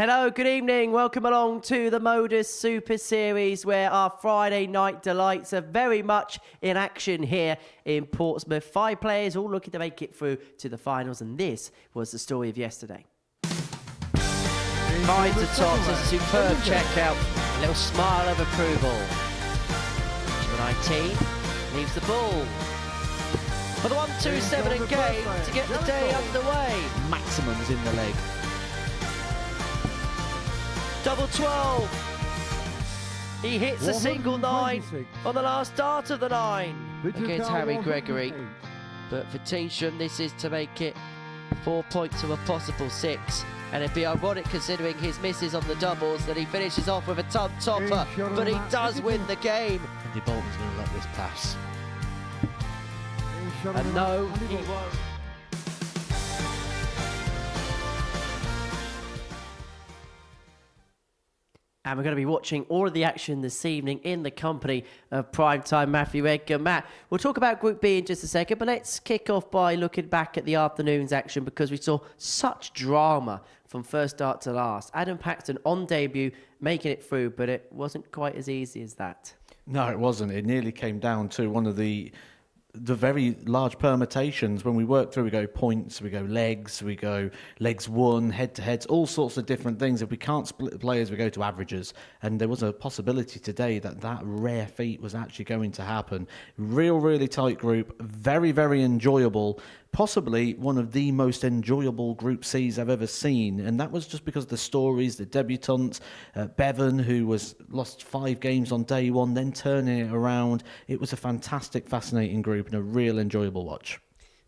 Hello, good evening. Welcome along to the Modus Super Series, where our Friday night delights are very much in action here in Portsmouth. 5 players all looking to make it through to the finals, and this was the story of yesterday. 5 to tops, a superb checkout, a little smile of approval. Number 19 leaves the ball for the 1-2-7 and game to get the day underway. Maximums in the leg. Double 12. He hits a single 9 on the last dart of the 9 against Harry Gregory. But for Tingstrom, this is to make it 4 points to a possible 6. And it'd be ironic considering his misses on the doubles that he finishes off with a tub topper, but he does win the game. Andy Bolton's going to let this pass. And no, he won't. And we're going to be watching all of the action this evening in the company of primetime Matthew, Edgar, Matt. We'll talk about Group B in just a second, but let's kick off by looking back at the afternoon's action because we saw such drama from first start to last. Adam Paxton on debut, making it through, but it wasn't quite as easy as that. No, it wasn't. It nearly came down to one of the very large permutations. When we work through, we go points, we go legs won, head-to-heads, all sorts of different things. If we can't split the players, we go to averages. And there was a possibility today that rare feat was actually going to happen. Really tight group, very enjoyable. Possibly one of the most enjoyable Group Cs I've ever seen, and that was just because of the stories, the debutants, Bevan, who lost 5 games on day 1, then turning it around. It was a fantastic, fascinating group and a real enjoyable watch.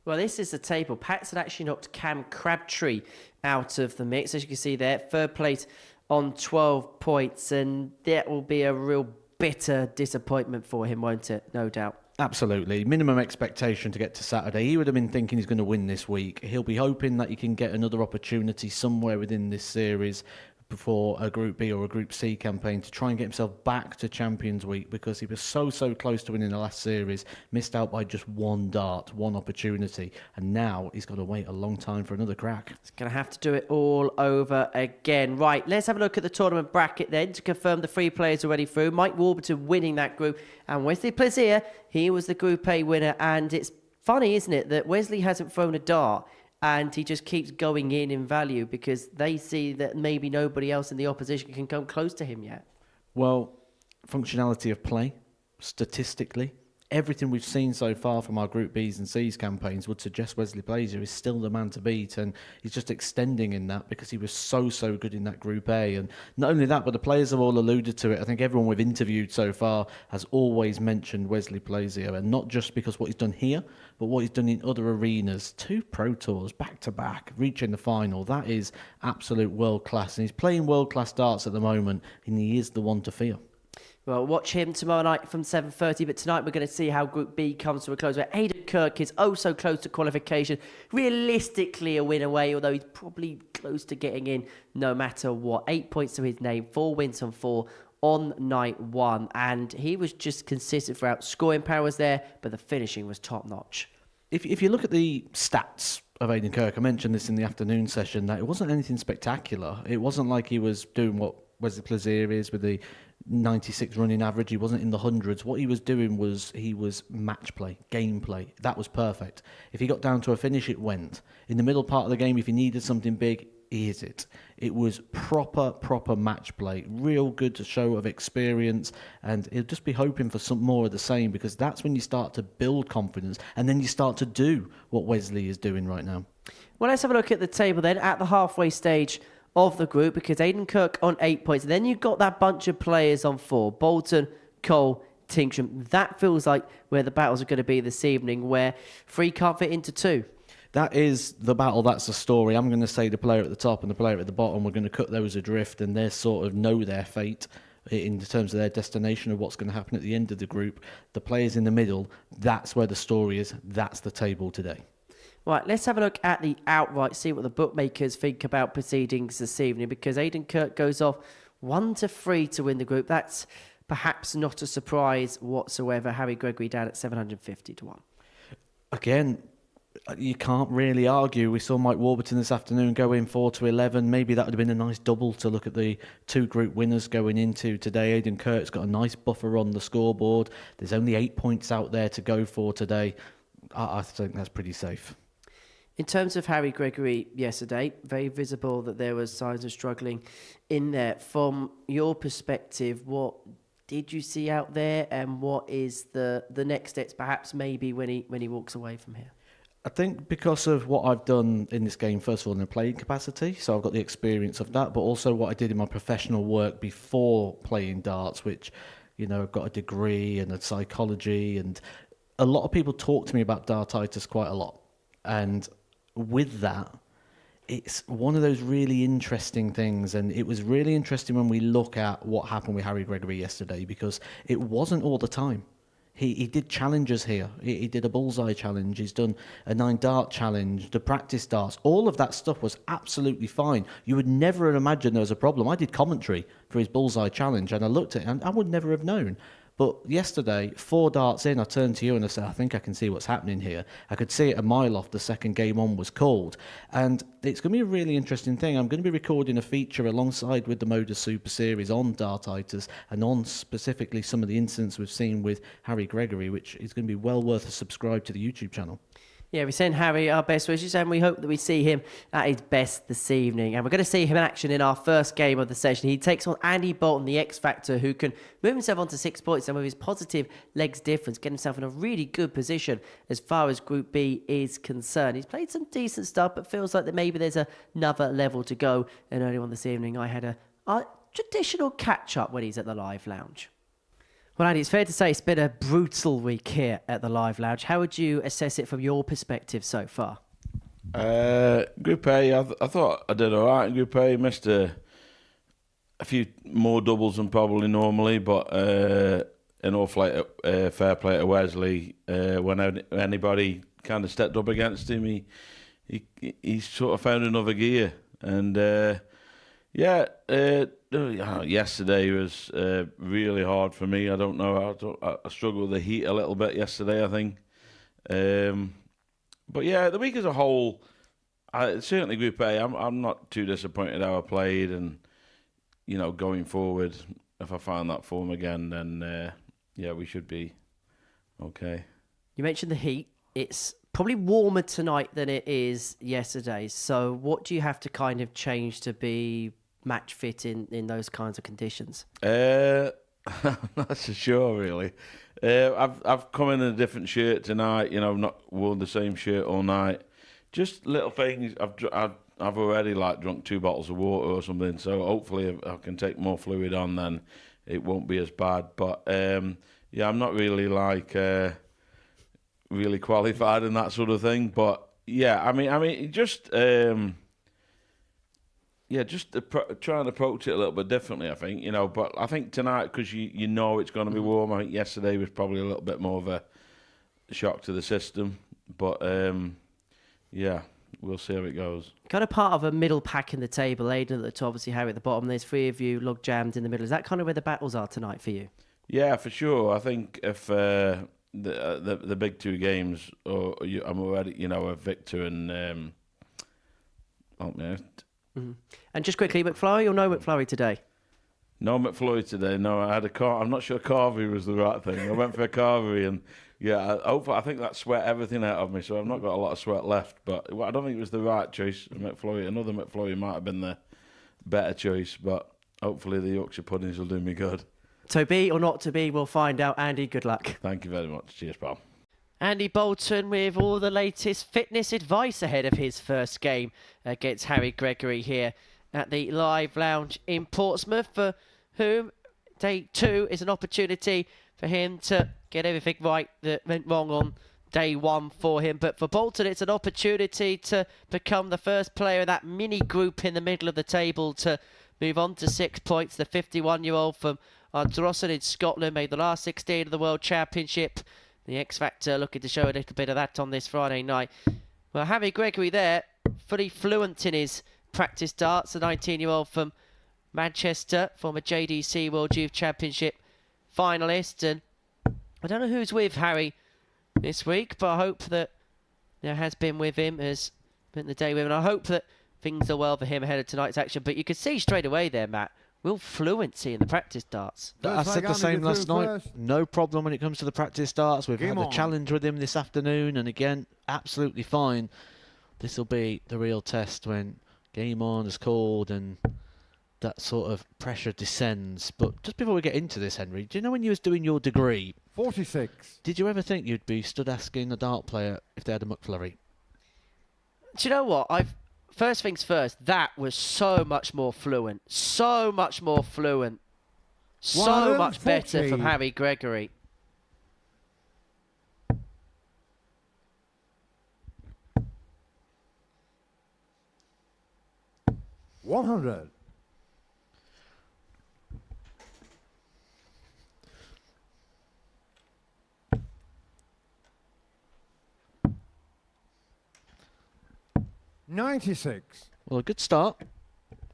Well, this is the table. Paxton actually knocked Cam Crabtree out of the mix, as you can see there. 3rd place on 12 points, and that will be a real bitter disappointment for him, won't it? No doubt. Absolutely. Minimum expectation to get to Saturday. He would have been thinking he's going to win this week. He'll be hoping that he can get another opportunity somewhere within this series before a Group B or a Group C campaign to try and get himself back to Champions Week, because he was so close to winning the last series, missed out by just one dart, one opportunity, and now he's got to wait a long time for another crack. He's going to have to do it all over again. Right, let's have a look at the tournament bracket then to confirm the 3 players already through. Mike Warburton winning that group, and Wesley Plaisir, he was the Group A winner. And it's funny, isn't it, that Wesley hasn't thrown a dart and he just keeps going in value because they see that maybe nobody else in the opposition can come close to him yet. Well, functionality of play, statistically, everything we've seen so far from our Group B's and C's campaigns would suggest Wesley Plaisir is still the man to beat, and he's just extending in that because he was so good in that Group A. And not only that, but the players have all alluded to it. I think everyone we've interviewed so far has always mentioned Wesley Plaisir, and not just because what he's done here, but what he's done in other arenas. 2 Pro Tours back-to-back, reaching the final. That is absolute world-class, and he's playing world-class darts at the moment, and he is the one to fear. Well, watch him tomorrow night from 7:30, but tonight we're going to see how Group B comes to a close, where Aiden Kirk is oh so close to qualification. Realistically a win away, although he's probably close to getting in no matter what. 8 points to his name, 4 wins from 4 on night 1, and he was just consistent throughout. Scoring power was there, but the finishing was top-notch. If you look at the stats of Aiden Kirk, I mentioned this in the afternoon session, that it wasn't anything spectacular. It wasn't like he was doing what Wesley Plaisir is with the 96 running average. He wasn't in the hundreds. What he was doing was he was match play, game play. That was perfect. If he got down to a finish, it went. In the middle part of the game, if he needed something big, he hit it. It was proper match play. Real good show of experience, and he'll just be hoping for some more of the same, because that's when you start to build confidence, and then you start to do what Wesley is doing right now. Well, let's have a look at the table then at the halfway stage of the group, because Aiden Kirk on 8 points. Then you've got that bunch of players on 4. Bolton, Cole, Tingstrom. That feels like where the battles are going to be this evening, where 3 can't fit into 2. That is the battle, that's the story. I'm going to say the player at the top and the player at the bottom, we're going to cut those adrift, and they sort of know their fate in terms of their destination of what's going to happen at the end of the group. The players in the middle, that's where the story is. That's the table today. Right, let's have a look at the outright, see what the bookmakers think about proceedings this evening, because Aiden Kirk goes off 1-3 to win the group. That's perhaps not a surprise whatsoever. Harry Gregory down at 750 to 1. Again, You can't really argue. We saw Mike Warburton this afternoon go in 4-11. Maybe that would have been a nice double to look at the two group winners going into today. Aiden Kirk's got a nice buffer on the scoreboard. There's only 8 points out there to go for today. I think that's pretty safe. In terms of Harry Gregory yesterday, very visible that there was signs of struggling in there. From your perspective, what did you see out there, and what is the next steps, perhaps maybe when he walks away from here? I think because of what I've done in this game, first of all, in a playing capacity, so I've got the experience of that, but also what I did in my professional work before playing darts, which, I've got a degree and a psychology, and a lot of people talk to me about dartitis quite a lot. And with that, it's one of those really interesting things, and it was really interesting when we look at what happened with Harry Gregory yesterday, because it wasn't all the time. He did challenges here. He did a bullseye challenge. He's done a 9-dart challenge, the practice darts. All of that stuff was absolutely fine. You would never have imagined there was a problem. I did commentary for his bullseye challenge, and I looked at it, and I would never have known. But yesterday, 4 darts in, I turned to you and I said, I think I can see what's happening here. I could see it a mile off the second game on was called. And it's going to be a really interesting thing. I'm going to be recording a feature alongside with the Modus Super Series on dartitis and on specifically some of the incidents we've seen with Harry Gregory, which is going to be well worth a subscribe to the YouTube channel. Yeah, we send Harry our best wishes, and we hope that we see him at his best this evening. And we're going to see him in action in our first game of the session. He takes on Andy Bolton, the X Factor, who can move himself on to 6 points, and with his positive legs difference, get himself in a really good position as far as Group B is concerned. He's played some decent stuff, but feels like that maybe there's another level to go. And earlier on this evening, I had a traditional catch-up when he's at the Live Lounge. Well, Andy, it's fair to say it's been a brutal week here at the Live Lounge. How would you assess it from your perspective so far? Group A, I thought I did all right in Group A. Missed a few more doubles than probably normally, but in all fair play to Wesley. When anybody kind of stepped up against him, he sort of found another gear. And yesterday was really hard for me. I don't know. I struggled with the heat a little bit yesterday, I think. But yeah, the week as a whole, certainly Group A, I'm not too disappointed how I played. And, going forward, if I find that form again, then, we should be okay. You mentioned the heat. It's probably warmer tonight than it is yesterday. So what do you have to kind of change to be match fit in those kinds of conditions? I'm not so sure, really. I've come in a different shirt tonight. I've not worn the same shirt all night. Just little things. I've already drunk 2 bottles of water or something. So hopefully, if I can take more fluid on, then it won't be as bad. But I'm not really really qualified in that sort of thing. But yeah, I mean, just. Try and approach it a little bit differently, I think, But I think tonight, because you know it's going to be warm, I think yesterday was probably a little bit more of a shock to the system. But, we'll see how it goes. Kind of part of a middle pack in the table, Aiden at the top, obviously Harry at the bottom. There's 3 of you log jammed in the middle. Is that kind of where the battles are tonight for you? Yeah, for sure. I think if the big 2 games, I'm already, a victor and... Mm-hmm. And just quickly, McFlurry or no McFlurry today? No McFlurry today. No, I had I'm not sure carvery was the right thing. I went for a carvery, and I think that sweat everything out of me, so I've not got a lot of sweat left. But I don't think it was the right choice. McFlurry, another McFlurry might have been the better choice, but hopefully the Yorkshire puddings will do me good. To be or not to be, we'll find out. Andy, good luck. Thank you very much. Cheers, pal. Andy Bolton with all the latest fitness advice ahead of his first game against Harry Gregory here at the Live Lounge in Portsmouth, for whom day 2 is an opportunity for him to get everything right that went wrong on day 1 for him. But for Bolton, it's an opportunity to become the first player of that mini group in the middle of the table to move on to 6 points. The 51-year-old from Ardrossan in Scotland made the last 16 of the World Championship. The X Factor looking to show a little bit of that on this Friday night. Well, Harry Gregory there, fully fluent in his practice darts, the 19-year-old from Manchester, former JDC World Youth Championship finalist. And I don't know who's with Harry this week, but I hope that has been with him, has spent the day with him. And I hope that things are well for him ahead of tonight's action. But you could see straight away there, Matt, real fluency in the practice darts. I said the same last night. No problem when it comes to the practice darts. We've had a challenge with him this afternoon, and again, absolutely fine. This will be the real test when game on is called and that sort of pressure descends. But just before we get into this, Henry, do you know when you was doing your degree, 46, did you ever think you'd be stood asking a dart player if they had a McFlurry? Do you know what? First things first, that was so much more fluent. So much more fluent. So much better from Harry Gregory. $100. $96. Well, a good start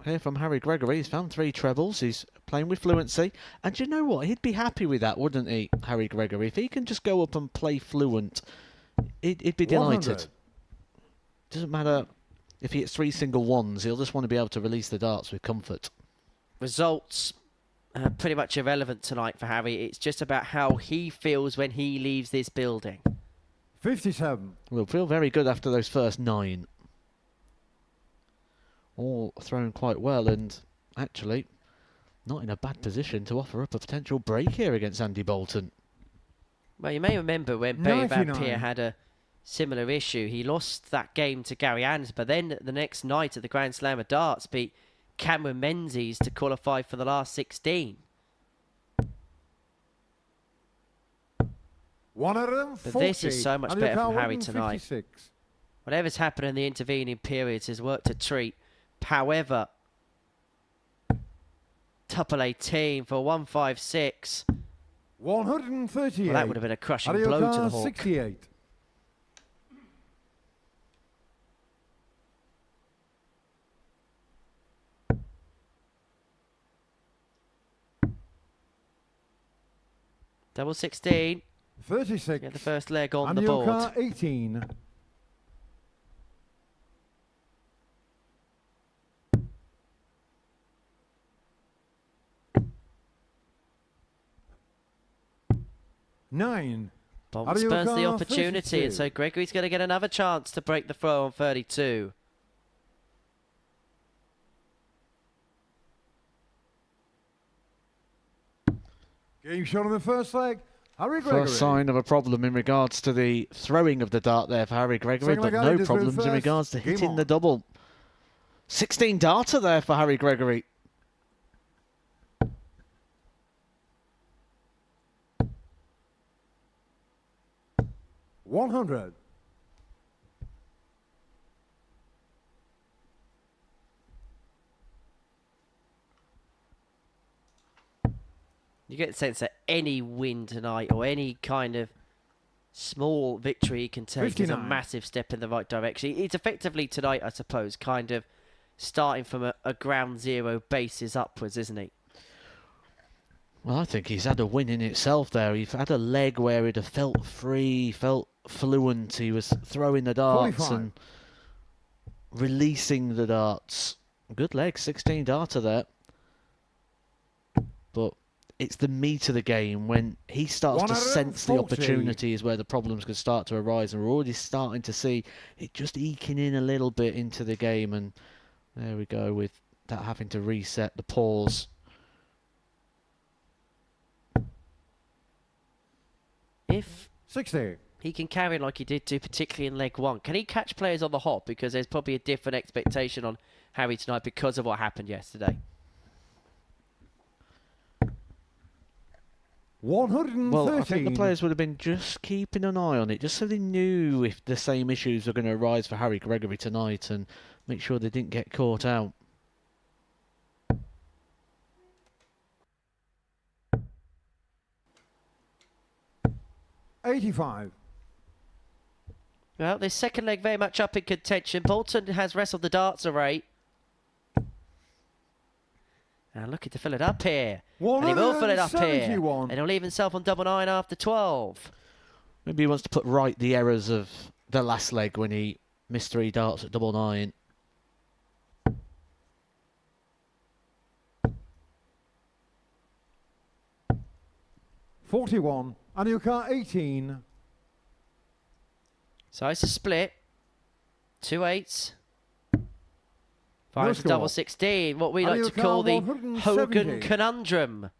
here from Harry Gregory. He's found 3 trebles. He's playing with fluency. And you know what? He'd be happy with that, wouldn't he, Harry Gregory? If he can just go up and play fluent, he'd be delighted. 100. Doesn't matter if he hits 3 single ones. He'll just want to be able to release the darts with comfort. Results pretty much irrelevant tonight for Harry. It's just about how he feels when he leaves this building. 57. We'll feel very good after those first 9. All thrown quite well, and actually not in a bad position to offer up a potential break here against Andy Bolton. Well, you may remember when Barry Van 99. Peer had a similar issue. He lost that game to Gary Anderson, but then the next night at the Grand Slam of Darts beat Cameron Menzies to qualify for the last 16. 140. But this is so much And better your from car Harry 156. Whatever's happened in the intervening periods has worked a treat. However, double 18 for 156. 138. Well, that would have been a crushing And your blow to car the Hawk. 68. Double 16. 36. Get the first leg on and the your board. car 18. $9. Bolton Out of your spurns the car, opportunity, and 32. so Gregory's going to get another chance to break the throw on 32. Game shot on the first leg. Harry Gregory. First sign of a problem in regards to the throwing of the dart there for Harry Gregory, Second but leg, no Aiden is problems in first. regards to Game hitting on. the double. 16 darter there for Harry Gregory. $100. You get the sense that any win tonight or any kind of small victory he can take is a 59. massive step in the right direction. It's effectively tonight, I suppose, kind of starting from a ground zero basis upwards, isn't he? Well, I think he's had a win in itself there. He's had a leg where he'd have felt free, felt fluent. He was throwing the darts 45. and releasing the darts. Good leg, 16 darter there. But it's the meat of the game. When he starts to sense the 140. opportunity is where the problems could start to arise. And we're already starting to see it just eking in a little bit into the game. And there we go with that having to reset the pause. If 60. he can carry on like he did do, particularly in leg one, can he catch players on the hop? Because there's probably a different expectation on Harry tonight because of what happened yesterday. 113. Well, I think the players would have been just keeping an eye on it, just so they knew if the same issues were going to arise for Harry Gregory tonight and make sure they didn't get caught out. $85. Well, this second leg very much up in contention. Bolton has wrestled the darts array. And looking to fill it up here. And he will fill it up here. 171. And he'll leave himself on double 9 after 12. Maybe he wants to put right the errors of the last leg when he missed 3 darts at double 9. $41. And your car 18. So it's a split. 2 8s. No Finds a score. double 16. What we And like your to call car the 170. Hogan conundrum.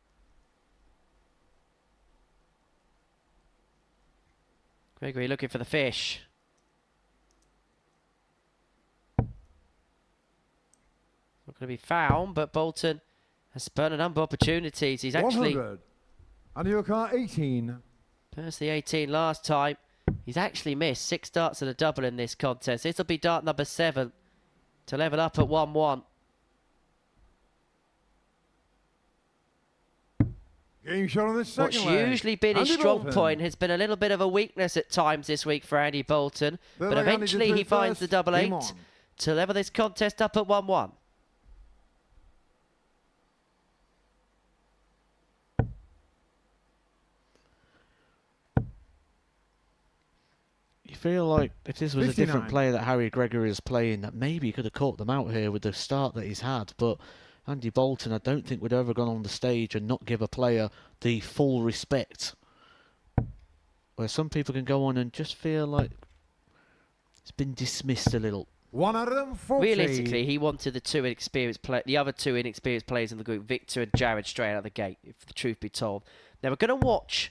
Gregory looking for the fish. Not going to be found, but Bolton has spurned a number of opportunities. He's actually 100. And your car 18. passed the 18 last time. He's actually missed 6 darts and a double in this contest. This will be dart number 7 to level up at 1-1. Game shot on this second What's leg. usually been his Andy strong Bolton. point has been a little bit of a weakness at times this week for Andy Bolton. Third But leg, Andy eventually did he third finds the first. double Game 8 on. to level this contest up at 1-1. You feel like if this was a different 59. player that Harry Gregory is playing, that maybe he could have caught them out here with the start that he's had. But Andy Bolton, I don't think would have ever gone on the stage and not give a player the full respect. Where some people can go on and just feel like it's been dismissed a little. 140. Realistically, he wanted the other two inexperienced players in the group, Victor and Jared, straight out of the gate, if the truth be told. Now we're going to watch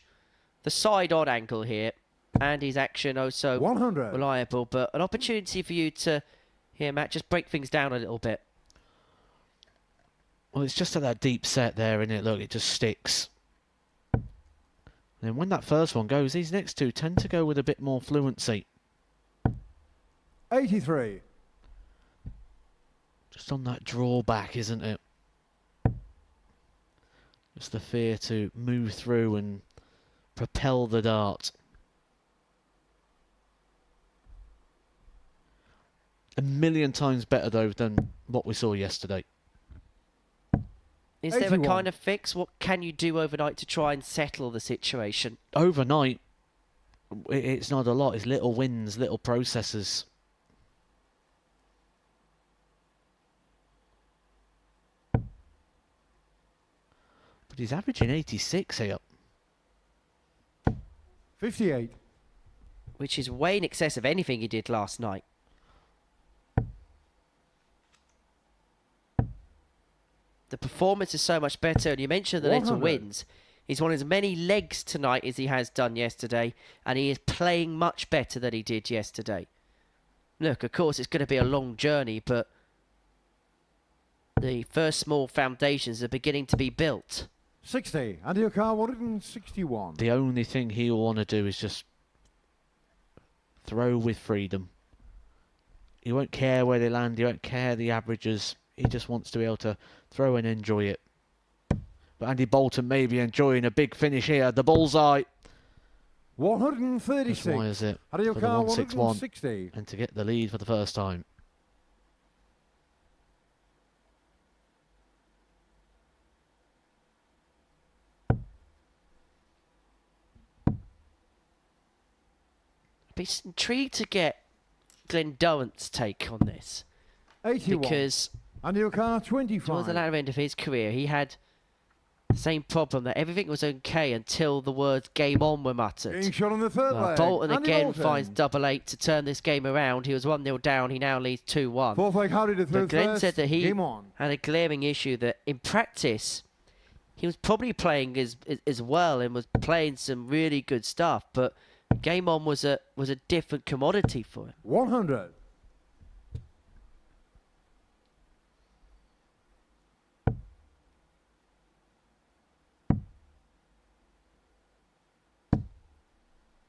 the side-on angle here. Andy's action also 100. reliable, but an opportunity for you to, here, Matt, just break things down a little bit. Well, it's just at that deep set there, isn't it? Look, it just sticks. And when that first one goes, these next two tend to go with a bit more fluency. 83. Just on that drawback, isn't it? Just the fear to move through and propel the dart. A million times better, though, than what we saw yesterday. Is there a 81. kind of fix? What can you do overnight to try and settle the situation? Overnight, it's not a lot. It's little wins, little processes. But he's averaging 86 here. 58. Which is way in excess of anything he did last night. The performance is so much better, and you mentioned the little 100. wins. He's won as many legs tonight as he has done yesterday, and he is playing much better than he did yesterday. Look, of course, it's going to be a long journey, but the first small foundations are beginning to be built. 60. And your car 161. The only thing he'll want to do is just throw with freedom. He won't care where they land. He won't care the averages. He just wants to be able to throw and enjoy it. But Andy Bolton may be enjoying a big finish here. The bullseye. 136. Just wires it And your for the car 161. 160. And to get the lead for the first time. I'd be intrigued to get Glenn Durrant's take on this, 81. because And your car 25. towards the latter end of his career, he had the same problem, that everything was okay until the words "game on" were muttered. Game shot on the third leg. Bolton Andy again Bolton. finds double 8 to turn this game around. He was 1-0 down. He now leads 2-1. Fourth leg, Harry to throw But Glenn first. said that he Game on. had a glaring issue that in practice he was probably playing as well and was playing some really good stuff, but game on was a different commodity for him. 100.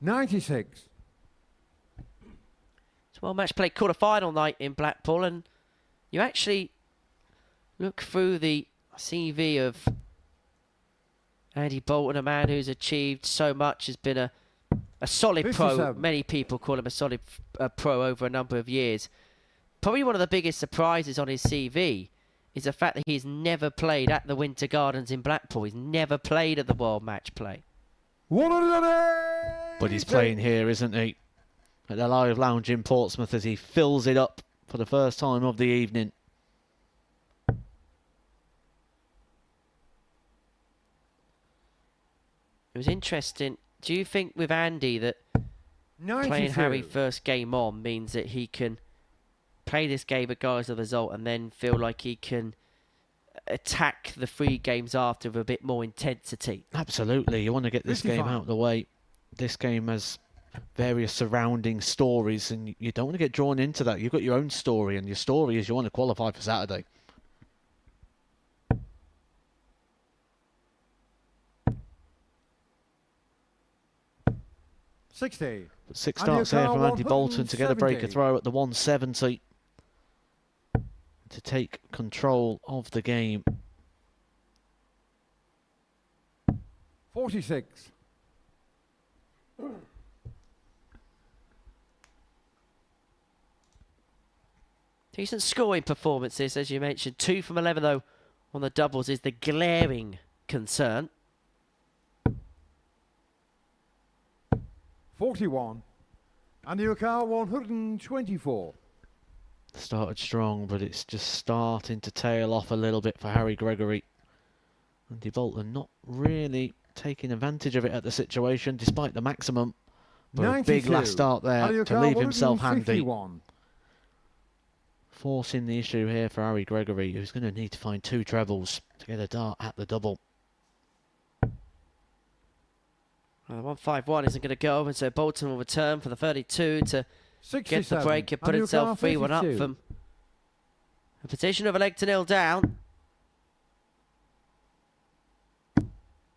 $96. It's well match play quarter-final night in Blackpool, and you actually look through the CV of Andy Bolton, a man who's achieved so much, has been a solid pro. 57. Many people call him a solid pro over a number of years. Probably one of the biggest surprises on his CV is the fact that he's never played at the Winter Gardens in Blackpool. He's never played at the World Match Play. 180. But he's playing here, isn't he? at the Live Lounge in Portsmouth as he fills it up for the first time of the evening. It was interesting. Do you think with Andy that 92. playing Harry first game on means that he can play this game regardless of the result and then feel like he can attack the 3 games after with a bit more intensity? Absolutely. You want to get this 55. game out of the way. This game has various surrounding stories, and you don't want to get drawn into that. You've got your own story, and your story is you want to qualify for Saturday. $60. But 6 And your starts here car from Andy Bolton to get a break 170. of throw at the 170 to take control of the game. 46. Decent scoring performances, as you mentioned. 2 from 11, though, on the doubles is the glaring concern. 41. And your car 124. Started strong, but it's just starting to tail off a little bit for Harry Gregory. Andy Bolton not really taking advantage of it at the situation, despite the maximum. But a big 92. last start And there your to car leave himself handy. 151. Forcing the issue here for Harry Gregory, who's going to need to find 2 trebles to get a dart at the double. Well, the 151 isn't going to go, and so Bolton will return for the 32 to 67. get the break and put your car himself 3-1 up 52. from a position of a leg to nil down. And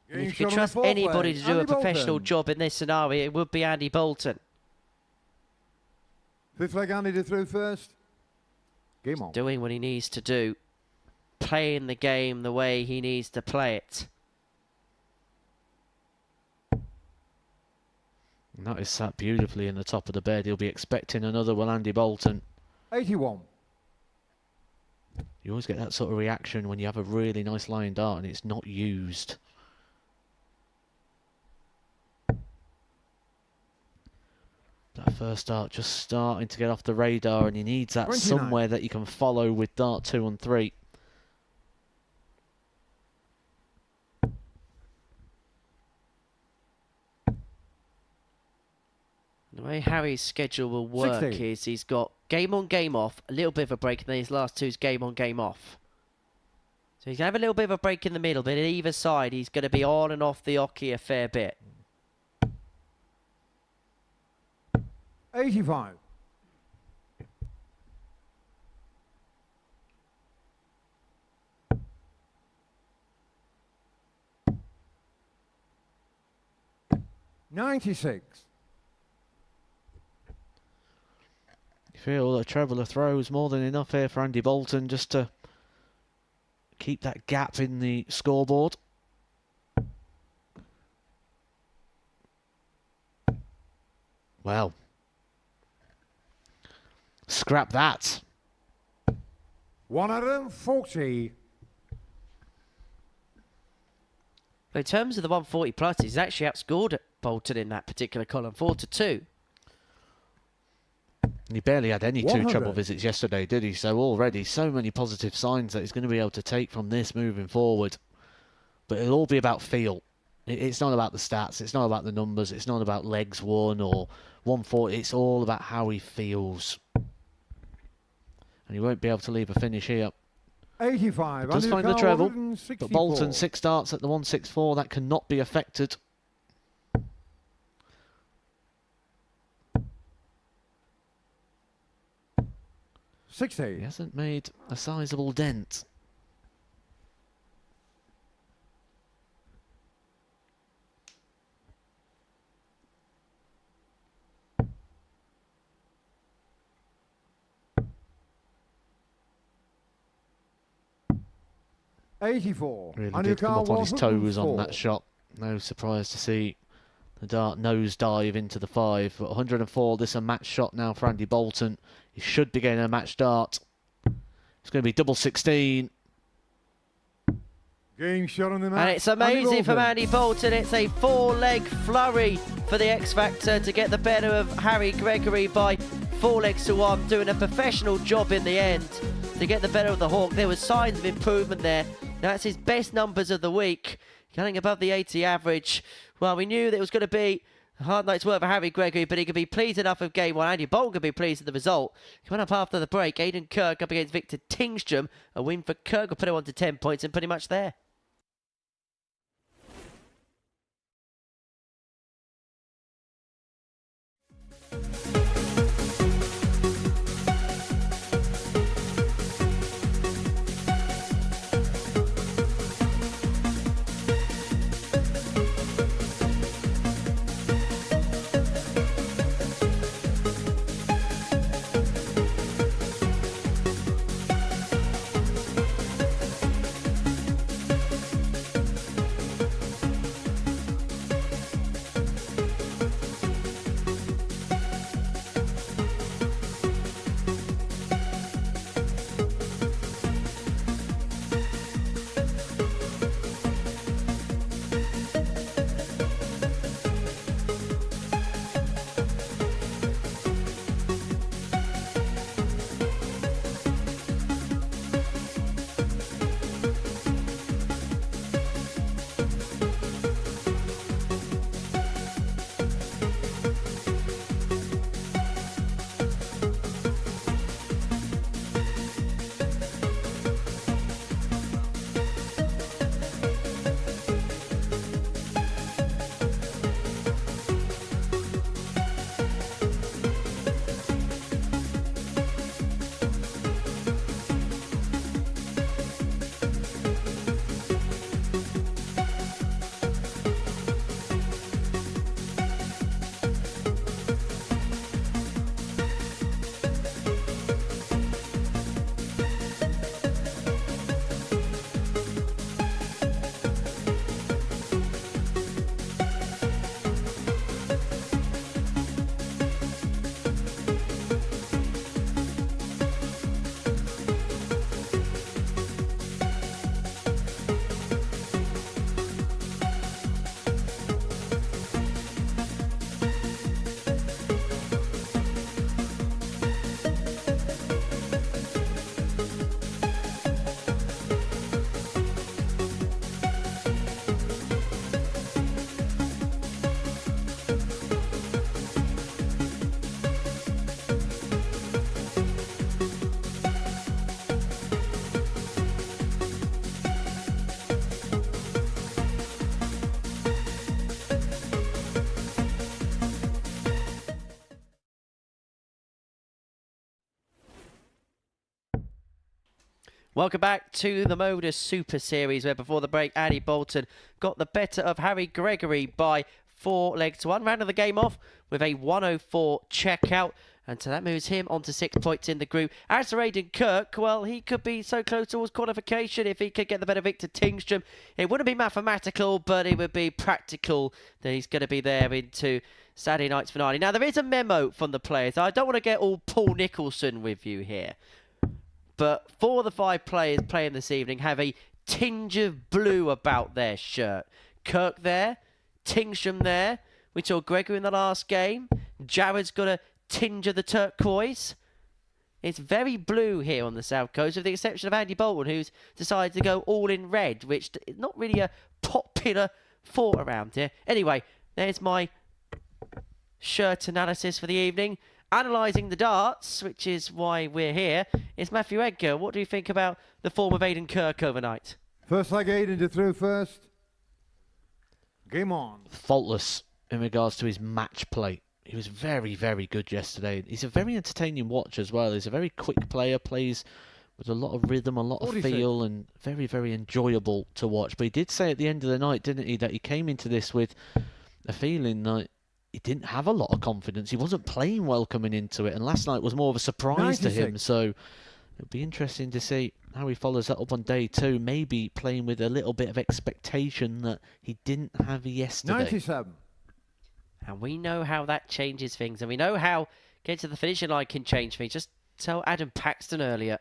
Game if you shot can on the trust fourth anybody leg. to do a Andy professional Bolton. job in this scenario, it would be Andy Bolton. 5th leg Andy to through first. Game on. Doing what he needs to do. Playing the game the way he needs to play it. And that is sat beautifully in the top of the bed. He'll be expecting another one, Andy Bolton. 81. You always get that sort of reaction when you have a really nice lying dart and it's not used. That first dart just starting to get off the radar, and he needs that 29. somewhere that you can follow with dart 2 and 3. The way Harry's schedule will work 60. is he's got game on, game off, a little bit of a break, and then his last 2 is game on, game off. So he's going to have a little bit of a break in the middle, but at either side he's going to be on and off the hockey a fair bit. 85. $96. You feel a treble of throws more than enough here for Andy Bolton just to keep that gap in the scoreboard. Well, scrap that. 140. But in terms of the 140 plus, he's actually outscored Bolton in that particular column, 4-2. He barely had any 100. treble visits yesterday, did he? So already so many positive signs that he's going to be able to take from this moving forward. But it'll all be about feel. It's not about the stats. It's not about the numbers. It's not about legs won or 140. It's all about how he feels. And he won't be able to leave a finish here. 85. Does Andy find the Carr, treble, 164. but Bolton 6 starts at the 164. That cannot be affected. He 60. hasn't made a sizable dent. $84. Really Andy did come Carr, up on his toes on 104. that shot. No surprise to see the dart nose dive into the 5. But 104, this is a match shot now for Andy Bolton. He should be getting a match dart. It's going to be double 16. Game shot on the mat. And it's amazing from Bolton. Andy Bolton. It's a 4-leg flurry for the X Factor to get the better of Harry Gregory by 4 legs to 1, doing a professional job in the end to get the better of the Hawk. There were signs of improvement there. That's his best numbers of the week, getting above the 80 average. Well, we knew that it was going to be a hard night's work for Harry Gregory, but he could be pleased enough with game 1. Andy Bolton could be pleased with the result. Coming up after the break, Aiden Kirk up against Victor Tingstrom. A win for Kirk will put him on to 10 points and pretty much there. Welcome back to the Modus Super Series, where before the break, Andy Bolton got the better of Harry Gregory by 4 legs to 1. Round of the game off with a 104 checkout. And so that moves him on to 6 points in the group. As for Aiden Kirk, well, he could be so close towards qualification if he could get the better Victor Tingstrom. It wouldn't be mathematical, but it would be practical that he's going to be there into Saturday night's finale. Now, there is a memo from the players. I don't want to get all Paul Nicholson with you here. But 4 of the 5 players playing this evening have a tinge of blue about their shirt. Kirk there, Tingstrom there. We saw Gregory in the last game. Jared's got a tinge of the turquoise. It's very blue here on the South Coast, with the exception of Andy Bolton, who's decided to go all in red, which is not really a popular thought around here. Anyway, there's my shirt analysis for the evening. Analysing the darts, which is why we're here, is Matthew Edgar. What do you think about the form of Aiden Kirk overnight? First leg, Aiden to throw first. Game on. Faultless in regards to his match play. He was very, very good yesterday. He's a very entertaining watch as well. He's a very quick player, plays with a lot of rhythm, a lot of feel, and very, very enjoyable to watch. But he did say at the end of the night, didn't he, that he came into this with a feeling that he didn't have a lot of confidence. He wasn't playing well coming into it, and last night was more of a surprise to him. So it'll be interesting to see how he follows that up on day 2, maybe playing with a little bit of expectation that he didn't have yesterday. 97. And we know how that changes things, and we know how getting to the finishing line can change things. Just tell Adam Paxton earlier.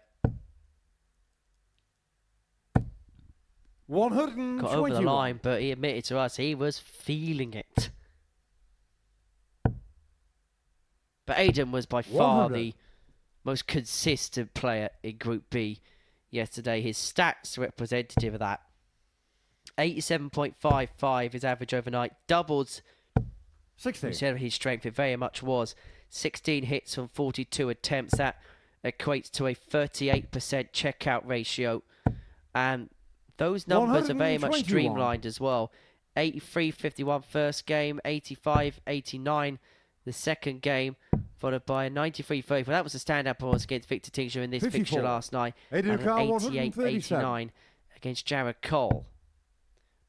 121. got over the line, but he admitted to us he was feeling it. But Aiden was by far 100. the most consistent player in Group B yesterday. His stats are representative of that. 87.55 his average overnight. Doubles 60. instead of his strength, it very much was. 16 hits from 42 attempts. That equates to a 38% checkout ratio. And those numbers are very much 121. streamlined as well. 83-51 first game, 85-89 the second game, followed by a 93-34. That was a standout performance against Victor Tingstrom in this 54. fixture last night. Aiden And an Carr, 88-89 against Jared Cole.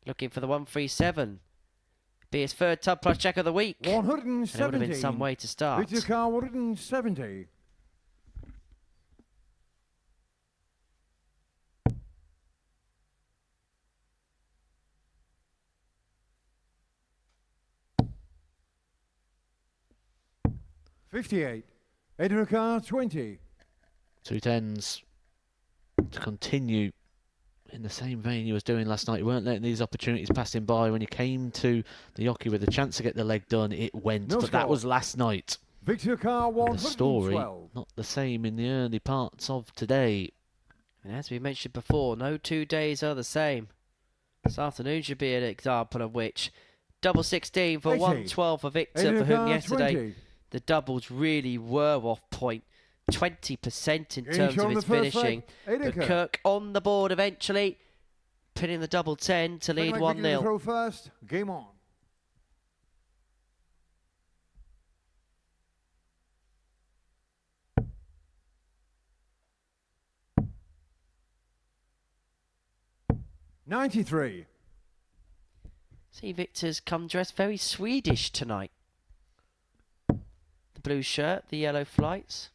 Looking for the 137. Be his third tub plus check of the week. 117. And it would have been some way to start. Victor Carr, 170. $58. Aiden Carr, 20. 2 10s to continue in the same vein he was doing last night. You weren't letting these opportunities pass him by. When you came to the hockey with a chance to get the leg done, it went. No but that score. was last night. Victor Carr, And the 112. story, not the same in the early parts of today. And as we mentioned before, no 2 days are the same. This afternoon should be an example of which. Double 16 for 80. 112 for Victor, Aiden for whom Carr, yesterday 20. the doubles really were off point. 20% in Game terms shot of on his the first finishing. leg. Aiden But Carr. Kirk on the board eventually, pinning the double 10 to lead Second leg, Victor 1-0. throw first. Game on. $93. See, Victor's come dressed very Swedish tonight. The blue shirt, the yellow flights.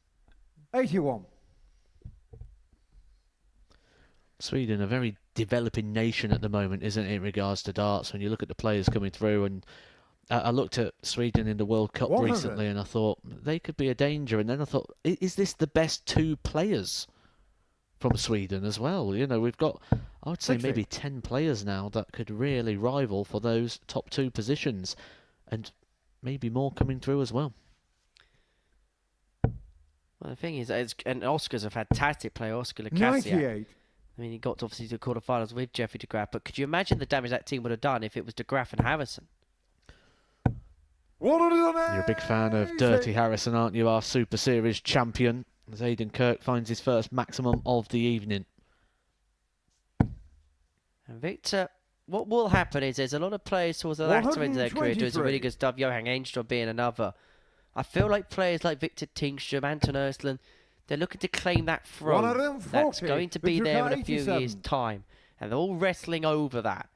81. Sweden, a very developing nation at the moment, isn't it, in regards to darts? When you look at the players coming through, and I looked at Sweden in the World Cup 100. recently, and I thought they could be a danger. And then I thought, is this the best 2 players from Sweden as well? You know, we've got, I would say, 60. maybe 10 players now that could really rival for those top 2 positions, and maybe more coming through as well. Well, the thing is, and Oscar's a fantastic player, Oscar Lacazette. 98. I mean, he got obviously to the quarterfinals with Jeffrey de Graaf, but could you imagine the damage that team would have done if it was de Graaf and Harrison? You're a big fan of Dirty Harrison, aren't you? Our Super Series champion, as Aiden Kirk finds his first maximum of the evening. And Victor, what will happen is there's a lot of players towards the latter end of their career doing some really 123. good stuff. Johan Engström being another. I feel like players like Victor Tingstrom, Anton Östlund, they're looking to claim that throne 140. that's going to be Victor there in Carr, a few 87. years' time. And they're all wrestling over that.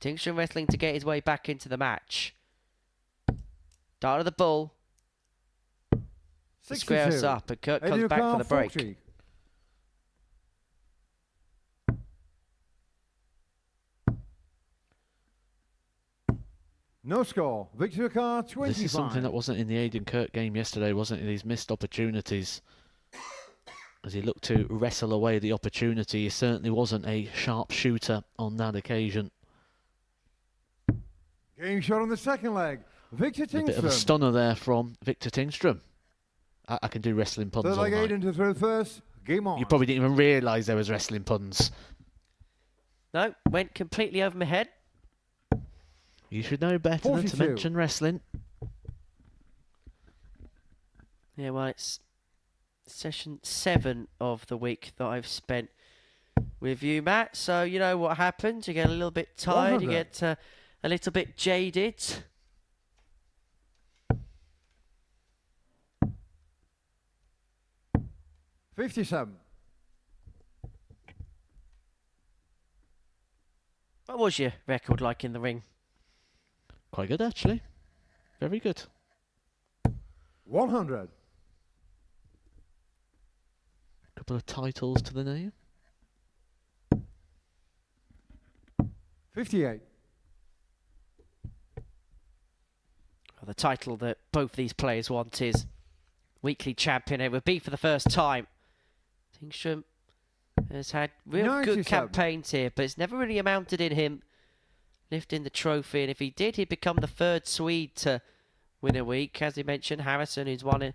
Tingstrom wrestling to get his way back into the match. Dart of the bull. Square us 62. up, and Kirk comes Aiden back Carr, for the break. 40. No score. Victor Carr, 25. This is something that wasn't in the Aiden Kirk game yesterday, wasn't it? These missed opportunities. As he looked to wrestle away the opportunity, he certainly wasn't a sharp shooter on that occasion. Game shot on the second leg. Victor A bit of a Tingstrom. stunner there from Victor Tingstrom. I can do wrestling puns Third all leg, night. Aiden to throw first. Game on. You probably didn't even realise there was wrestling puns. No, went completely over my head. You should know better than to 42. mention wrestling. Yeah, well, it's session 7 of the week that I've spent with you, Matt. So you know what happens. You get a little bit tired. You 100. get a little bit jaded. $57. What was your record like in the ring? Quite good, actually. Very good. 100. Couple of titles to the name. 58. Well, the title that both these players want is weekly champion. It would be for the first time. Tingstrom has had real good 97. campaigns here, but it's never really amounted in him lifting the trophy. And if he did, he'd become the third Swede to win a week. As he mentioned, Harrison, who's won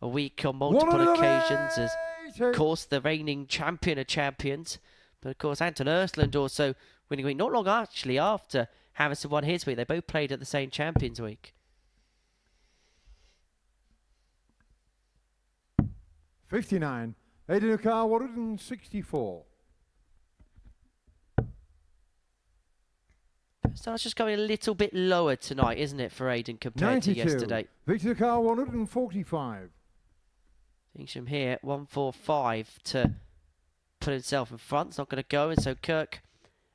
a week on multiple occasions, is of course the reigning champion of champions. But of course, Anton Ersland also winning a week, not long actually after Harrison won his week. They both played at the same Champions Week. 59. Aiden Car 164. So it's just going a little bit lower tonight, isn't it, for Aiden compared 92. to yesterday? Victor Car 145. Tingstrom here, 145 to put himself in front. It's not going to go, and so Kirk,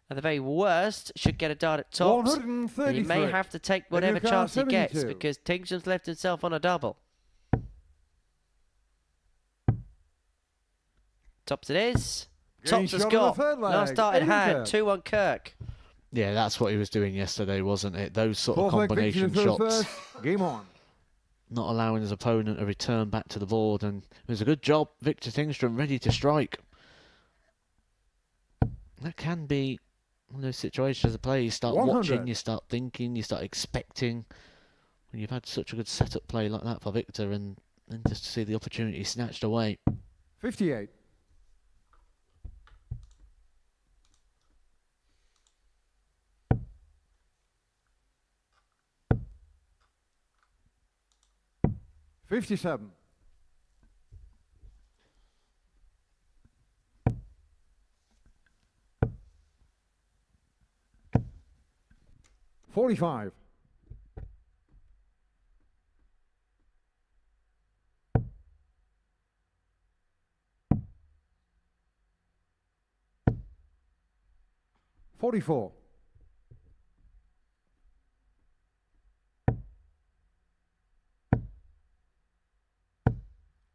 at the very worst, should get a dart at tops. 133. And he may have to take whatever Car chance he gets 72. because Tingstrom's left himself on a double. Tops it is. Getting Tops has shot on got. the third leg. Last start in Aiden hand. Kirk. 2-1 Kirk. Yeah, that's what he was doing yesterday, wasn't it? Those sort of Fourth leg combination victory for the shots, first. Game on. not allowing his opponent to return back to the board. And it was a good job, Victor Tingstrom, ready to strike. That can be one of those situations as a player. You start 100. watching, you start thinking, you start expecting. When you've had such a good setup play like that for Victor, and then just to see the opportunity snatched away. 58. $57. 45. 44.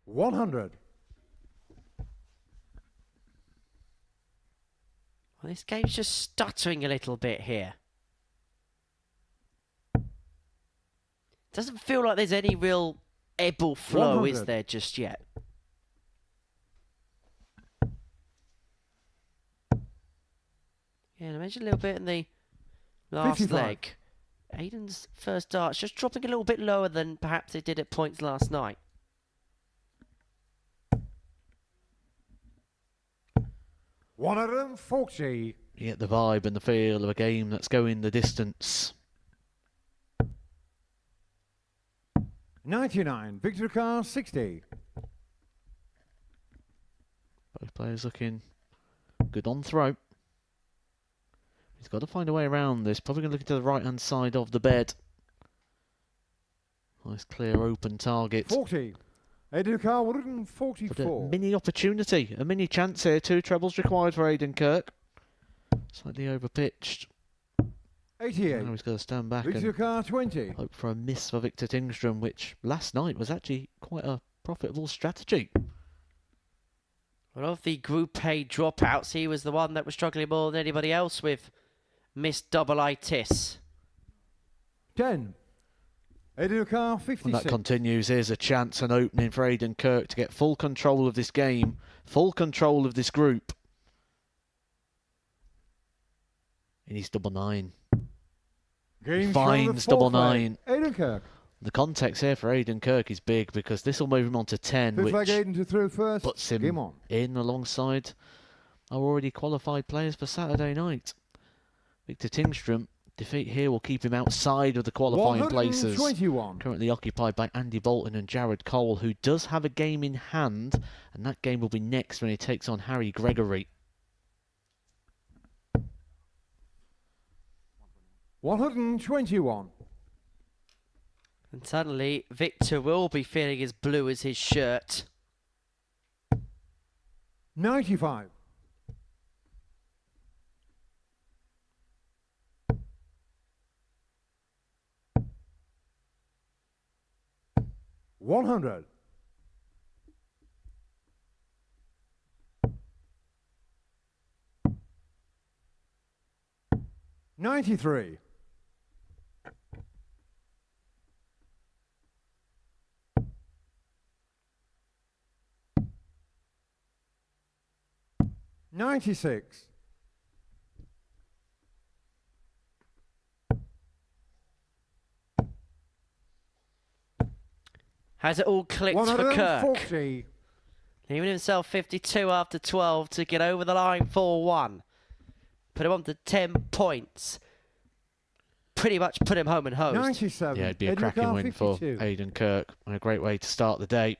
100. Well, this game's just stuttering a little bit here. Doesn't feel like there's any real ebb or flow, is 100. there, just yet? Yeah, and I mentioned a little bit in the last 55. leg. Aiden's first dart's just dropping a little bit lower than perhaps it did at points last night. $140. You get the vibe and the feel of a game that's going the distance. 99. Victor Car 60. Both players looking good on throw. He's got to find a way around this. Probably going to look to the right-hand side of the bed. Nice, clear, open target. 40. Aiden Car But a 144. mini opportunity, a mini chance here. 2 trebles required for Aiden Kirk. Slightly over-pitched. 88. Now he's got to stand back Victor and Car 20. hope for a miss for Victor Tingstrom, which last night was actually quite a profitable strategy. Well, of the Group A dropouts, he was the one that was struggling more than anybody else with missed double-itis. 10. Aiden Car And 56. that continues. Here's a chance, an opening for Aiden Kirk to get full control of this game, full control of this group. And he's double 9. Game finds shot on double the fourth leg. 9. Aiden Kirk. The context here for Aiden Kirk is big because this will move him on to 10, Fifth leg which Aiden to throw first. puts Game him on. in alongside our already qualified players for Saturday night. Victor Tingstrom, defeat here will keep him outside of the qualifying places. 121. Currently occupied by Andy Bolton and Jared Cole, who does have a game in hand, and that game will be next when he takes on Harry Gregory. 121. And suddenly, Victor will be feeling as blue as his shirt. 95. 100. 93. 96. Has it all clicked for Kirk? 140. Leaving himself 52 after 12 to get over the line 4-1. Put him on to 10 points. Pretty much put him home and hosed. 97. Yeah, it'd be a Edric cracking R, win for 52. Aiden Kirk. And a great way to start the day.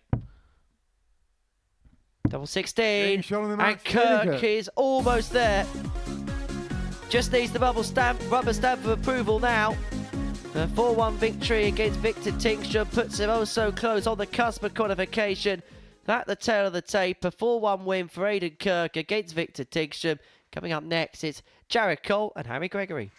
Double 16. Showing the And match, Kirk Edric. is almost there. Just needs the rubber stamp of approval now. The 4-1 victory against Victor Tingstrom puts him oh so close on the cusp of qualification. At the tail of the tape, a 4-1 win for Aiden Kirk against Victor Tingstrom. Coming up next, it's Jared Cole and Harry Gregory.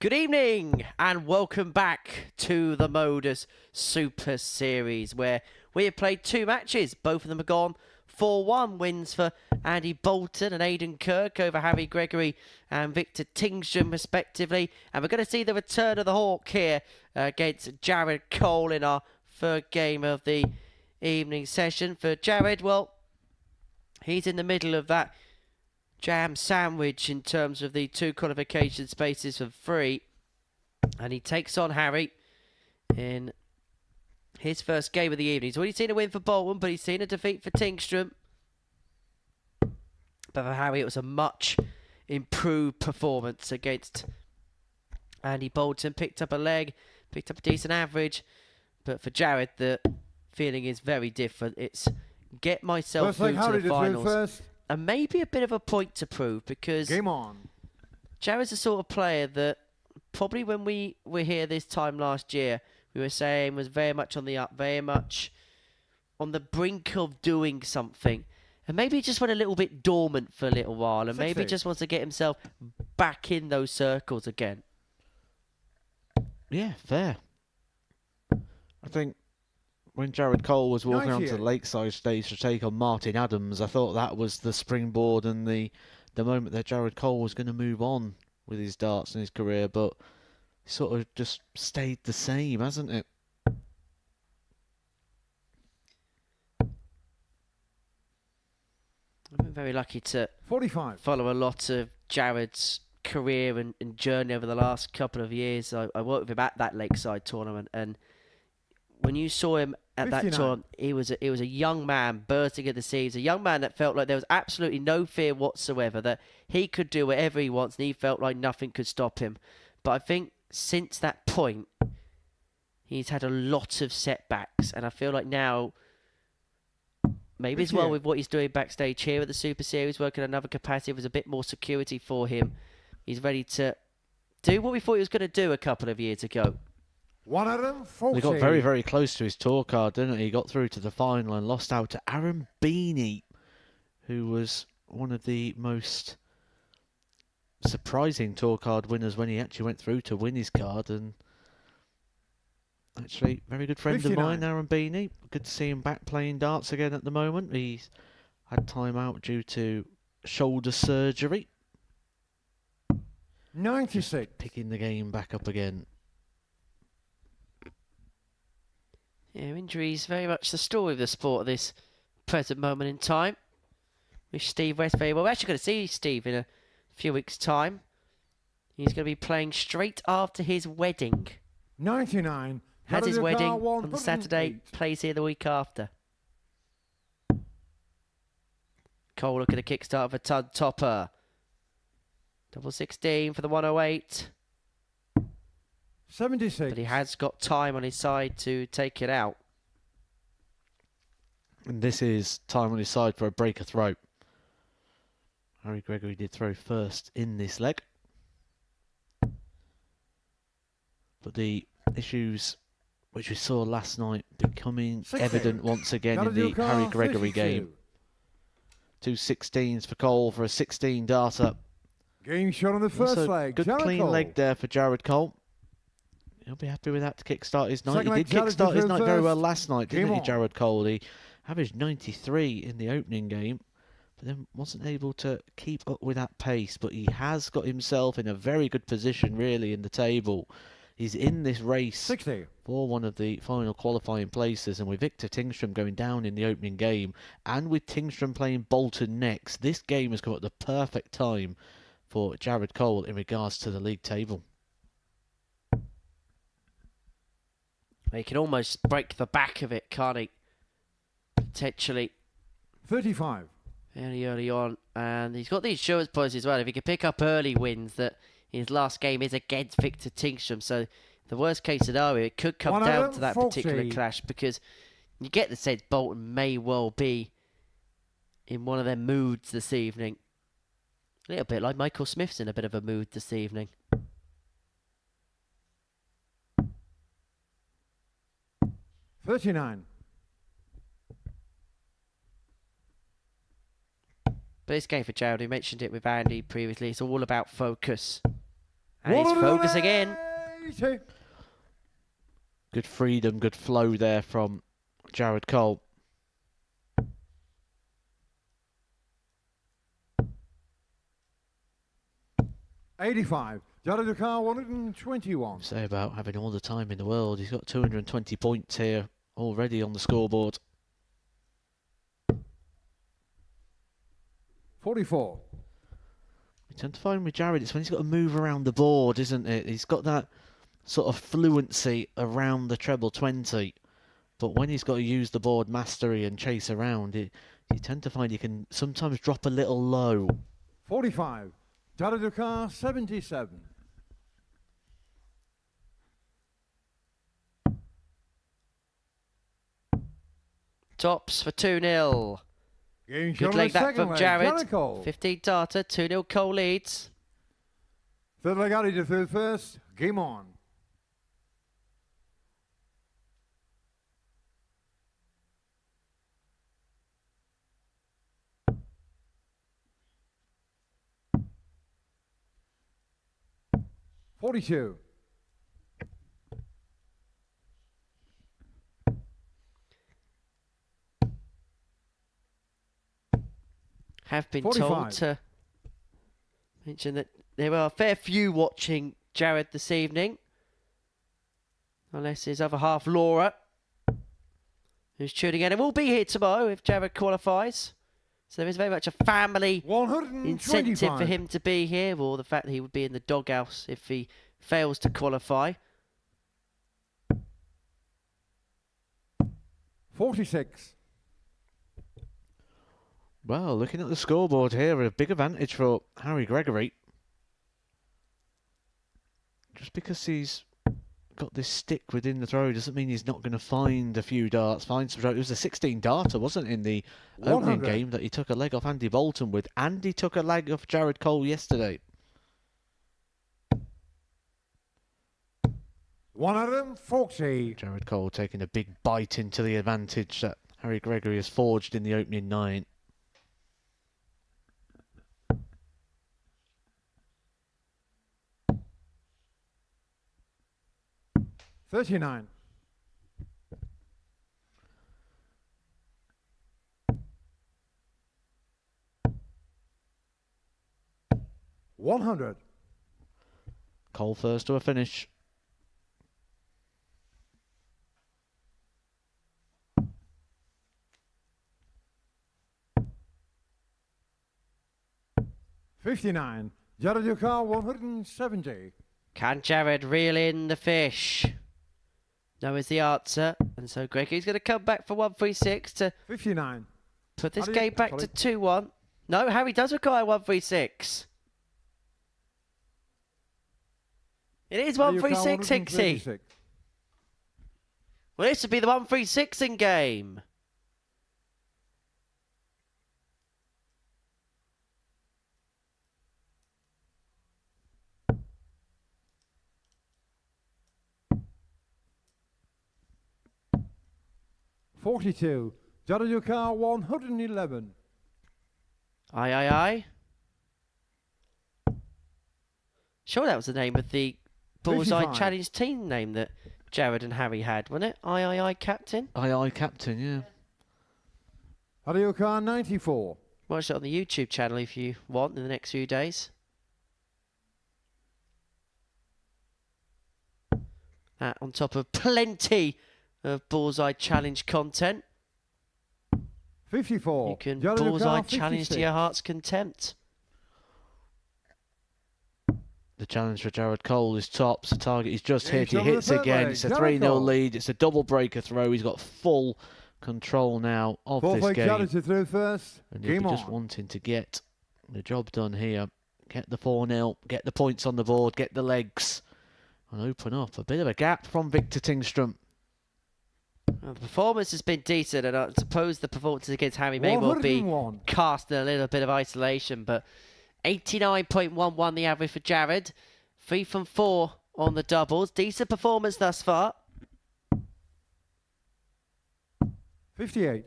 Good evening and welcome back to the Modus Super Series, where we have played two matches. Both of them have gone 4-1 wins for Andy Bolton and Aiden Kirk over Harry Gregory and Victor Tingstrom respectively. And we're going to see the return of the Hawk here against Jared Cole in our third game of the evening session. For Jared, well, he's in the middle of that jam sandwich in terms of the two qualification spaces for free, and he takes on Harry in his first game of the evening. He's already seen a win for Bolton, but he's seen a defeat for Tingstrom. But for Harry, it was a much improved performance against Andy Bolton. Picked up a leg, picked up a decent average, but for Jared, the feeling is very different. It's get myself through to the finals. First. And maybe a bit of a point to prove, because Game on. Jared's the sort of player that probably when we were here this time last year, we were saying was very much on the up, very much on the brink of doing something. And maybe he just went a little bit dormant for a little while, and maybe 60. just wants to get himself back in those circles again. Yeah, fair. I think when Jared Cole was walking onto the 98. Lakeside stage to take on Martin Adams, I thought that was the springboard and the moment that Jared Cole was going to move on with his darts in his career, but sort of just stayed the same, hasn't it? I've been very lucky to 45. follow a lot of Jared's career and journey over the last couple of years. I worked with him at that Lakeside tournament, and when you saw him at that 59. tournament, he was a young man bursting at the seams, a young man that felt like there was absolutely no fear whatsoever, that he could do whatever he wants, and he felt like nothing could stop him. But I think since that point, he's had a lot of setbacks, and I feel like now, maybe as well with what he's doing backstage here at the Super Series, working another capacity, there's a bit more security for him. He's ready to do what we thought he was going to do a couple of years ago. 140. He got very, very close to his tour card, didn't he? He got through to the final and lost out to Aaron Beanie, who was one of the most surprising tour card winners when he actually went through to win his card. And actually, very good friend 59. of mine, Aaron Beanie. Good to see him back playing darts again at the moment. He's had time out due to shoulder surgery. 96. Picking the game back up again. Yeah, injuries very much the story of the sport at this present moment in time. Wish Steve West very well. We're actually going to see Steve in a few weeks' time. He's going to be playing straight after his wedding. 99. Has his Jared wedding Carr, on Saturday, 108. plays here the week after. Cole looking at a kickstart for Tud Topper. Double 16 for the 108. 76. But he has got time on his side to take it out. And this is time on his side for a breaker throw. Harry Gregory did throw first in this leg. But the issues which we saw last night becoming 60. evident once again in the Carr, Harry Gregory 52. game. 2 16s for Cole for a 16 darter. Game shot on the first Also, leg. good Jared clean Cole. leg there for Jared Cole. He'll be happy with that to kickstart his night. Second He leg, did Jared kickstart his through night very well first. last night, Game didn't he, on. Jared Cole? He averaged 93 in the opening game, but then wasn't able to keep up with that pace. But he has got himself in a very good position, really, in the table. He's in this race 60. for one of the final qualifying places, and with Victor Tingstrom going down in the opening game, and with Tingstrom playing Bolton next, this game has come at the perfect time for Jared Cole in regards to the league table. He can almost break the back of it, can't he? Potentially 35. very early on. And he's got the insurance policy as well. If he can pick up early wins, that his last game is against Victor Tingstrom. So the worst case scenario, it could come down to that 140. particular clash, because you get the sense Bolton may well be in one of their moods this evening. A little bit like Michael Smith's in a bit of a mood this evening. $39. But this game for Jared, we mentioned it with Andy previously, it's all about focus. And he's focus again. 180. Good freedom, good flow there from Jared Cole. $85. Jared Carr, 121. Say about having all the time in the world. He's got 220 points here already on the scoreboard. 44. We tend to find with Jared, it's when he's got to move around the board, isn't it? He's got that sort of fluency around the treble 20. But when he's got to use the board mastery and chase around, you tend to find he can sometimes drop a little low. 45. Jared Carr, 77. Tops for 2-0. Game shot Good on leg the that second from leg. Jared. Cole. 15 darter, 2-0 Cole leads. Third leg out, he did third first. Game on. $42. Have been 45. told to Mention that there are a fair few watching Jared this evening. Unless his other half, Laura, who's tuning in and will be here tomorrow if Jared qualifies. So there is very much a family 125. incentive for him to be here, or the fact that he would be in the doghouse if he fails to qualify. 46. Well, looking at the scoreboard here, a big advantage for Harry Gregory. Just because he's got this stick within the throw doesn't mean he's not going to find a few darts, find some. It was a 16 darter, wasn't it, in the opening 100. game that he took a leg off Andy Bolton with. And he took a leg off Jared Cole yesterday. 140. Jared Cole taking a big bite into the advantage that Harry Gregory has forged in the opening 9. $39. $100. Cole first to a finish. $59. Jared Yukar, 170. Can Jared reel in the fish? No is the answer. And so Gregory's going to come back for 136 to 59. put this How do you- game back sorry. to 2-1. No, Harry does require 136. It is Jared Yukar, 136, Hixie. 136. Well, this would be the 136 in game. $42. Jared Yukar, 111. Aye, aye, aye. Sure, that was the name of the Bullseye 55. Challenge team name that Jared and Harry had, wasn't it? Aye, aye, aye, Captain. Aye, aye, captain, yeah. Jared Yukar, 94. Watch it on the YouTube channel if you want in the next few days. That on top of plenty of Bullseye Challenge content. 54. You can Jared Bullseye Yukar, Challenge to 56. your heart's content. The challenge for Jared Cole is tops. The target is just Yeah, hit. He he's over the hits third again. leg. It's a Jared 3-0 Cole. lead. It's a double breaker throw. He's got full control now of Four this flag game. Jared to throw first. And he'll Game be just on. wanting to get the job done here. Get the 4-0, get the points on the board, get the legs, and open up a bit of a gap from Victor Tingstrom. Well, the performance has been decent, and I suppose the performance against Harry may well be 101. cast in a little bit of isolation, but 89.11 the average for Jared. 3 from 4 on the doubles. Decent performance thus far. 58.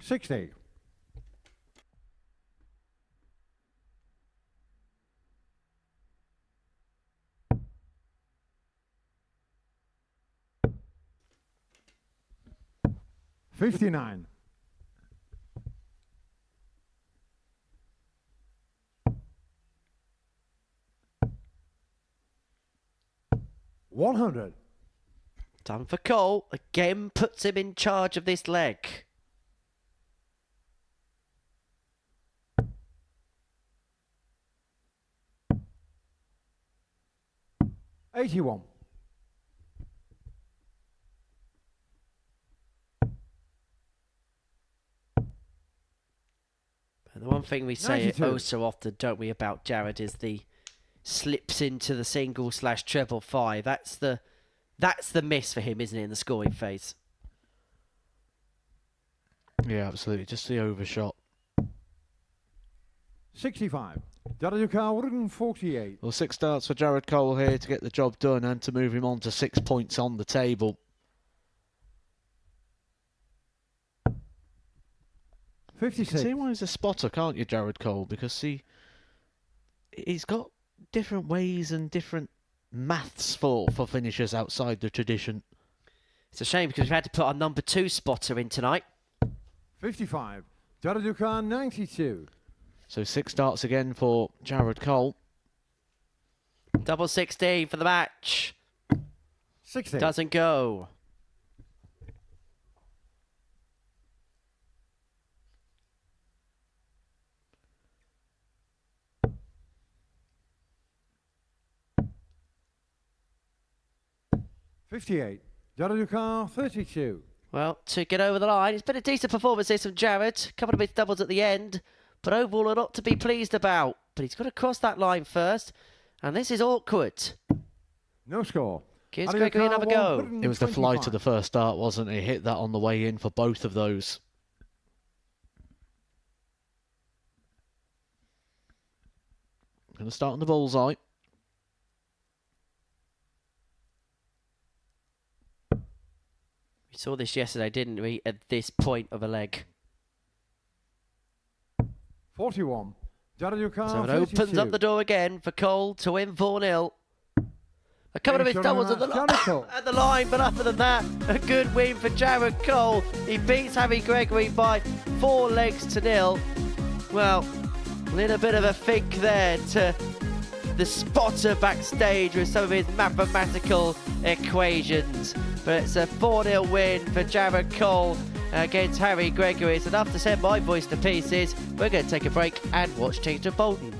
$60. $59. $100. Done for Cole. Again puts him in charge of this leg. $81. But the one thing we say 92. oh so often, don't we, about Jared is the slips into the single / treble 5. That's the miss for him, isn't it, in the scoring phase? Yeah, absolutely. Just the overshot. 65. Jared Yukar, 148. Well, 6 starts for Jared Cole here to get the job done and to move him on to 6 points on the table. 56. See why he's a spotter, can't you, Jared Cole? Because he's got different ways and different maths for finishers outside the tradition. It's a shame because we've had to put our number 2 spotter in tonight. 55. Daradukan 92. So 6 darts again for Jared Cole. Double 16 for the match. 60. Doesn't go. $58. Daradukan 32. Well, to get over the line, it's been a decent performance here from Jared. A couple of big doubles at the end, but overall a lot to be pleased about. But he's got to cross that line first, and this is awkward. No score. Gives Gregory another go. It was the flight of the first dart, wasn't it? He hit that on the way in for both of those. Going to start on the bullseye. We saw this yesterday, didn't we, at this point of a leg. 41. Daradukan So it 32. opens up the door again for Cole to win 4-0. A couple of his Thanks, doubles at the, Jared Cole. at the line, but other than that, a good win for Jared Cole. He beats Harry Gregory by 4 legs to 0. Well, a little bit of a fink there to the spotter backstage with some of his mathematical equations. But it's a 4-0 win for Jared Cole against Harry Gregory. It's enough to send my voice to pieces. We're going to take a break and watch Tingstrom Bolton.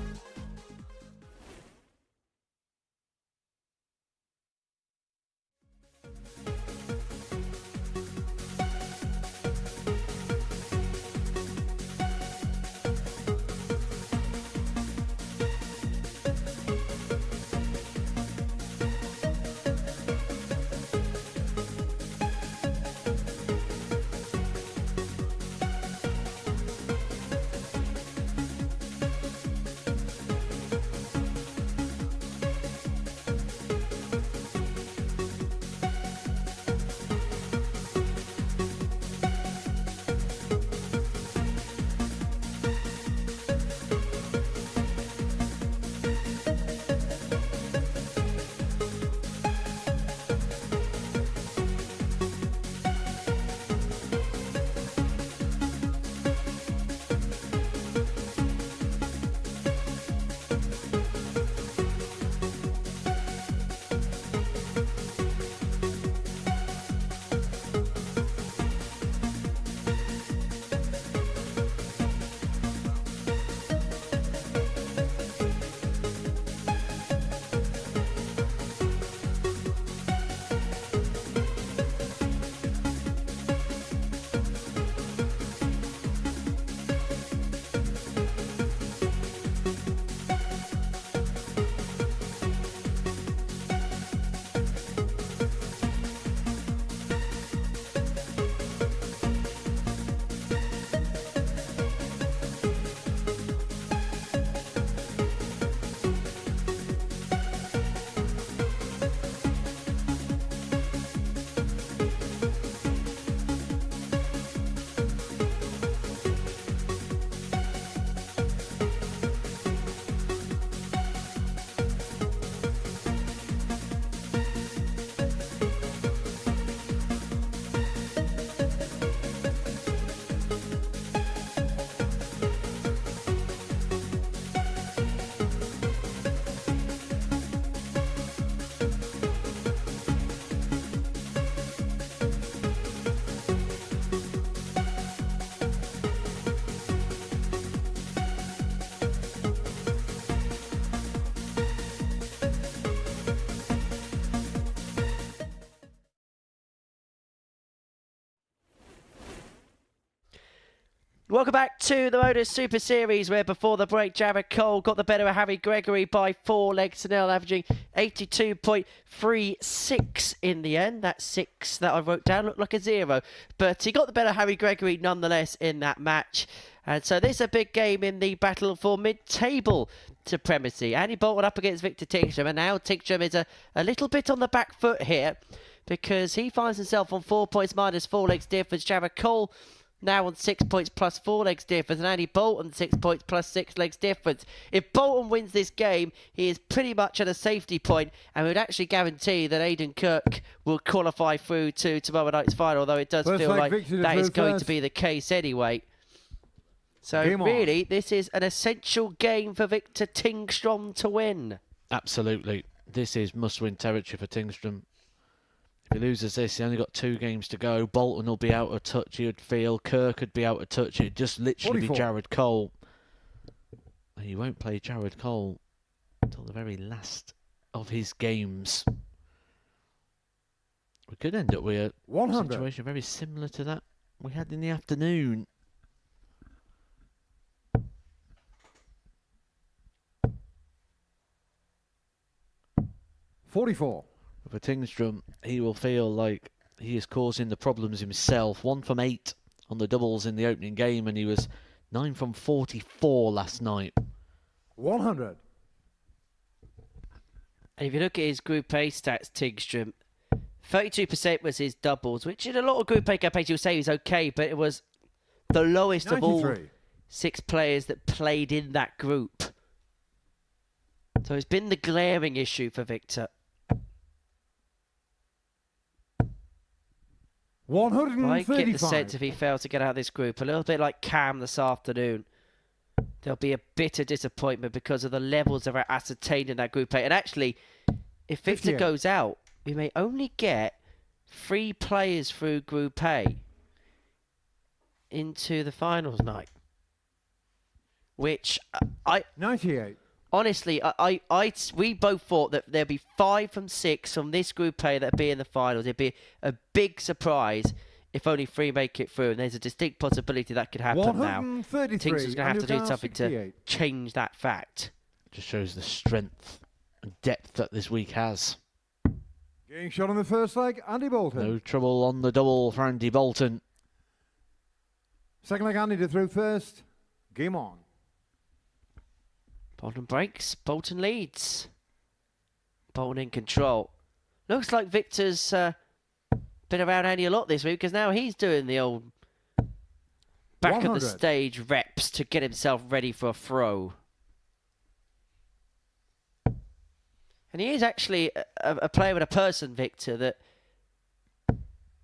Welcome back to the Modus Super Series, where before the break, Jared Cole got the better of Harry Gregory by 4 legs to 0, averaging 82.36 in the end. That 6 that I wrote down looked like a 0, but he got the better of Harry Gregory nonetheless in that match. And so this is a big game in the battle for mid-table supremacy. Andy Bolton up against Victor Tingstrom, and now Tingstrom is a little bit on the back foot here, because he finds himself on 4 points minus 4 legs difference. Jared Cole now on 6 points plus 4 legs difference, and Andy Bolton 6 points plus 6 legs difference. If Bolton wins this game, he is pretty much at a safety point, and would actually guarantee that Aiden Kirk will qualify through to tomorrow night's final, although it does feel like that is going to be the case anyway. So really, this is an essential game for Victor Tingstrom to win. Absolutely. This is must-win territory for Tingstrom. If he loses this, he only got 2 games to go. Bolton will be out of touch, he would feel. Kirk would be out of touch. It'd just literally 44. be Jared Cole. And he won't play Jared Cole until the very last of his games. We could end up with a 100. situation very similar to that we had in the afternoon. $44. For Tingstrom, he will feel like he is causing the problems himself. 1 from 8 on the doubles in the opening game, and he was 9 from 44 last night. 100. And if you look at his Group A stats, Tingstrom, 32% was his doubles, which in a lot of Group A campaigns you'll say is okay, but it was the lowest 93. of all 6 players that played in that group. So it's been the glaring issue for Victor. 135. I get the sense if he fails to get out of this group, a little bit like Cam this afternoon, there'll be a bitter disappointment because of the levels that are ascertained in that Group A. And actually, if Victor 58. goes out, we may only get 3 players through Group A into the finals night. Which, 98. honestly, we both thought that there'd be 5 from 6 from this Group A that'd be in the finals. It'd be a big surprise if only 3 make it through, and there's a distinct possibility that could happen now. 133. Tingstrom's going to have to do Undercard something 68. to change that fact. Just shows the strength and depth that this week has. Getting shot on the first leg, Andy Bolton. No trouble on the double for Andy Bolton. Second leg, Andy to through first. Game on. Bolton breaks, Bolton leads. Bolton in control. Looks like Victor's been around Andy a lot this week, because now he's doing the old back of the 100. stage reps to get himself ready for a throw. And he is actually a player and a person, Victor, that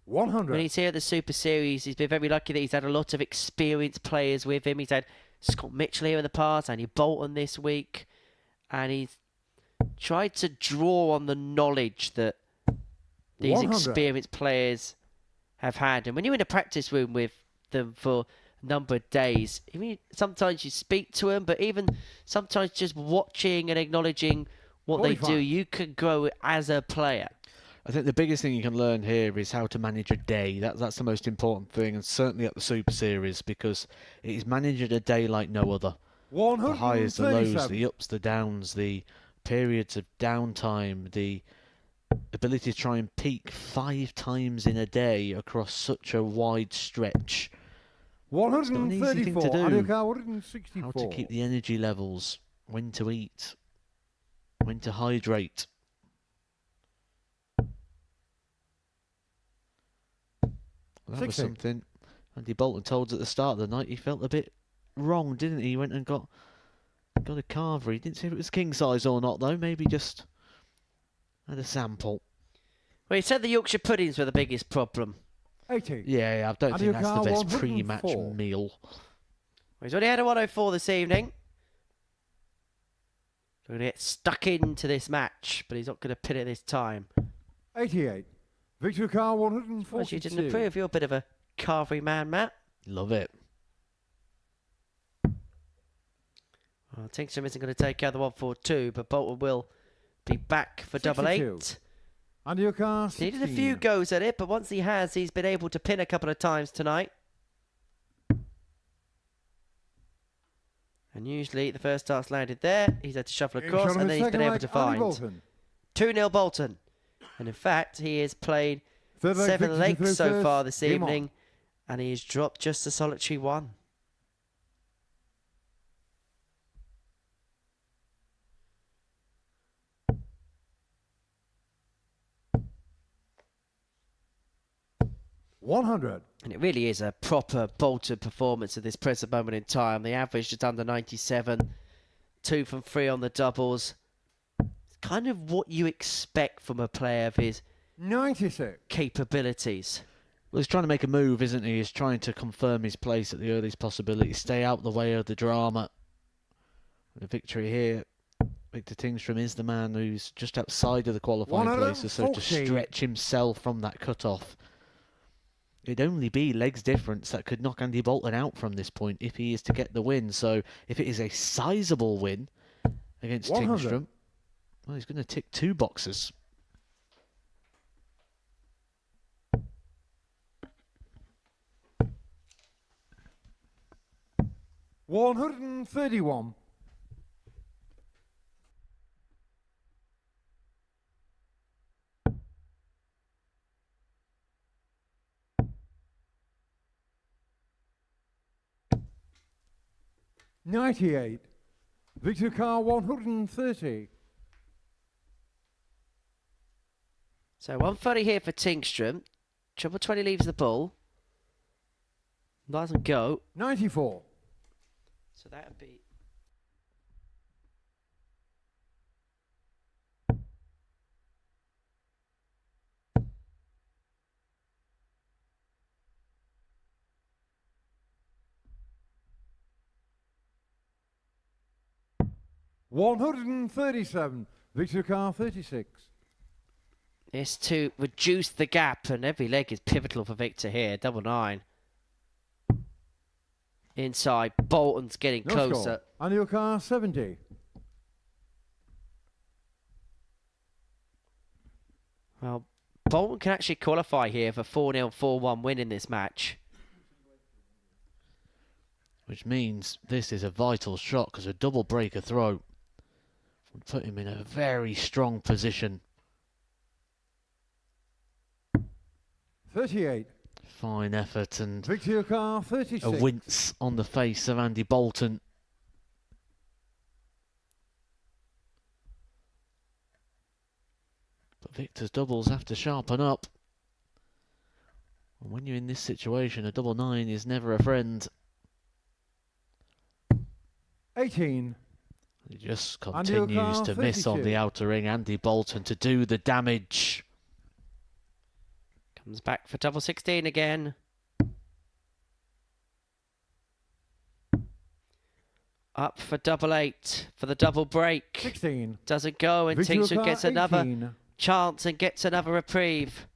100. when he's here at the Super Series, he's been very lucky that he's had a lot of experienced players with him. He's had Scott Mitchell here in the past, Andy Bolton this week, and he's tried to draw on the knowledge that these 100. experienced players have had. And when you're in a practice room with them for a number of days, I mean, sometimes you speak to them, but even sometimes just watching and acknowledging what they 45. do, you can grow as a player. I think the biggest thing you can learn here is how to manage a day. That's the most important thing, and certainly at the Super Series, because it is managing a day like no other. The highs, the lows, 137. the ups, the downs, the periods of downtime, the ability to try and peak 5 times in a day across such a wide stretch. not an easy thing to 134. do. Andy Carr, 164. How to keep the energy levels, when to eat, when to hydrate. Well, that was 60. something Andy Bolton told us at the start of the night. He felt a bit wrong, didn't he? He went and got a carver. He didn't say if it was king size or not, though. Maybe just had a sample. Well, he said the Yorkshire puddings were the biggest problem. 80. Yeah, I don't Andy think that's the Carr, best 104. pre-match meal. Well, he's already had a 104 this evening. We're going to get stuck into this match, but he's not going to pin it this time. 88. Victor Carr, Well, 142. you didn't approve. You're a bit of a carvery man, Matt. Love it. Well, Tingstrom isn't going to take out the 142, but Bolton will be back for double 62. 8. Andy Carr, He needed a 16. few goes at it, but once he has, he's been able to pin a couple of times tonight. And usually the first dart's landed there. He's had to shuffle Getting across, shot on and the then he's been second able leg, to Andy find. Bolton. 2-0 Bolton. And in fact, he has played Third leg, 7 Victor legs through so first. far this Game on. evening, and he's dropped just a solitary 1. 100. And it really is a proper Bolton performance at this present moment in time. The average just under 97. 2 from 3 on the doubles. It's kind of what you expect from a player of his 96. capabilities. Well, he's trying to make a move, isn't he? He's trying to confirm his place at the earliest possibility, stay out the way of the drama. The victory here, Victor Tingstrom is the man who's just outside of the qualifying places, so to 140. stretch himself from that cut-off. It'd only be legs difference that could knock Andy Bolton out from this point if he is to get the win. So if it is a sizable win against 100. Tingstrom, well, he's going to tick 2 boxes. $131. $98. Victor Carr 130. So 130 here for Tingstrom. Treble 20 leaves the ball. Doesn't go. 94. So that would be... $137. Victor Carr 36. It's to reduce the gap, and every leg is pivotal for Victor here. 99. Inside, Bolton's getting No closer. score. Andy Carr 70. Well, Bolton can actually qualify here for 4-0, 4-1 win in this match. Which means this is a vital shot because a double breaker throw would put him in a very strong position. 38. Fine effort and Victor Carr 36. a wince on the face of Andy Bolton. But Victor's doubles have to sharpen up. And when you're in this situation, a double 9 is never a friend. 18. He just Andy continues O'Carr, to miss on 32. the outer ring. Andy Bolton to do the damage. Comes back for double 16 again. Up for double 8 for the double break. 16. Doesn't go, and Victor Tingstrom Carr, gets another 18. chance and gets another reprieve.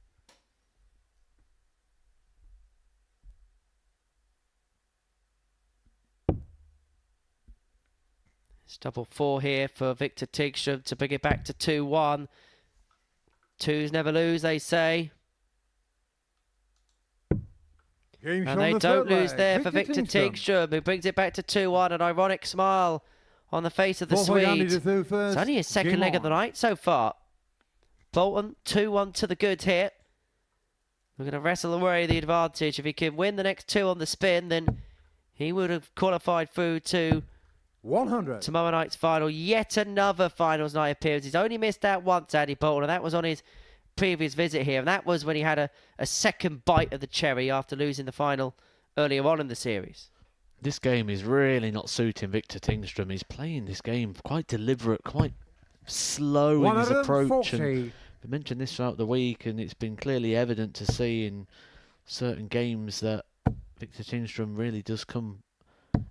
It's double 4 here for Victor Tingstrom to bring it back to 2-1. Twos never lose, they say. Game's And on they the don't third lose leg. there for Victor Tingstrom, who brings it back to 2-1. An ironic smile on the face of the Fourth leg, Andy Swede. to do first. It's only his second Game leg of the on. night so far. Bolton, 2-1 to the good here. We're going to wrestle away the advantage. If he can win the next 2 on the spin, then he would have qualified through to 100. tomorrow night's final. Yet another finals night appearance. He's only missed out once, Andy Bolton, and that was on his previous visit here. And that was when he had a second bite of the cherry after losing the final earlier on in the series. This game is really not suiting Victor Tingstrom. He's playing this game quite deliberate, quite slow in his approach. And 140. we mentioned this throughout the week, and it's been clearly evident to see in certain games that Victor Tingstrom really does come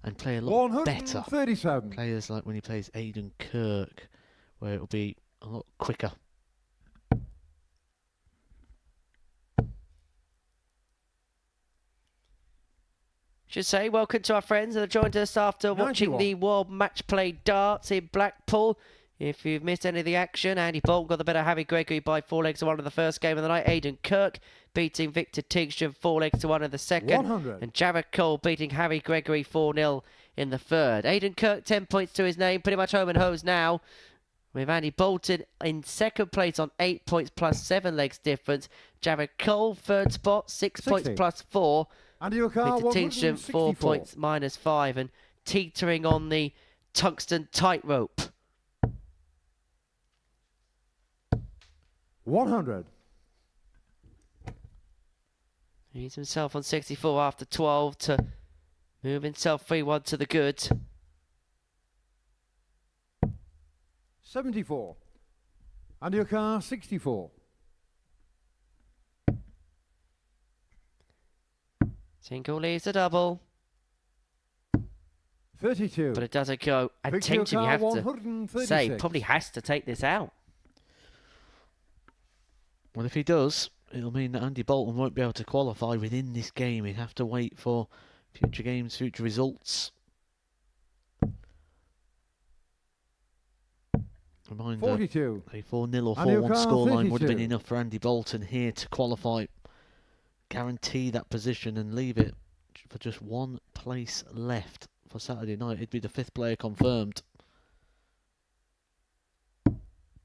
and play a lot better. 137. Players like when he plays Aiden Kirk, where it'll be a lot quicker. Should say welcome to our friends that have joined us after watching 91. the World Match Play Darts in Blackpool. If you've missed any of the action, Andy Bolton got the better Harry Gregory by 4 legs to 1 in the first game of the night. Aiden Kirk beating Victor Tingstrom 4 legs to 1 in the second. 100. And Jared Cole beating Harry Gregory 4-0 in the third. Aiden Kirk 10 points to his name, pretty much home and hose now. With Andy Bolton in second place on 8 points plus 7 legs difference. Jared Cole third spot, 6 points 60. plus 4. Andy O'Carr Victor Tingstrom 4 164. points minus 5 and teetering on the tungsten tightrope. 100. He's himself on 64 after 12 to move himself 3-1 to the good. 74. And your car 64. Single leaves the double. 32. But it doesn't go. And Victor Tingstrom, you have to 136. say, probably has to take this out. Well, if he does, it'll mean that Andy Bolton won't be able to qualify within this game. He'd have to wait for future games, future results. Reminder, 42. a 4-0 or Andy 4-1 O'Connor, scoreline would have 32. been enough for Andy Bolton here to qualify, guarantee that position and leave it for just one place left for Saturday night. It'd be the 5th player confirmed.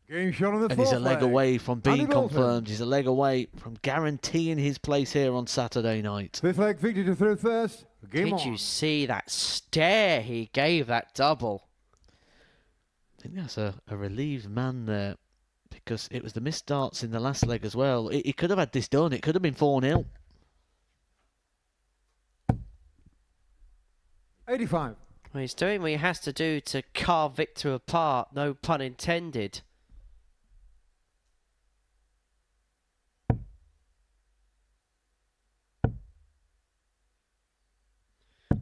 Game shot on the And fourth he's a leg leg. away from being Andy Bolton. confirmed. He's a leg away from guaranteeing his place here on Saturday night. 5th leg, Victor to through first. Game Did on. you see that stare he gave that double? I think that's a relieved man there, because it was the missed darts in the last leg as well. He could have had this done. It could have been 4-0. 85. Well, he's doing what he has to do to carve Victor apart, no pun intended.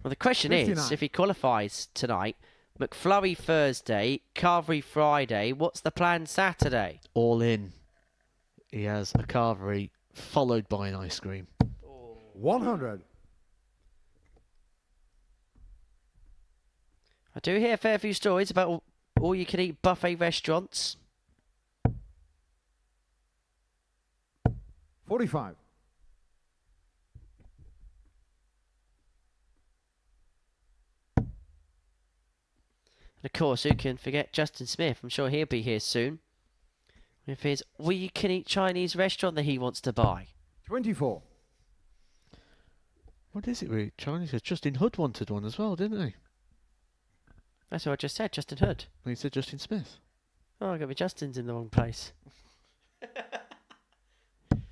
Well, the question is, 59. if he qualifies tonight, McFlurry Thursday, Carvery Friday, what's the plan Saturday? All in. He has a carvery followed by an ice cream. 100. I do hear a fair few stories about all-you-can-eat buffet restaurants. 45. And of course, who can forget Justin Smith? I'm sure he'll be here soon. With his all-you-can-eat Chinese restaurant that he wants to buy. 24. What is it really? Chinese? Justin Hood wanted one as well, didn't he? That's what I just said, Justin Hood. He said Justin Smith. Oh, I got my Justin's in the wrong place.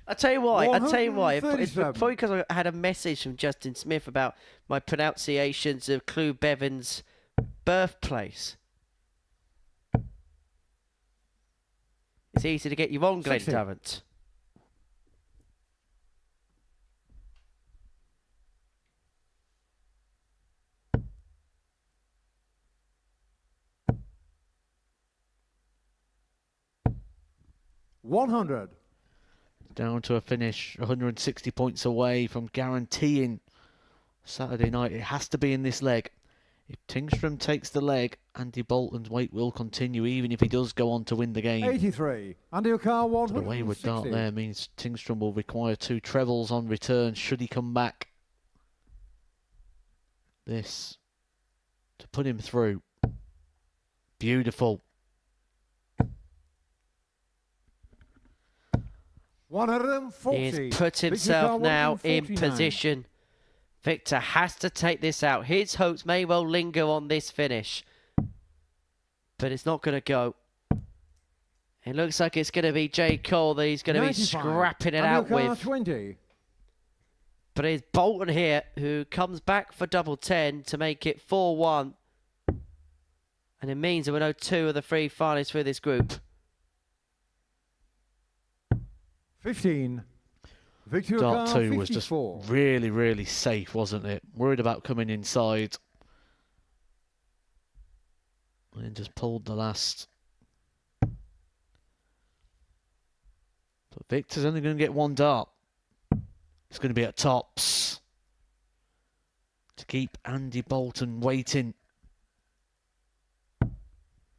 I tell you why. It's 137. probably because I had a message from Justin Smith about my pronunciations of Clu Bevan's birthplace. It's easy to get you wrong, Glenn 60. Durrant. $100. Down to a finish, 160 points away from guaranteeing Saturday night. It has to be in this leg. If Tingstrom takes the leg, Andy Bolton's wait will continue, even if he does go on to win the game. 83. Andy O'Connor, But a 160. wayward dart there means Tingstrom will require 2 trebles on return should he come back. This to put him through. Beautiful. 140. He's put Victor himself Carr, now in 149. position. Victor has to take this out. His hopes may well linger on this finish. But it's not going to go. It looks like it's going to be J. Cole that he's going to be 95. scrapping it Andy out O'Connor, with. 20. But it's Bolton here who comes back for double 10 to make it 4-1. And it means that we know 2 of the 3 finalists for this group. 15. Victor Dart O'Connor, 2 was just 54. really, really safe, wasn't it? Worried about coming inside. And just pulled the last. But Victor's only going to get 1 dart. It's going to be at tops. To keep Andy Bolton waiting.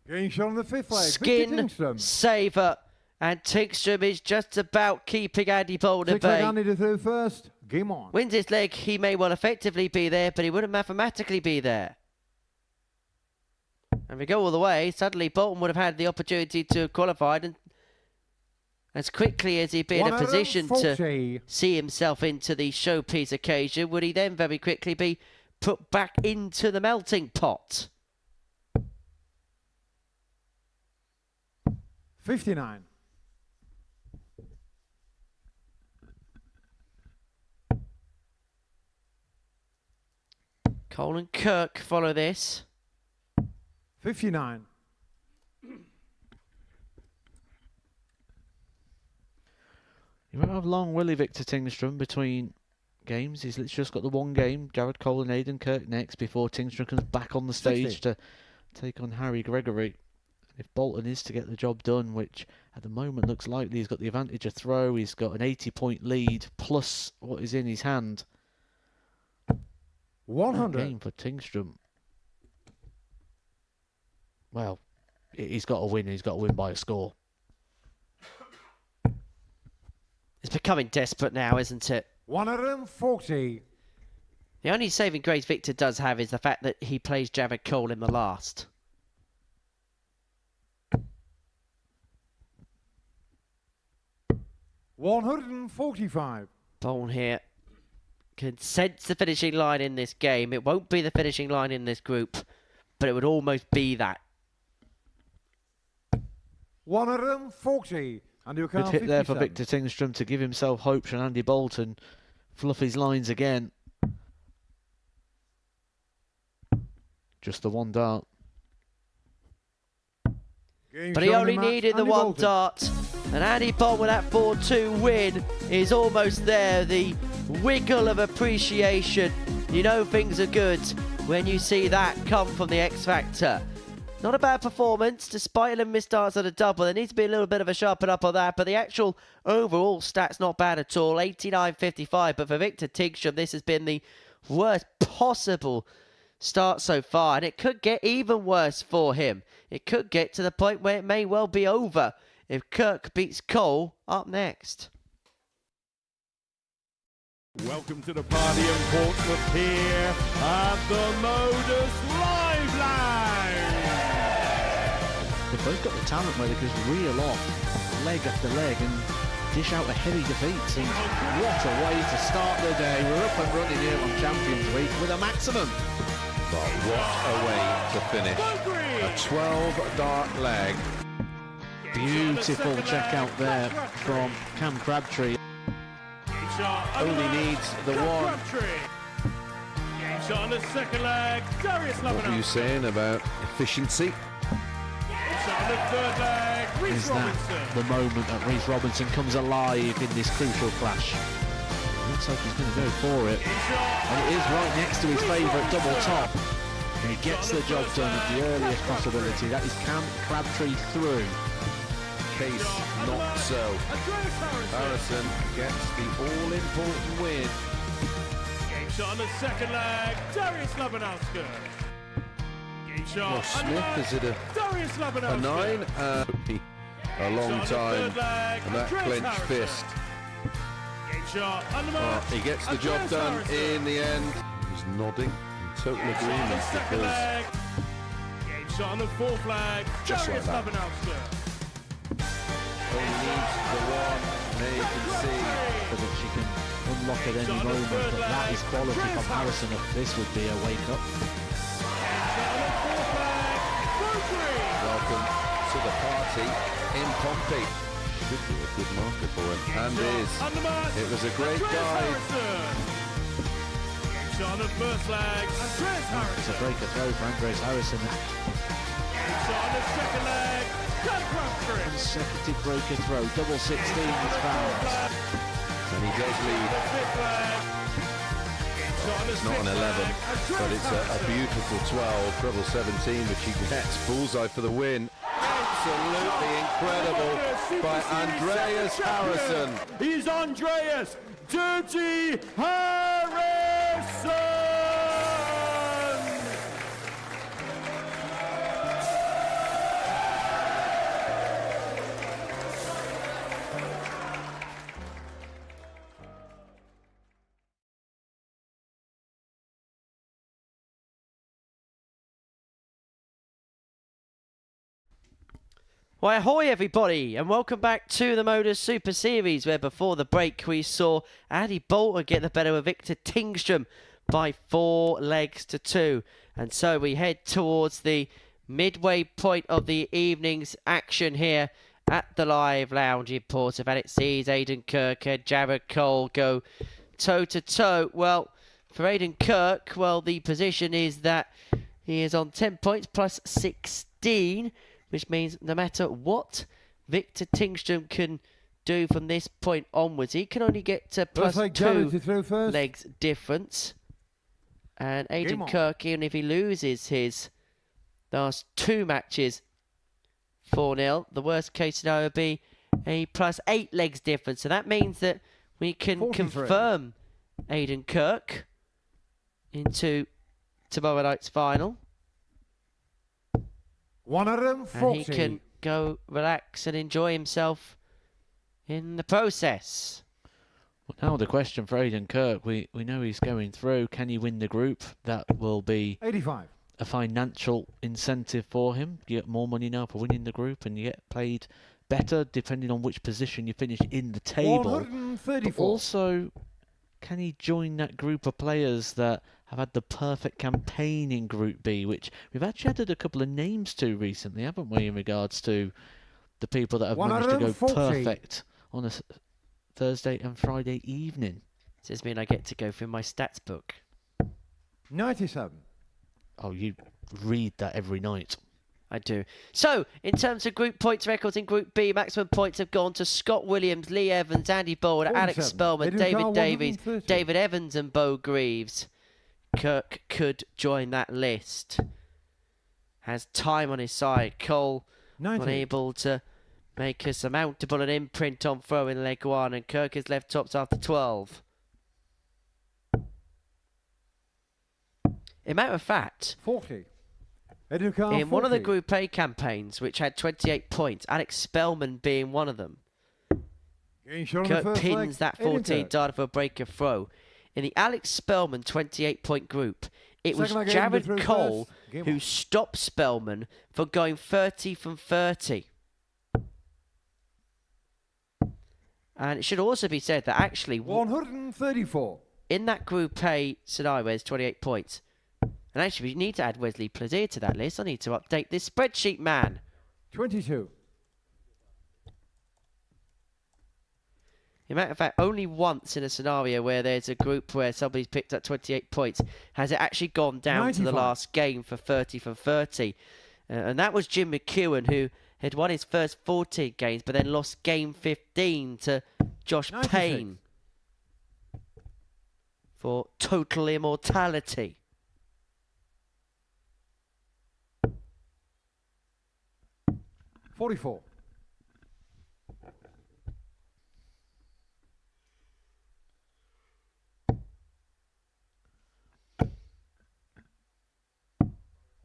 Getting shot on the 5th leg. Victor Skin Tingstrom. saver. And Tingstrom is just about keeping Andy Bolton at 6 leg bay. Andy to through first. Game on. Wins his leg, he may well effectively be there, but he wouldn't mathematically be there. And if we go all the way, suddenly Bolton would have had the opportunity to have qualified, and as quickly as he'd be in a position to 140. see himself into the showpiece occasion, would he then very quickly be put back into the melting pot? 59. Cole and Kirk follow this. 59. You won't have long, will he, Victor Tingstrom, between games? He's literally just got the one game, Jared Cole and Aiden Kirk next, before Tingstrom comes back on the stage 60. to take on Harry Gregory. If Bolton is to get the job done, which at the moment looks likely, he's got the advantage of throw, he's got an 80-point lead, plus what is in his hand. 100. Game for Tingstrom. Well, he's got to win, he's got to win by a score. It's becoming desperate now, isn't it? 140. The only saving grace Victor does have is the fact that he plays Jared Cole in the last. 145. Bolton here can sense the finishing line in this game. It won't be the finishing line in this group, but it would almost be that. 140. And you Good count hit there for 57. Victor Tingstrom to give himself hope. Should Andy Bolton fluff his lines again. Just the one dart. Game But he showing only the match, needed the Andy one Bolton. dart. And Andy Bolton with that 4-2 win is almost there. The wiggle of appreciation. You know things are good when you see that come from the X Factor. Not a bad performance, despite 11 missed darts at a double. There needs to be a little bit of a sharpen up on that, but the actual overall stats not bad at all. 89.55, but for Victor Tingstrom, this has been the worst possible start so far, and it could get even worse for him. It could get to the point where it may well be over if Kirk beats Cole up next. Welcome to the party in Portsmouth here at the Modus Live Lounge. They've both got the talent where they can just reel off leg after leg and dish out a heavy defeat. And what a way to start the day. We're up and running here on Champions Week with a maximum. But what a way to finish. A 12-dart leg. Beautiful check out there from Cam Crabtree. Only needs the one. Game shot on the second leg. Darius What were you saying about efficiency? Shot on the third leg. Is Reece that Robinson. the moment that Reece Robinson comes alive in this crucial clash? Looks like he's going to go for it. And it is right next to his favourite double top. And he gets the job done at the earliest possibility. That is Cam Crabtree through. Case not so. Harrison gets the all-important win. Game shot on the second leg. Darius Labanowski. Game shot. Well, Smith, is it Darius a Labanowski. 9? A long time. And that clenched fist. Game shot on the Oh, mark. he gets the job Andreas done Harrison. in the end. He's nodding in total Game shot on the agreement second because leg. Game shot on the fourth leg. Just Darius like that. Labanowski. only needs the one. There you can see. That she can unlock at any moment, but that is quality from Harrison. This would be a wake-up. Welcome to the party in Pompey. Should be a good marker for him. And is. It was a great guide. Shot on the first leg. Andreas It's a Harrison. breaker throw for Andres Harrison. Shot on the second leg. Cam Crabtree. Consecutive breaker throw. Double 16 is found. And he does lead. Fifth leg. Shot on the It's not an sixth 11, leg. but Andreas it's a Harrison. beautiful 12. Treble 17, which he gets. Bullseye for the win. Absolutely incredible by Andreas Harrison. He's Andreas Dirty Harrison. Well, ahoy everybody, and welcome back to the Modus Super Series, where before the break we saw Andy Bolton get the better of Victor Tingstrom by 4 legs to 2. And so we head towards the midway point of the evening's action here at the Live Lounge in Portsmouth, and it sees Aiden Kirk and Jared Cole go toe-to-toe. Well, For Aiden Kirk, well, the position is that he is on 10 points plus 16, which means no matter what Victor Tingstrom can do from this point onwards, he can only get to plus Looks like Jared 2 to throw first. legs difference. And Game Aiden on. Kirk, even if he loses his last 2 matches 4-0, the worst case scenario would be a plus 8 legs difference. So that means that we can 43. confirm Aiden Kirk into tomorrow night's final. 140. And he can go relax and enjoy himself in the process. Well, now the question for Aiden Kirk, we know he's going through. Can he win the group? That will be 85. a financial incentive for him. You get more money now for winning the group, and you get paid better depending on which position you finish in the table. 134. But also, can he join that group of players that have had the perfect campaign in Group B, which we've actually added a couple of names to recently, haven't we, in regards to the people that have managed to go 140. perfect on a Thursday and Friday evening. Does this mean I get to go through my stats book? 97. Oh, you read that every night. I do. So, in terms of group points records in Group B, maximum points have gone to Scott Williams, Lee Evans, Andy Bolton, Alex 47. Spellman, Aiden David Carr, Davies, 130. David Evans and Bo Greaves. Kirk could join that list. Has time on his side. Cole 90. unable to make a surmountable an imprint on throw in leg 1, and Kirk is left tops after 12. In matter of fact, 40. Aiden Carr, in one of the 40. Group A campaigns, which had 28 points, Alex Spellman being one of them, Getting shot on the Kirk first pins leg. that Aiden 14 Kirk. dart for a breaker throw. In the Alex Spellman 28-point group, it was Second leg, Aiden Jared through Cole first. Game who on. stopped Spellman from going 30 from 30. And it should also be said that actually 134. in that Group A scenario, there's 28 points. And actually, we need to add Wesley Plaisir to that list. I need to update this spreadsheet, man. 22. In matter of fact, only once in a scenario where there's a group where somebody's picked up 28 points has it actually gone down to the 95. last game for 30 from 30. And that was Jim McEwen, who had won his first 14 games, but then lost game 15 to Josh 96. Payne for total immortality. $44.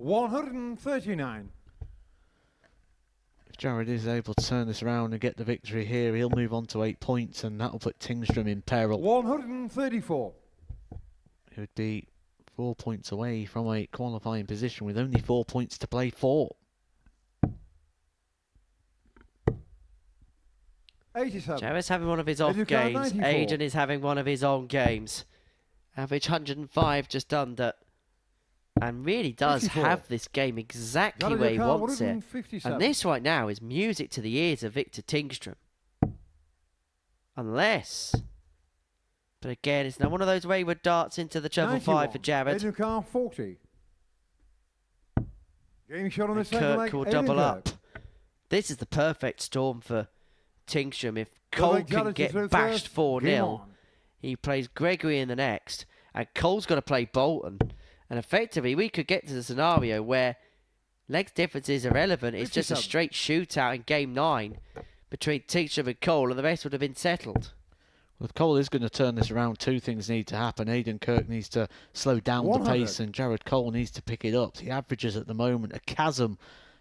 $139. If Jared is able to turn this around and get the victory here, he'll move on to 8 points, and that'll put Tingstrom in peril. 134. He would be 4 points away from a qualifying position with only 4 points to play for. 87. Jared's having one of his off Aiden Carr, games. 94. Aiden is having one of his on games. Average 105 just under. And really does 54. have this game exactly Jared where he Carr, wants it. 157. And this right now is music to the ears of Victor Tingstrom. Unless. But again, it's not one of those wayward darts into the treble 91. five for Jared. Aiden Carr, 40. Getting shot on the And second Kirk leg. will Aiden double Kirk. up. This is the perfect storm for Tingstrom. If Double Cole leg can Jared to throw get bashed first. 4-0, Game on. he plays Gregory in the next, and Cole's got to play Bolton. And effectively, we could get to the scenario where legs difference is irrelevant. It's just a 57. straight shootout in Game 9 between Tingstrom and Cole, and the rest would have been settled. Well, if Cole is going to turn this around, two things need to happen. Aiden Kirk needs to slow down 100. the pace, and Jared Cole needs to pick it up. The averages at the moment, a chasm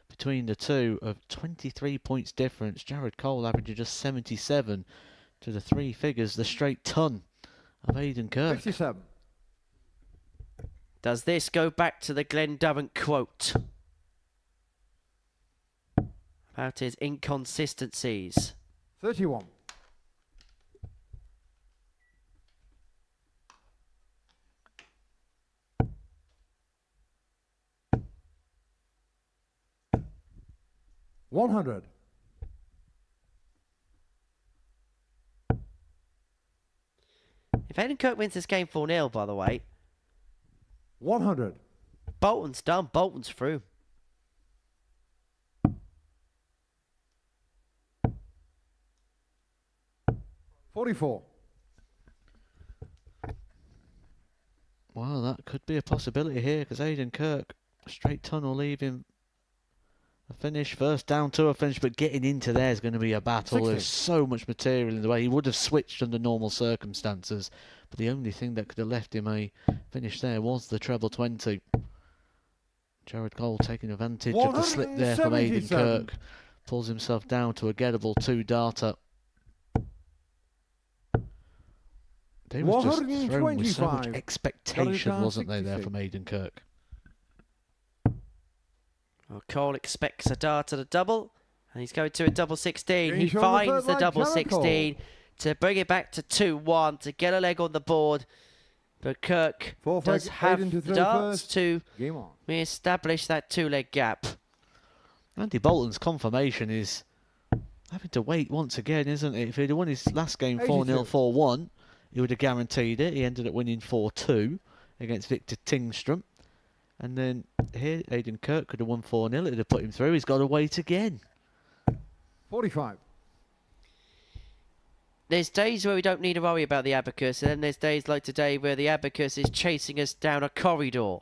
between the two of 23 points difference. Jared Cole averaging just 77 to the three figures, the straight ton of Aiden Kirk. 57. Does this go back to the Glenn Durant quote about his inconsistencies? 31. $100. If Aiden Kirk wins this game 4-0, by the way, 100. Bolton's done. Bolton's through. $44. Well, that could be a possibility here because Aiden Kirk, straight tunnel leaving a finish. First down to a finish, but getting into there is going to be a battle. 60. There's so much material in the way. He would have switched under normal circumstances, but the only thing that could have left him a finish there was the treble 20. Jared Cole taking advantage of the slip there from Aiden 177. Kirk. Pulls himself down to a gettable 2-darter. There was just thrown with so much 125. expectation, wasn't there, there 66. from Aiden Kirk? Well, Cole expects a dart at a double, and he's going to a double 16. Can He you show the finds third the leg, double Jared 16 to bring it back to 2-1 to get a leg on the board. But Kirk Four does flag, have Aiden to the throw darts first. to Game on. re-establish that 2-leg gap. Andy Bolton's confirmation is having to wait once again, isn't it? If he'd won his last game 4-0, 82. 4-1, he would have guaranteed it. He ended up winning 4-2 against Victor Tingstrom. And then here, Aiden Kirk could have won 4-0. It would have put him through. He's got to wait again. 45. There's days where we don't need to worry about the abacus, and then there's days like today where the abacus is chasing us down a corridor.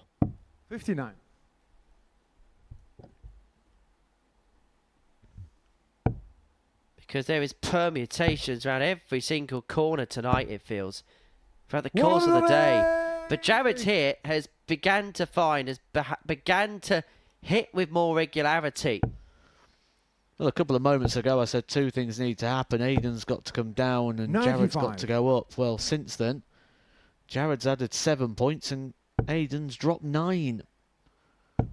59. Because there is permutations around every single corner tonight, it feels, throughout the course of the day. But Jared's hit has began to began to hit with more regularity. Well, a couple of moments ago, I said two things need to happen. Aiden's got to come down and Jared's 95. got to go up. Well, since then, Jared's added 7 points and Aiden's dropped 9.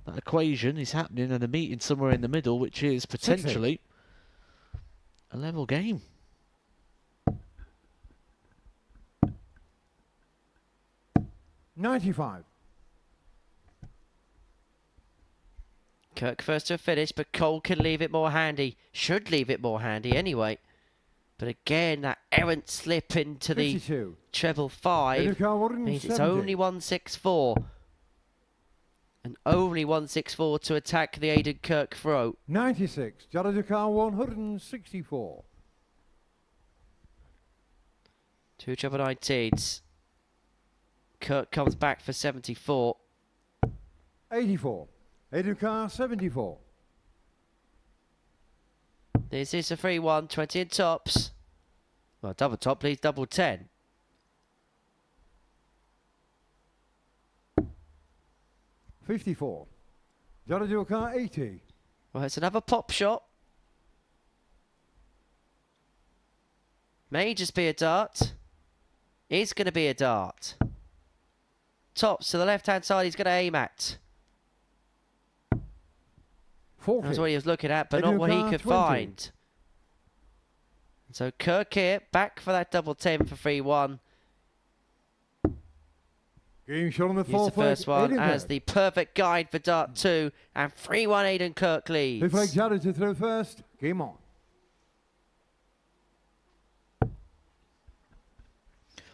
That equation is happening and a meeting somewhere in the middle, which is potentially a level game. $95. Kirk first to a finish, but Cole can leave it more handy. Should leave it more handy anyway. But again, that errant slip into the 52. treble 5 means it's only 164. And only 164 to attack the Aiden Kirk throw. 96. Jaradukar 164. 2 treble 19s. Kirk comes back for 74. 84. Edukar 74. This is a 3-1, 20 in tops. Well, double top, please, double 10. $54. Jaradukar 80. Well, it's another pop shot. May just be a dart. Is going to be a dart. Tops to the left-hand side, he's going to aim at. 40. That's what he was looking at, but not what he Edukar could 20. find. So Kirk here, back for that double 10 for 3-1. Game shot on the Use fourth the first flag, one Aiden as Kirk. the perfect guide for dart 2. And 3-1 Aiden Kirk leads. Fifth flag Jared to throw first. Game on.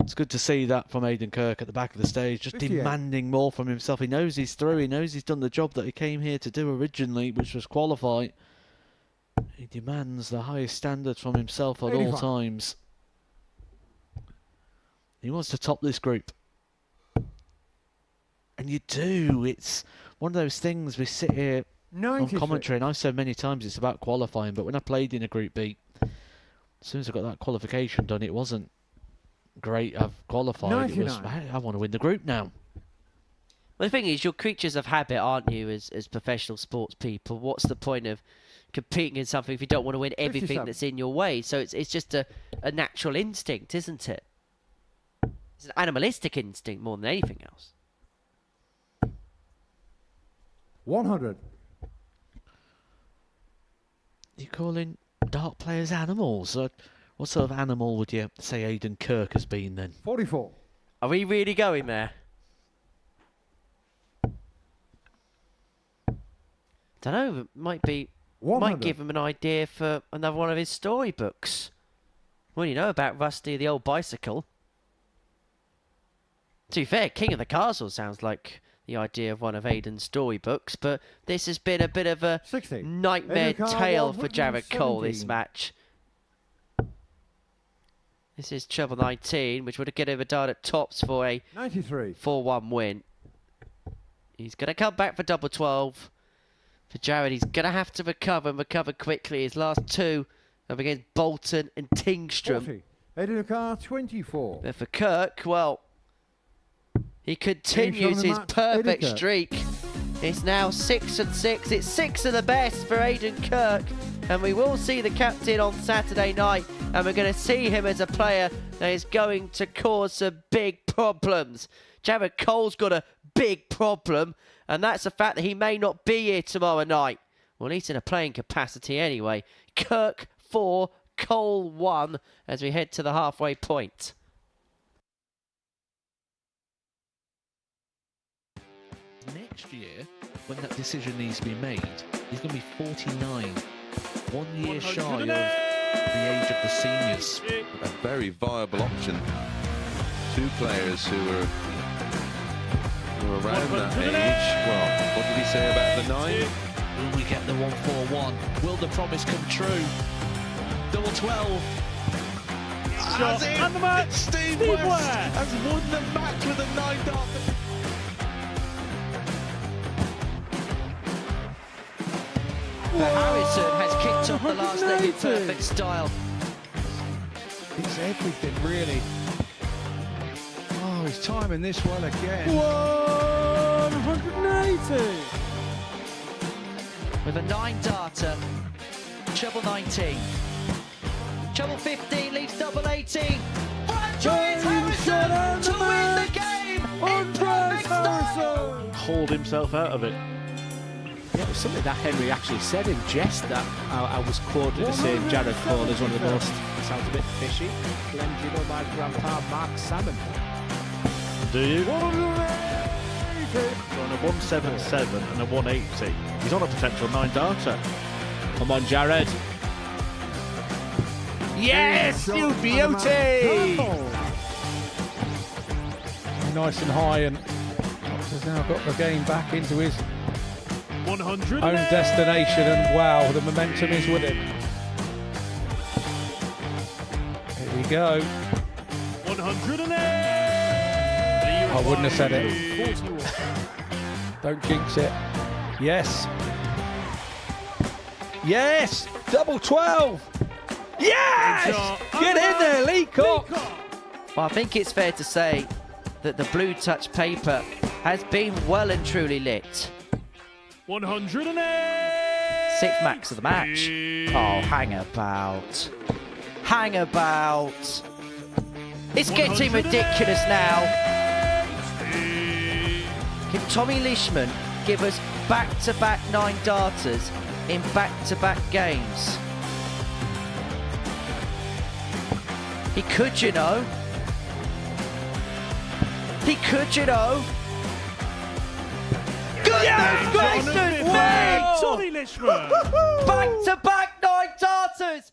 It's good to see that from Aiden Kirk at the back of the stage, just 58. demanding more from himself. He knows he's through. He knows he's done the job that he came here to do originally, which was qualify. He demands the highest standards from himself at all 85. times. He wants to top this group. And you do. It's one of those things we sit here on 96. commentary, and I've said many times it's about qualifying, but when I played in a Group B, as soon as I got that qualification done, it wasn't great, I've qualified. It was, 99. I want to win the group now. Well, the thing is, you're creatures of habit, aren't you, as professional sports people? What's the point of competing in something if you don't want to win everything 57. that's in your way? So it's just a natural instinct, isn't it? It's an animalistic instinct more than anything else. 100. You calling dart players animals? What sort of animal would you say Aiden Kirk has been then? 44. Are we really going there? Don't know. Might 100. give him an idea for another one of his storybooks. Well, you know about Rusty the old bicycle. To be fair, King of the Castle sounds like the idea of one of Aiden's storybooks, but this has been a bit of a 60. nightmare Aiden Carr, tale for Jared Cole this 117. match. This is treble 19, which would have given him a dart at tops for a 93. 4-1 win. He's going to come back for double 12. For Jared, he's going to have to recover and recover quickly. His last two are against Bolton and Tingstrom. 40. Aiden Carr, 24. But for Kirk, well, he continues Finish on the his match, perfect Aiden Kirk. streak. It's now 6 and 6. It's 6 of the best for Aiden Kirk. And we will see the captain on Saturday night. And we're going to see him as a player that is going to cause some big problems. Jared Cole's got a big problem. And that's the fact that he may not be here tomorrow night. Well, at least in a playing capacity anyway. Kirk 4, Cole 1 as we head to the halfway point. Next year, when that decision needs to be made, he's going to be 49. 1 year shy of the age of the seniors. A very viable option. Two players who are around that age. Well, what did he say about the 9? Will we get the 141? Will the promise come true? Double 12. Shot and the match. Steve West West has won the match with a 9 dart. Harrison has kicked off the last leg in perfect style. It's everything, really. Oh, he's timing this well again. 180. With a 9-darter, treble 19. Treble 15 leaves double 18. Andreas Harrison to win the game in perfect style. Hauled himself out of it. Yeah, it was something that Henry actually said in jest that I was quoted as saying Jared Cole is one of the most, sounds a bit fishy, claimed you know my grandpa Mark Salmon. Do you? On a 177 and a 180. He's on a potential 9-darter. Come on, Jared. Yes, you beauty! Nice and high, and has now got the game back into his 100. own destination, and wow, the momentum is with him. Here we go. 108. I wouldn't have said it. Don't jinx it. Yes. Yes! Double 12! Yes! Get in there, Lee Cook! Well, I think it's fair to say that the blue touch paper has been well and truly lit. 108. 6th max of the match. Oh, hang about. Hang about. It's getting ridiculous now. Can Tommy Leishman give us back-to-back 9-darters in back-to-back games? He could, you know. He could, you know. Goodness gracious me! Tommy Leishman. Back-to-back 9-darters!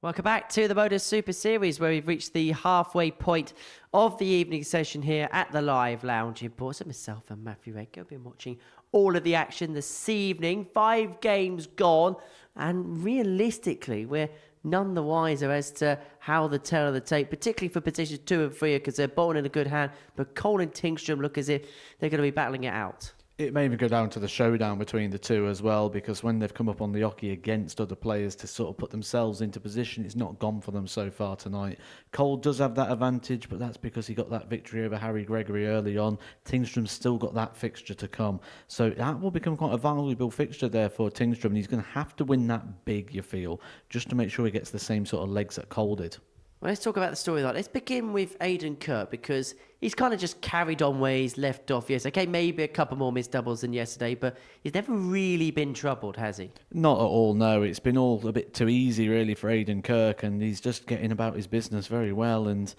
Welcome back to the Modus Super Series, where we've reached the halfway point of the evening session here at the Live Lounge in Portsmouth. Myself and Matthew Redgo have been watching all of the action this evening. 5 games gone, and realistically, we're none the wiser as to how the tail of the tape, particularly for positions 2 and 3, because they're Bolton in a good hand, but Cole and Tingstrom look as if they're going to be battling it out. It may even go down to the showdown between the two as well, because when they've come up on the hockey against other players to sort of put themselves into position, it's not gone for them so far tonight. Cole does have that advantage, but that's because he got that victory over Harry Gregory early on. Tingstrom's still got that fixture to come. So that will become quite a valuable fixture there for Tingstrom, and he's going to have to win that big, you feel, just to make sure he gets the same sort of legs that Cole did. Well, let's talk about the storyline. Let's begin with Aiden Kirk, because he's kind of just carried on where he's left off. Yes, okay, maybe a couple more missed doubles than yesterday, but he's never really been troubled, has he? Not at all, no. It's been all a bit too easy, really, for Aiden Kirk, and he's just getting about his business very well, and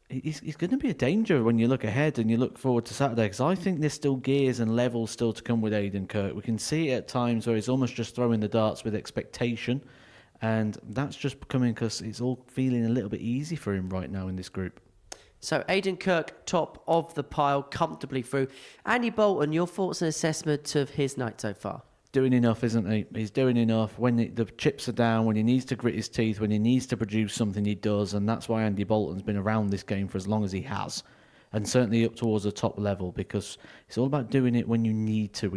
he's going to be a danger when you look ahead and you look forward to Saturday, because I think there's still gears and levels still to come with Aiden Kirk. We can see it at times where he's almost just throwing the darts with expectation, and that's just coming because it's all feeling a little bit easy for him right now in this group. So Aiden Kirk, top of the pile, comfortably through. Andy Bolton, your thoughts and assessment of his night so far? Doing enough, isn't he? He's doing enough. When the chips are down, when he needs to grit his teeth, when he needs to produce something, he does. And that's why Andy Bolton's been around this game for as long as he has. And certainly up towards the top level, because it's all about doing it when you need to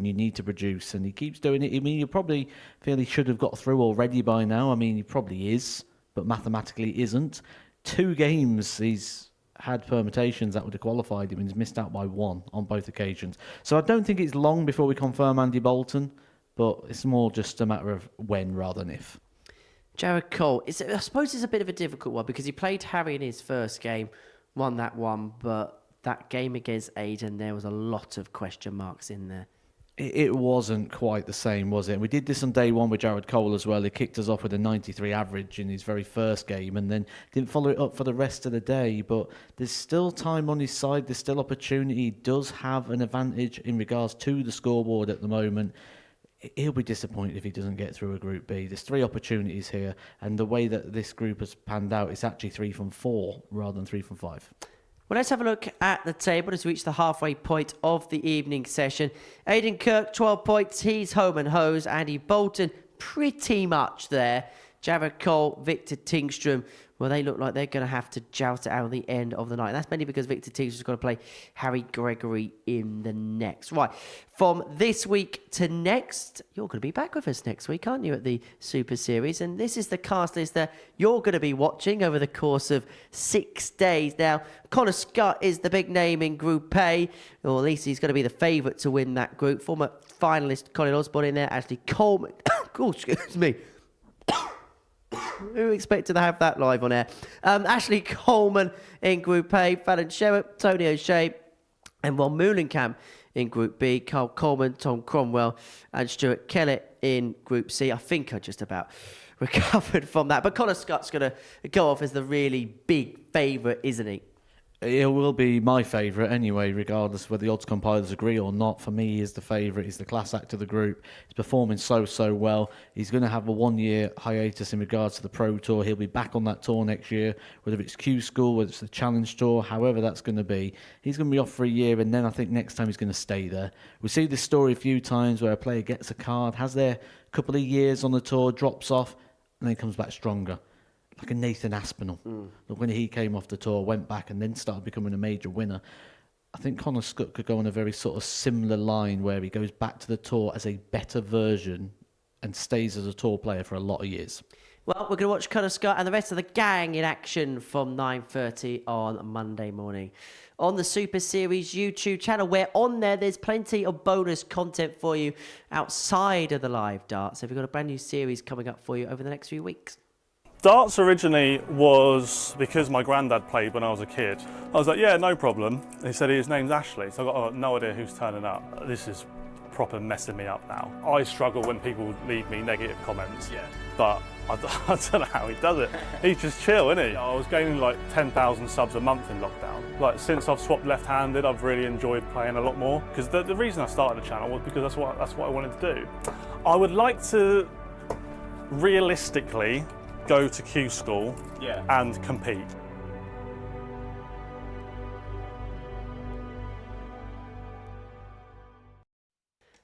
produce. And he keeps doing it. I mean, you probably feel he should have got through already by now. I mean, he probably is, but mathematically isn't. 2 games he's had permutations that would have qualified him, and he's missed out by 1 on both occasions. So I don't think it's long before we confirm Andy Bolton, but it's more just a matter of when rather than if. Jared Cole, I suppose it's a bit of a difficult one because he played Harry in his first game, won that one, but that game against Aiden, there was a lot of question marks in there. It wasn't quite the same, was it? We did this on day 1 with Jared Cole as well. He kicked us off with a 93 average in his very first game and then didn't follow it up for the rest of the day. But there's still time on his side. There's still opportunity. He does have an advantage in regards to the scoreboard at the moment. He'll be disappointed if he doesn't get through a Group B. There's 3 opportunities here. And the way that this group has panned out, it's actually 3 from 4 rather than 3 from 5. Well, let's have a look at the table as we reach the halfway point of the evening session. Aiden Kirk, 12 points. He's home and hose. Andy Bolton, pretty much there. Jared Cole, Victor Tingstrom, well, they look like they're going to have to joust it out at the end of the night. And that's mainly because Victor Tingstrom's got to play Harry Gregory in the next. Right, from this week to next, you're going to be back with us next week, aren't you, at the Super Series? And this is the cast list that you're going to be watching over the course of 6 days. Now, Connor Scott is the big name in Group A, or at least he's going to be the favourite to win that group. Former finalist Colin Osborne in there, Ashley Coleman. Oh, excuse me. Who expected to have that live on air? Ashley Coleman in Group A, Fallon Sherritt, Tony O'Shea, and Ron Moolenkamp in Group B, Carl Coleman, Tom Cromwell, and Stuart Kellett in Group C. I think I just about recovered from that. But Connor Scott's going to go off as the really big favourite, isn't he? It will be my favourite anyway, regardless whether the odds compilers agree or not. For me, he is the favourite. He's the class act of the group. He's performing so well. He's going to have a 1-year hiatus in regards to the Pro Tour. He'll be back on that tour next year, whether it's Q School, whether it's the Challenge Tour, however that's going to be. He's going to be off for a year, and then I think next time he's going to stay there. We see this story a few times where a player gets a card, has their couple of years on the tour, drops off, and then comes back stronger. Like a Nathan Aspinall. But when he came off the tour, went back and then started becoming a major winner. I think Connor Scott could go on a very sort of similar line where he goes back to the tour as a better version and stays as a tour player for a lot of years. Well, we're going to watch Connor Scott and the rest of the gang in action from 9:30 on Monday morning on the Super Series YouTube channel, where on there's plenty of bonus content for you outside of the live darts. So we've got a brand new series coming up for you over the next few weeks. Darts originally was because my granddad played when I was a kid. I was like, yeah, no problem. He said his name's Ashley, so I've got no idea who's turning up. This is proper messing me up now. I struggle when people leave me negative comments, but I don't know how he does it. He's just chill, isn't he? I was gaining like 10,000 subs a month in lockdown. Like since I've swapped left-handed, I've really enjoyed playing a lot more. Because the reason I started the channel was because that's what I wanted to do. I would like to realistically go to Q School and compete.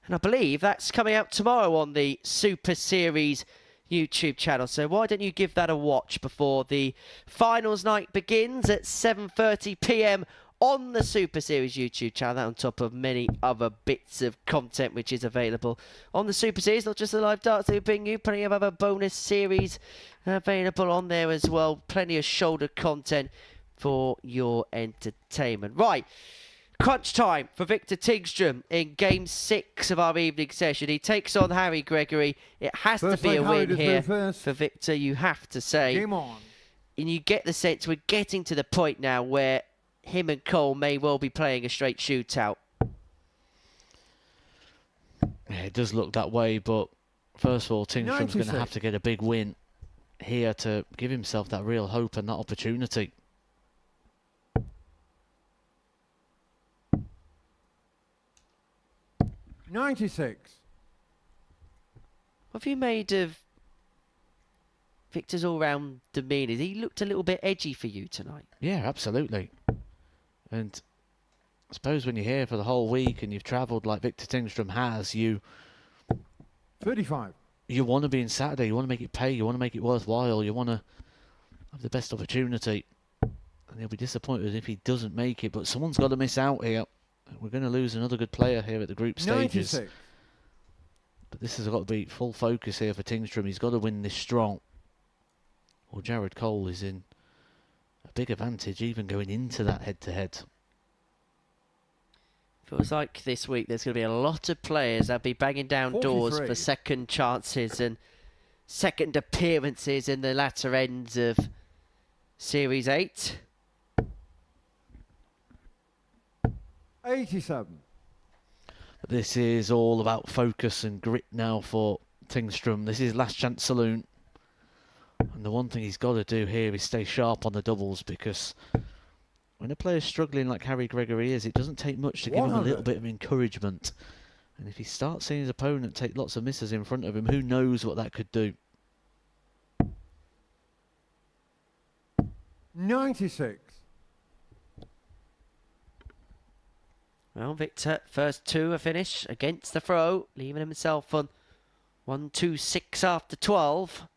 And I believe that's coming out tomorrow on the Super Series YouTube channel. So why don't you give that a watch before the finals night begins at 7:30 p.m. on the Super Series YouTube channel, that on top of many other bits of content which is available on the Super Series, not just the live darts they bring you, plenty of other bonus series available on there as well, plenty of shoulder content for your entertainment. Right, crunch time for Victor Tingstrom in Game 6 of our evening session. He takes on Harry Gregory. It has to be a win here for Victor, you have to say. Game on. And you get the sense we're getting to the point now where him and Cole may well be playing a straight shootout. Yeah, it does look that way, but first of all, Tingstrom's going to have to get a big win here to give himself that real hope and that opportunity. $96. What have you made of Victor's all-round demeanour? He looked a little bit edgy for you tonight. Yeah, absolutely. And I suppose when you're here for the whole week and you've travelled like Victor Tingstrom has, you 35. You want to be in Saturday, you want to make it pay, you want to make it worthwhile, you want to have the best opportunity. And he'll be disappointed if he doesn't make it, but someone's got to miss out here. We're going to lose another good player here at the group stages. 96. But this has got to be full focus here for Tingstrom. He's got to win this strong. Well, Jared Cole is in a big advantage even going into that head-to-head. Feels like this week there's going to be a lot of players that'll be banging down doors 43. for second chances and second appearances in the latter ends of Series 8. 87. But this is all about focus and grit now for Tingstrom. This is last chance saloon. And the one thing he's got to do here is stay sharp on the doubles, because when a player's struggling like Harry Gregory is, it doesn't take much to give him a little bit of encouragement. And if he starts seeing his opponent take lots of misses in front of him, who knows what that could do. 96. Well, Victor, first two a finish against the throw, leaving himself on 1-2-6 after 12.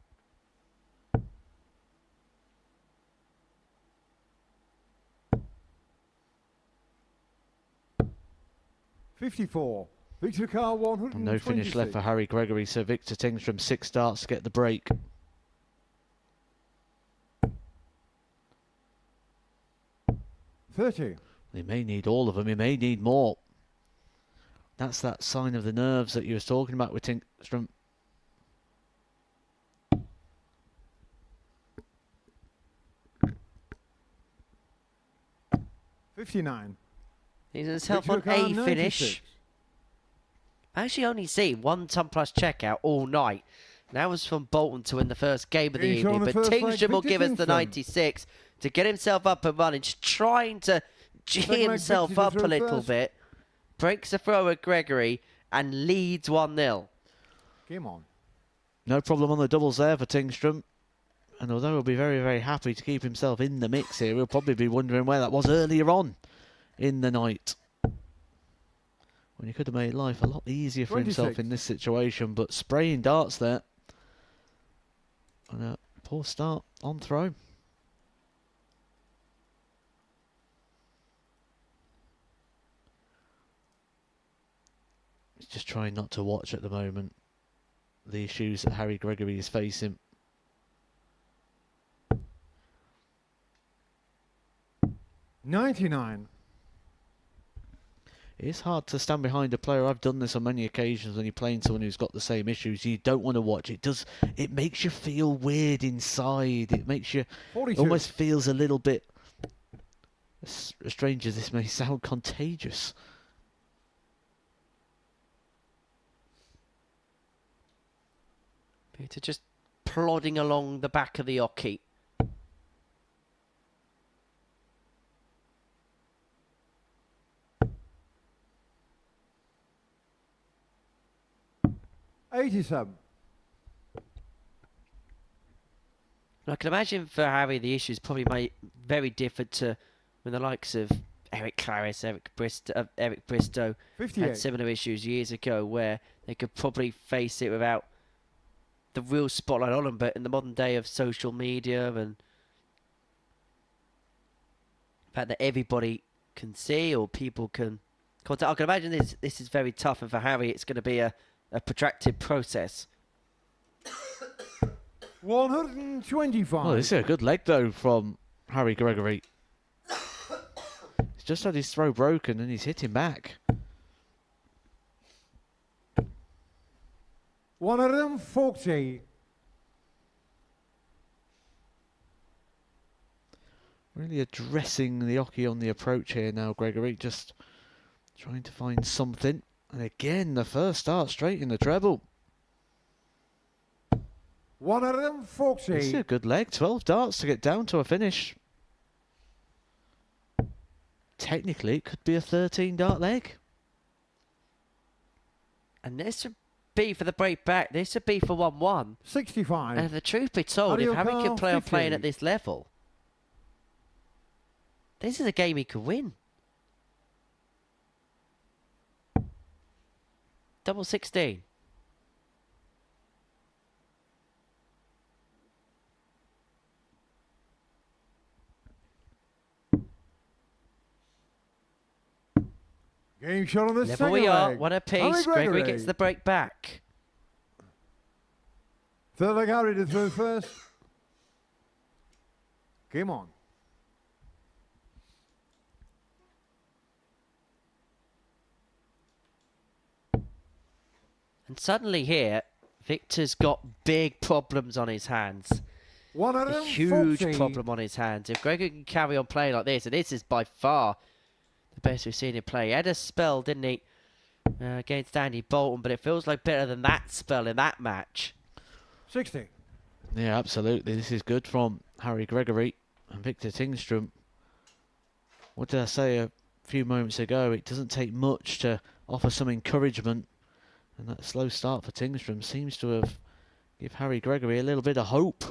$54. Victor Carr 126. And no finish left for Harry Gregory, so Victor Tingstrom 6 starts to get the break. $30. He may need all of them, he may need more. That's that sign of the nerves that you were talking about with Tingstrom. $59. He's himself on a finish. I actually only see one ton plus checkout all night. And that was from Bolton to win the first game of the He's on evening. the But first leg, Tingstrom will Victor give us the Tingstrom. 96 to get himself up and running. Just trying to G Second leg, himself Victor up to a throw little first. bit. Breaks the throw at Gregory and leads 1-0. Game on. No problem on the doubles there for Tingstrom. And although he'll be very, very happy to keep himself in the mix here, he'll probably be wondering where that was earlier on in the night, when he could have made life a lot easier for himself 26. in this situation. But spraying darts there. And a poor start on throw. He's just trying not to watch at the moment the issues that Harry Gregory is facing. $99. It's hard to stand behind a player. I've done this on many occasions when you're playing someone who's got the same issues. You don't want to watch. It makes you feel weird inside. It makes you 42. almost feels a little bit, as strange as this may sound, contagious. Peter just plodding along the back of the oche. $87. I can imagine for Harry the issues probably very different to when the likes of Eric Claris, Eric Bristow had 58. similar issues years ago, where they could probably face it without the real spotlight on them. But in the modern day of social media and the fact that everybody can see or people can contact, I can imagine this is very tough, and for Harry it's going to be a protracted process. 125. Oh, this is a good leg though from Harry Gregory. He's just had his throw broken and he's hitting back. 140. Really addressing the oche on the approach here now, Gregory. Just trying to find something. And again, the first start straight in the treble. 140. This is a good leg. 12 darts to get down to a finish. Technically, it could be a 13 dart leg. And this would be for the break back. This would be for 1-1. 65. And the truth be told, Audio if Harry call can play on 50. playing at this level, this is a game he could win. Double 16. Game shot on the Level second we are. leg. One apiece. Gregory gets the break back. Third leg Harry to throw first. Game on. And suddenly here, Victor's got big problems on his hands. A huge problem on his hands. If Gregory can carry on playing like this, and this is by far the best we've seen him play. He had a spell, didn't he, against Andy Bolton, but it feels like better than that spell in that match. 60. Yeah, absolutely. This is good from Harry Gregory and Victor Tingstrom. What did I say a few moments ago? It doesn't take much to offer some encouragement. And that slow start for Tingstrom seems to have given Harry Gregory a little bit of hope.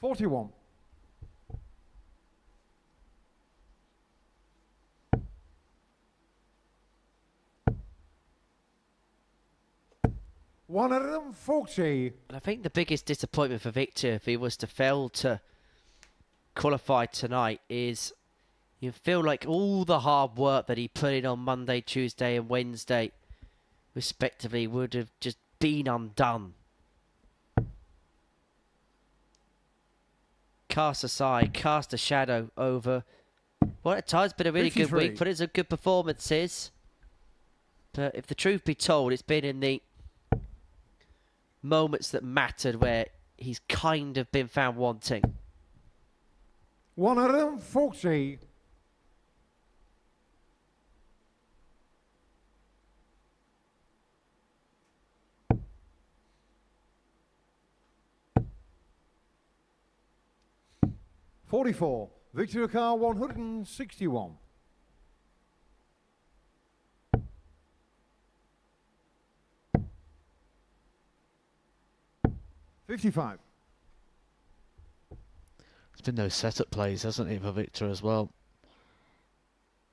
41. $140. And I think the biggest disappointment for Victor, if he was to fail to qualify tonight, is you feel like all the hard work that he put in on Monday, Tuesday and Wednesday, respectively, would have just been undone. Cast aside, cast a shadow over what at times been a really 53. good week, put in some good performances. But if the truth be told, it's been in the moments that mattered where he's kind of been found wanting. 140. $44. Victor car 161. $55. There's been no setup plays, hasn't it, for Victor as well?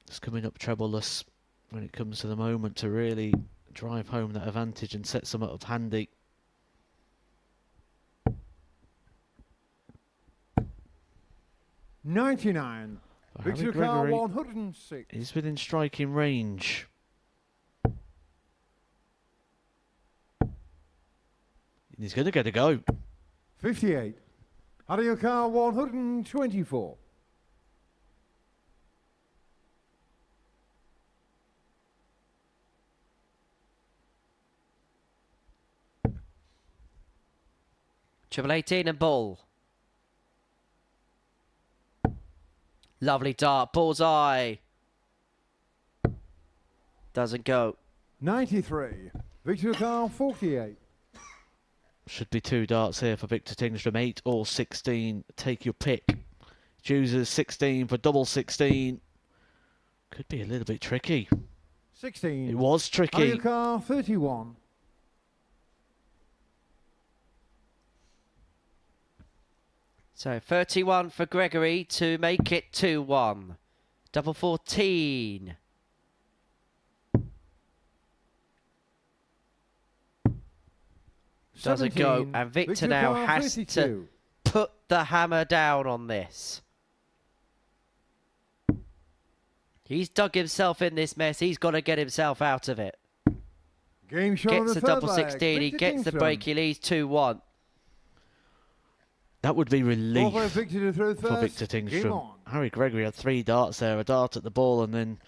Just coming up trebleless when it comes to the moment to really drive home that advantage and set some up handy. $99. Victor car 106. He's within striking range. He's going to get a go. 58. Harry car 124. Triple 18 and ball. Lovely dart, bullseye. Doesn't go. 93. Victor car 48. Should be two darts here for Victor Tingstrom, 8 or 16. Take your pick. Chooses 16 for double 16. Could be a little bit tricky. 16. It was tricky. Harry car 31. So 31 for Gregory to make it 2-1. Double 14. Doesn't go. And Victor now has to put the hammer down on this. He's dug himself in this mess. He's got to get himself out of it. Game shot on Gets the the double third leg. 16. He Victor gets the Tingstrom. break. He leads 2-1. That would be relief Ball for Victor to throw for first. Victor Game Tingstrom. on. Harry Gregory had 3 darts there, a dart at the ball and then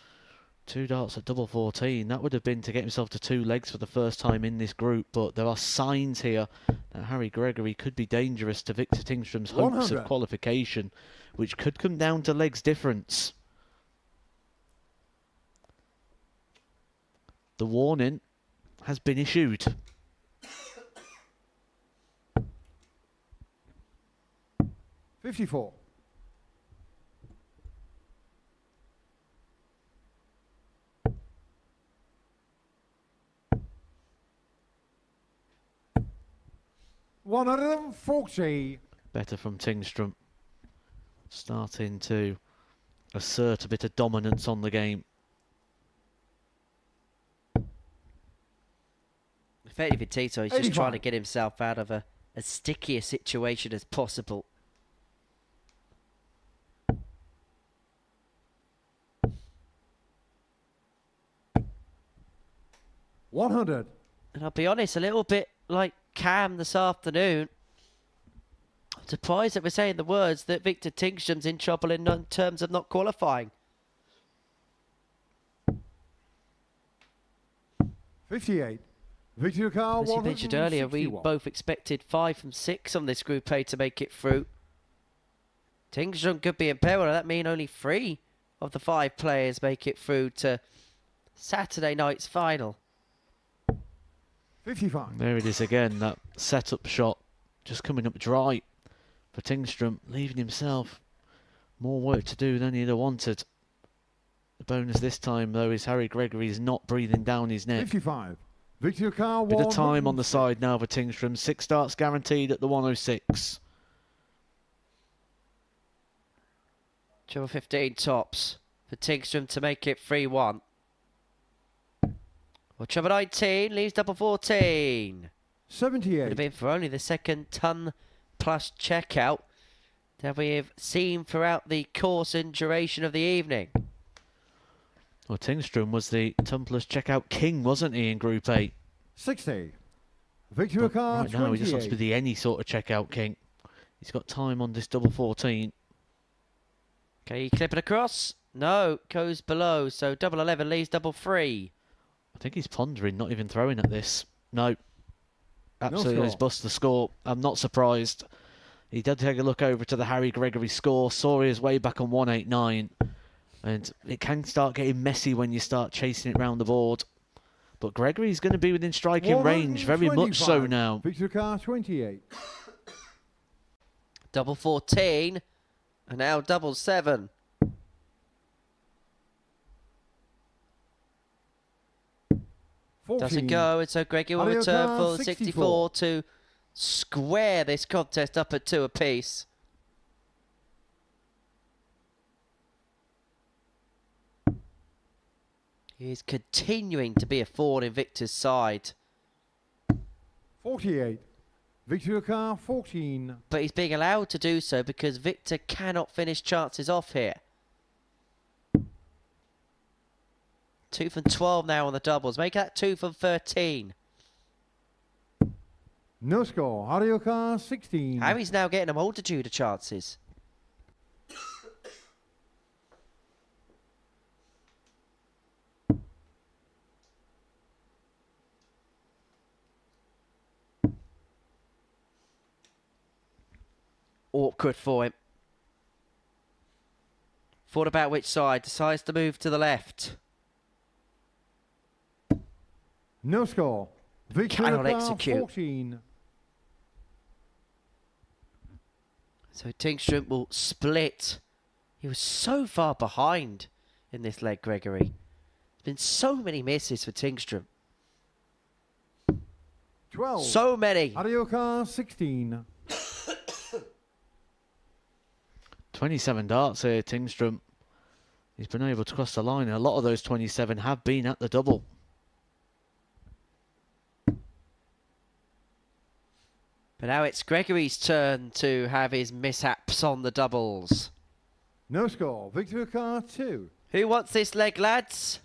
2 darts at double 14. That would have been to get himself to 2 legs for the first time in this group, but there are signs here that Harry Gregory could be dangerous to Victor Tingstrom's hopes 100. of qualification, which could come down to legs difference. The warning has been issued. $54. $140. Better from Tingstrom. Starting to assert a bit of dominance on the game. Effectively, Tito, he's just 85. trying to get himself out of as sticky a situation as possible. $100. And I'll be honest, a little bit like Cam this afternoon. I'm surprised that we're saying the words that Victor Tingstrom's in trouble in terms of not qualifying. 58. Victor Car, As you mentioned earlier, we both expected 5 from 6 on this Group A to make it through. Tingstrom could be in peril. That means only 3 of the 5 players make it through to Saturday night's final. 55. There it is again, that setup shot just coming up dry for Tingstrom, leaving himself more work to do than he'd have wanted. The bonus this time, though, is Harry Gregory's not breathing down his neck. 55. Victor Car, Bit of time on the side now for Tingstrom. 6 starts guaranteed at the 106. Triple 15 tops for Tingstrom to make it 3-1. Well, treble 19 leaves double 14. 78. Would have been for only the second ton plus checkout that we have seen throughout the course and duration of the evening. Well, Tingstrom was the ton plus checkout king, wasn't he, in Group 8? 60. Victor Car, Right now, he just wants to be the any sort of checkout king. He's got time on this double 14. Can he clip it across? No, goes below. So double 11 leaves double 3. I think he's pondering, not even throwing at this. No. Absolutely, he's bust the score. I'm not surprised. He did take a look over to the Harry Gregory score, saw his way back on 189. And it can start getting messy when you start chasing it round the board. But Gregory's going to be within striking range, very much so now. Victor Car, 28. Double 14. And now double 7. Doesn't go, and so Gregory will return for 64 to square this contest up at 2 apiece. He is continuing to be a thorn in Victor's side. 48. Victor Car, 14. But he's being allowed to do so because Victor cannot finish chances off here. 2 from 12 now on the doubles. Make that 2 from 13. No score. Audio Car, 16. Harry's now getting a multitude of chances. Awkward for him. Thought about which side. Decides to move to the left. No score. Victor Cannot Car, execute. 14. So Tingstrom will split. He was so far behind in this leg, Gregory. There's been so many misses for Tingstrom. 12. So many. Audio Car, 16. 27 darts here, Tingstrom. He's been able to cross the line. A lot of those 27 have been at the double. But now it's Gregory's turn to have his mishaps on the doubles. No score. Victor Car, 2. Who wants this leg, lads?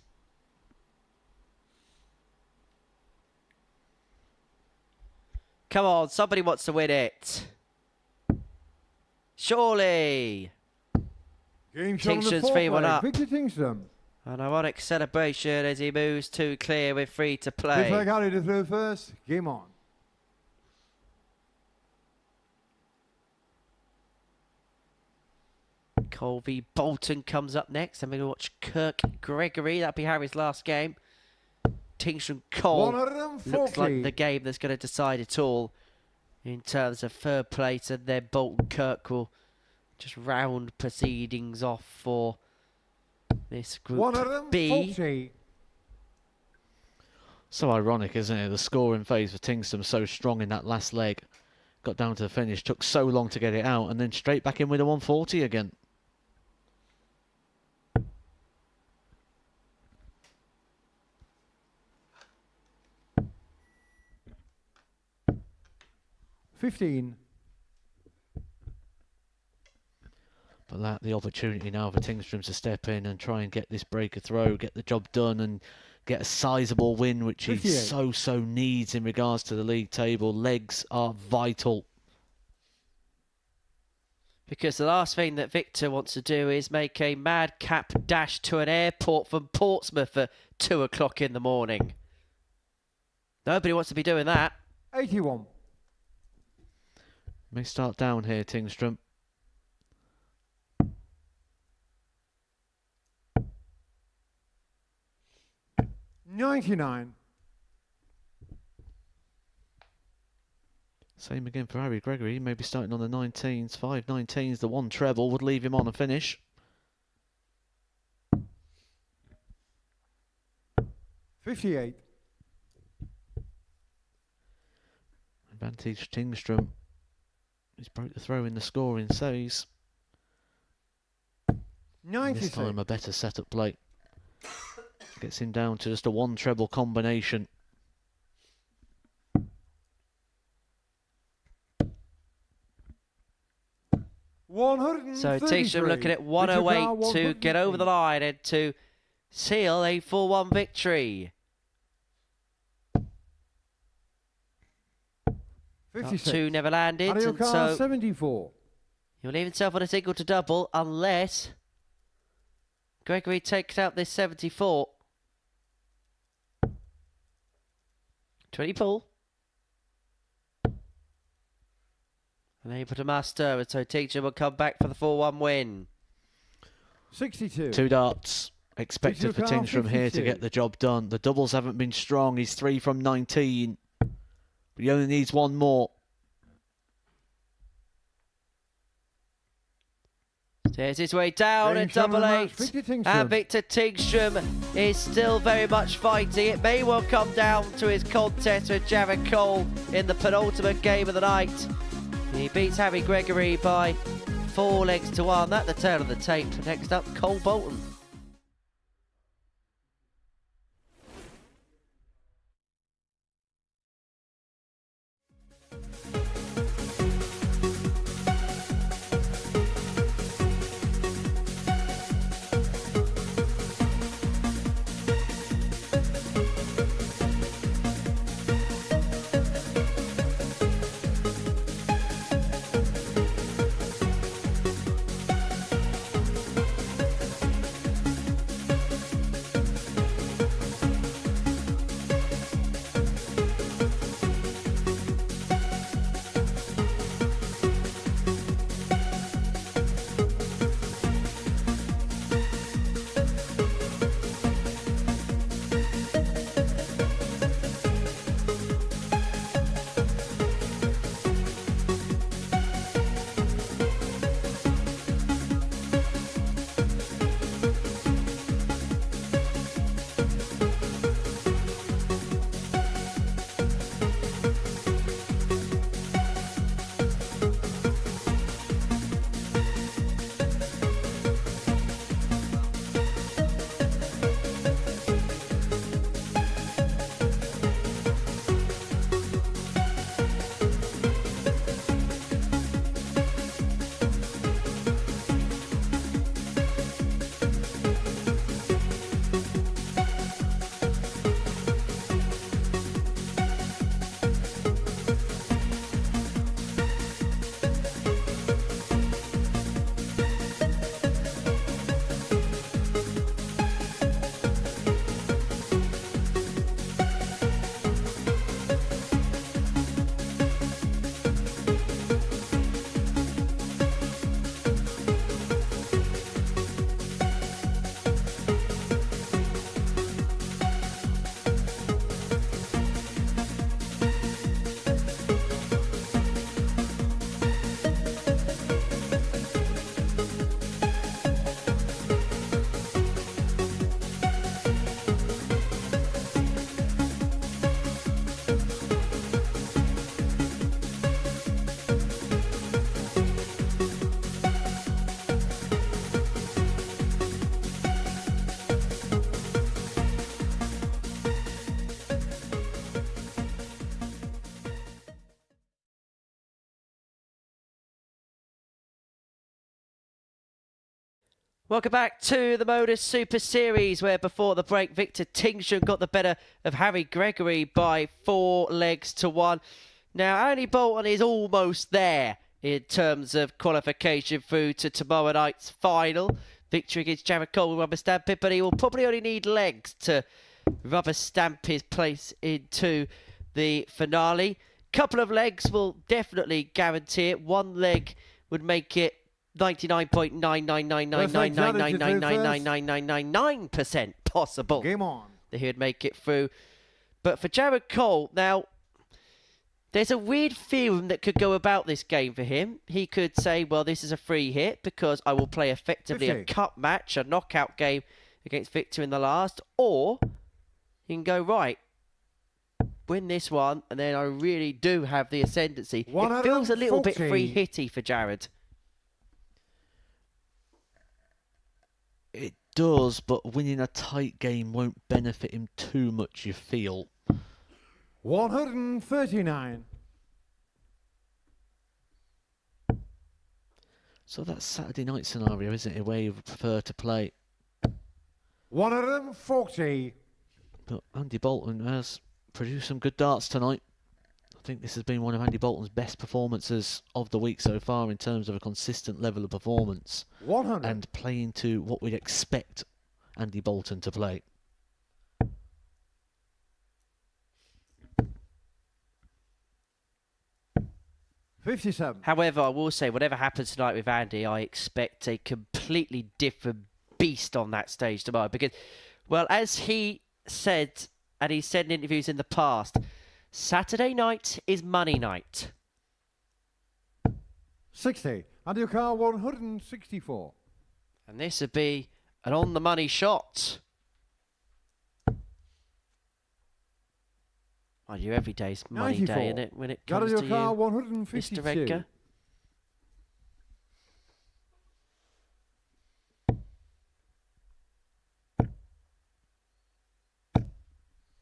Come on, somebody wants to win it. Surely. Game shot on the Tingstrom's fourth 3-1 leg. up. Victor Tingstrom. An ironic celebration as he moves 2 clear with 3 to Fifth leg, play. Harry to throw first. Game on. Colby Bolton comes up next. And we're going to watch Kirk Gregory. That'll be Harry's last game. Tingstrom Cole 140. looks like the game that's going to decide it all in terms of third place. And then Bolton Kirk will just round proceedings off for this Group B. 140. So ironic, isn't it? The scoring phase for Tingstrom so strong in that last leg. Got down to the finish, took so long to get it out, and then straight back in with a 140 again. 15. But that the opportunity now for Tingstrom to step in and try and get this breaker throw, get the job done and get a sizable win, which he 58. so needs in regards to the league table. Legs are vital. Because the last thing that Victor wants to do is make a madcap dash to an airport from Portsmouth at 2 o'clock in the morning. Nobody wants to be doing that. 81. May start down here, Tingstrom. $99. Same again for Harry Gregory. He may be starting on the 19s. 5 19s. The one treble would leave him on a finish. 58. Advantage Tingstrom. He's broke the throw in the scoring saves. 96. This time a better setup play. Gets him down to just a one treble combination. So Tingstrom looking at 108 to get over the line and to seal a 4-1 victory. 56. 2 never landed, Mario and Kart so 74. he'll leave himself on a single to double unless Gregory takes out this 74. 20 pull. And able to master, and so Tingstrom will come back for the 4-1 win. 62. 2 darts expected for Tingstrom here to get the job done. The doubles haven't been strong. He's 3 from 19. But he only needs one more. There's his way down at double 8. And Victor Tingstrom is still very much fighting. It may well come down to his contest with Jared Cole in the penultimate game of the night. He beats Harry Gregory by 4 legs to 1. That's the turn of the tape. Next up, Cole Bolton. Welcome back to the Modus Super Series, where before the break, Victor Tingstrom got the better of Harry Gregory by 4 legs to 1. Now, Andy Bolton is almost there in terms of qualification through to tomorrow night's final. Victory against Jared Cole will rubber stamp it, but he will probably only need legs to rubber stamp his place into the finale. Couple of legs will definitely guarantee it. 1 leg would make it 99.9999999999999% possible Game on. that he would make it through. But for Jared Cole, now, there's a weird theorem that could go about this game for him. He could say, well, this is a free hit because I will play effectively a cup match, a knockout game against Victor in the last. Or he can go, right, win this one, and then I really do have the ascendancy. It feels a little bit free hitty for Jared. It does, but winning a tight game won't benefit him too much, you feel. 139. So that's Saturday night scenario, isn't it, where you prefer to play? 140. But Andy Bolton has produced some good darts tonight. I think this has been one of Andy Bolton's best performances of the week so far in terms of a consistent level of performance. 100. And playing to what we'd expect Andy Bolton to play. However, I will say, whatever happens tonight with Andy, I expect a completely different beast on that stage tomorrow. Because, well, as he said, and he said in interviews in the past, Saturday night is money night. 60. And your car 164. And this would be an on-the-money shot. Mind you, every day's money 94. day, isn't it? When it comes to you, car 152. Mr. Edgar.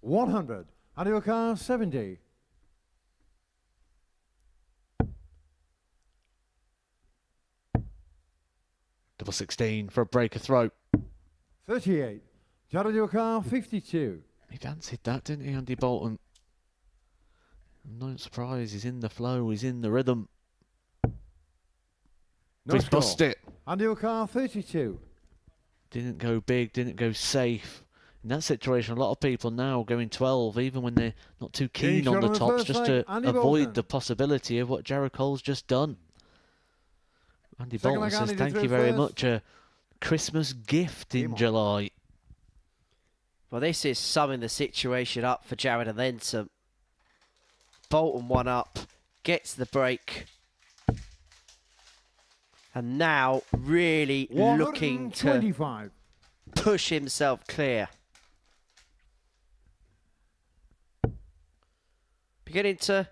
$100. And your car 70. Double 16 for a breaker throw. 38. Jared your car 52. He fancied that, didn't he, Andy Bolton? I'm not surprised. He's in the flow. He's in the rhythm. He's bust it. And your car 32. Didn't go big. Didn't go safe. In that situation, a lot of people now going 12, even when they're not too keen on the tops, just to avoid the possibility of what Jared Cole's just done. Andy Bolton says, thank you very much. A Christmas gift in July. Well, this is summing the situation up for Jared and then some. Bolton 1 up, gets the break. And now really looking to push himself clear. Beginning to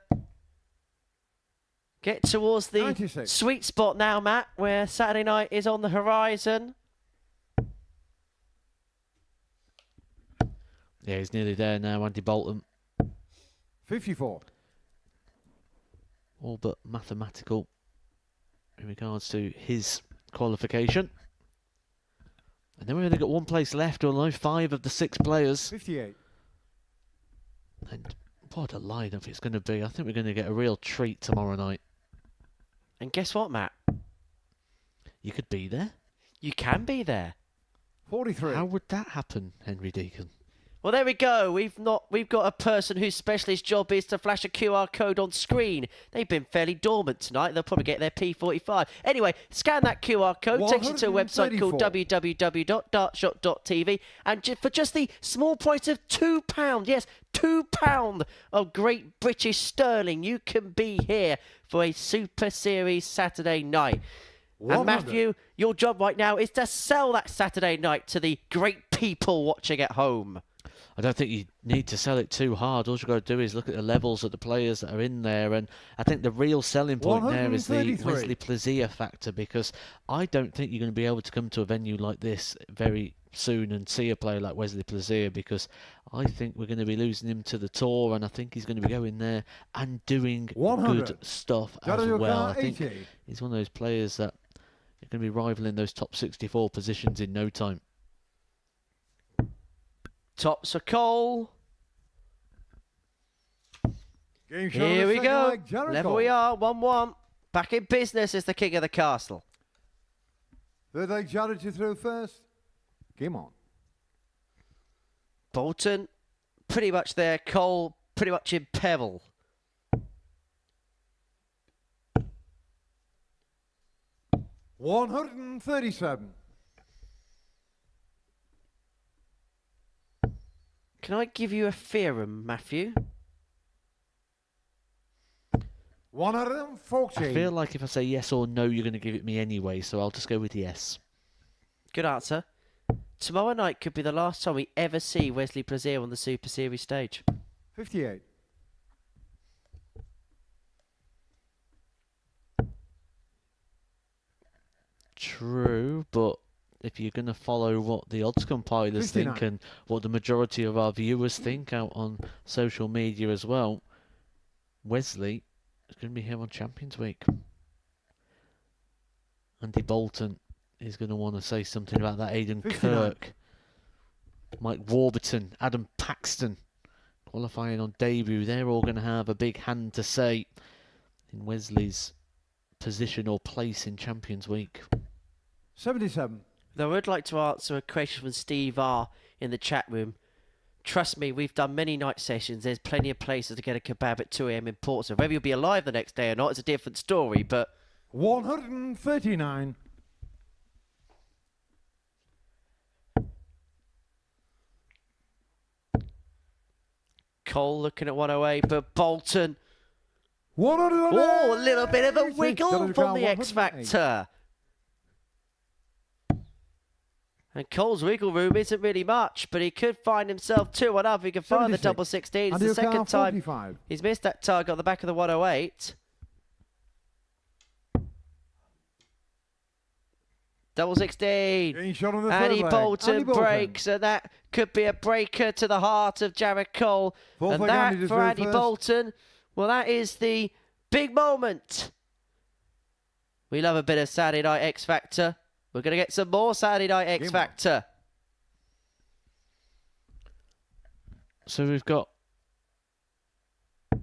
get towards the 96. Sweet spot now, Matt, where Saturday night is on the horizon. Yeah, he's nearly there now, Andy Bolton. 54. All but mathematical in regards to his qualification. And then we've only got 1 place left, although 5 of the 6 players. 58. And what a lineup it's going to be. I think we're going to get a real treat tomorrow night. And guess what, Matt? You could be there. You can be there. 43. How would that happen, Henry Deacon? Well, there we go. We've got a person whose specialist job is to flash a QR code on screen. They've been fairly dormant tonight. They'll probably get their P45. Anyway, scan that QR code, takes you to a website called www.dartshot.tv, and for just the small price of £2, yes, £2 of Great British Sterling, you can be here for a Super Series Saturday night. And Matthew, your job right now is to sell that Saturday night to the great people watching at home. I don't think you need to sell it too hard. All you've got to do is look at the levels of the players that are in there. And I think the real selling point there is the Wesley Plaisir factor, because I don't think you're going to be able to come to a venue like this very soon and see a player like Wesley Plaisir, because I think we're going to be losing him to the tour, and I think he's going to be going there and doing good stuff as well. I think he's one of those players that You're going to be rivaling those top 64 positions in no time. Tops for Cole. Game shot Here of the we second go. leg, Jericho. Level we are, 1-1. Back in business as the king of the castle. Third leg, Jared, you through first. Game on. Bolton, pretty much there. Cole, pretty much in Pebble. $137. Can I give you a theorem, Matthew? 140. I feel like if I say yes or no, you're going to give it me anyway, so I'll just go with yes. Good answer. Tomorrow night could be the last time we ever see Wesley Brazier on the Super Series stage. 58. True, but if you're going to follow what the odds compilers 59. think and what the majority of our viewers think out on social media as well, Wesley is going to be here on Champions Week. Andy Bolton is going to want to say something about that. Aiden 59. Kirk, Mike Warburton, Adam Paxton qualifying on debut. They're all going to have a big hand to say in Wesley's position or place in Champions Week. 77. Though I would like to answer a question from Steve R in the chat room. Trust me, we've done many night sessions. There's plenty of places to get a kebab at 2 a.m. in Portsmouth. Whether you'll be alive the next day or not is a different story, but 139. Cole looking at 108, but Bolton. 108. Oh, a little bit of a wiggle Gotta from go the X 108. Factor. And Cole's wiggle room isn't really much, but he could find himself 2-1 up. He can find the 76. double 16. It's Andy the second O'Carr, time 45. he's missed that target on the back of the 108. Double 16. Getting shot on the Andy third leg. Bolton Andy Bolton. breaks, and that could be a breaker to the heart of Jared Cole. Fourth And leg, that Andy, for to Andy first. Bolton, well, that is the big moment. We love a bit of Saturday Night X Factor. We're going to get some more Saturday Night X Game on. Factor. So we've got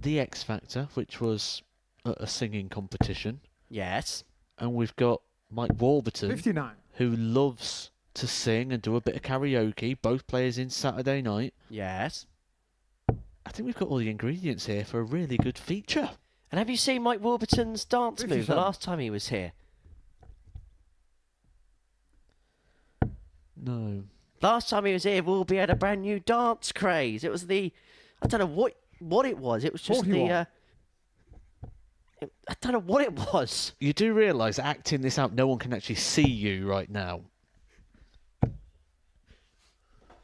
the X Factor, which was a singing competition, Yes. and we've got Mike Warburton, 59. who loves to sing and do a bit of karaoke. Both players in Saturday night. Yes. I think we've got all the ingredients here for a really good feature. And have you seen Mike Warburton's dance move the 57. last time he was here? No. Last time he was here, Warby had a brand new dance craze. It was the, I don't know what it was. It was just 41. I don't know what it was. You do realise acting this out, no one can actually see you right now.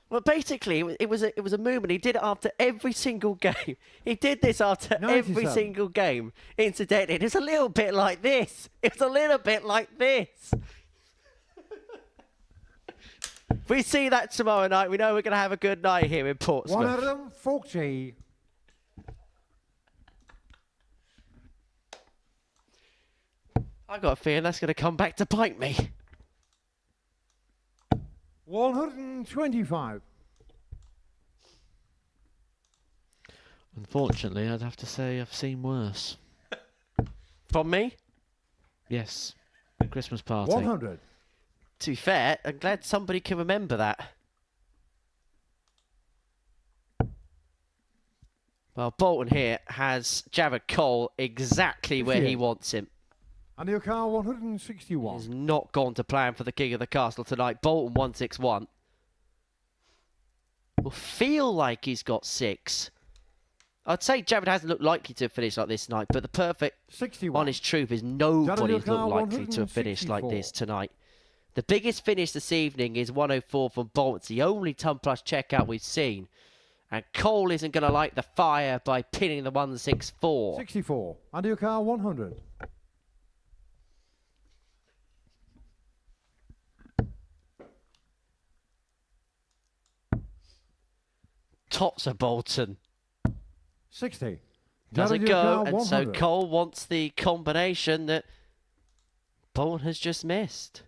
Well, basically, it was a movement. He did it after every single game. He did this after every 97. single game. Incidentally, it's a little bit like this. It's a little bit like this. If we see that tomorrow night, we know we're going to have a good night here in Portsmouth. 140. I've got a feeling that's going to come back to bite me. 125. Unfortunately, I'd have to say I've seen worse. From me? Yes. Christmas party. 100. To be fair, I'm glad somebody can remember that. Well, Bolton here has Jared Cole exactly where he 58. wants him. Andy O'Carr, 161. He's not gone to plan for the king of the castle tonight. Bolton 161. Will feel like he's got 6. I'd say Jared hasn't looked likely to finish like this tonight, but the perfect 61. honest truth is nobody's O'Carr, looked likely to have finished like 164. this tonight. The biggest finish this evening is 104 from Bolton. It's the only ton plus checkout we've seen. And Cole isn't going to light the fire by pinning the 164. 64. Andy O'Carr, 100. Tops of Bolton. 60. Doesn't Andy go, O'Carr, and so 100. Cole wants the combination that Bolton has just missed.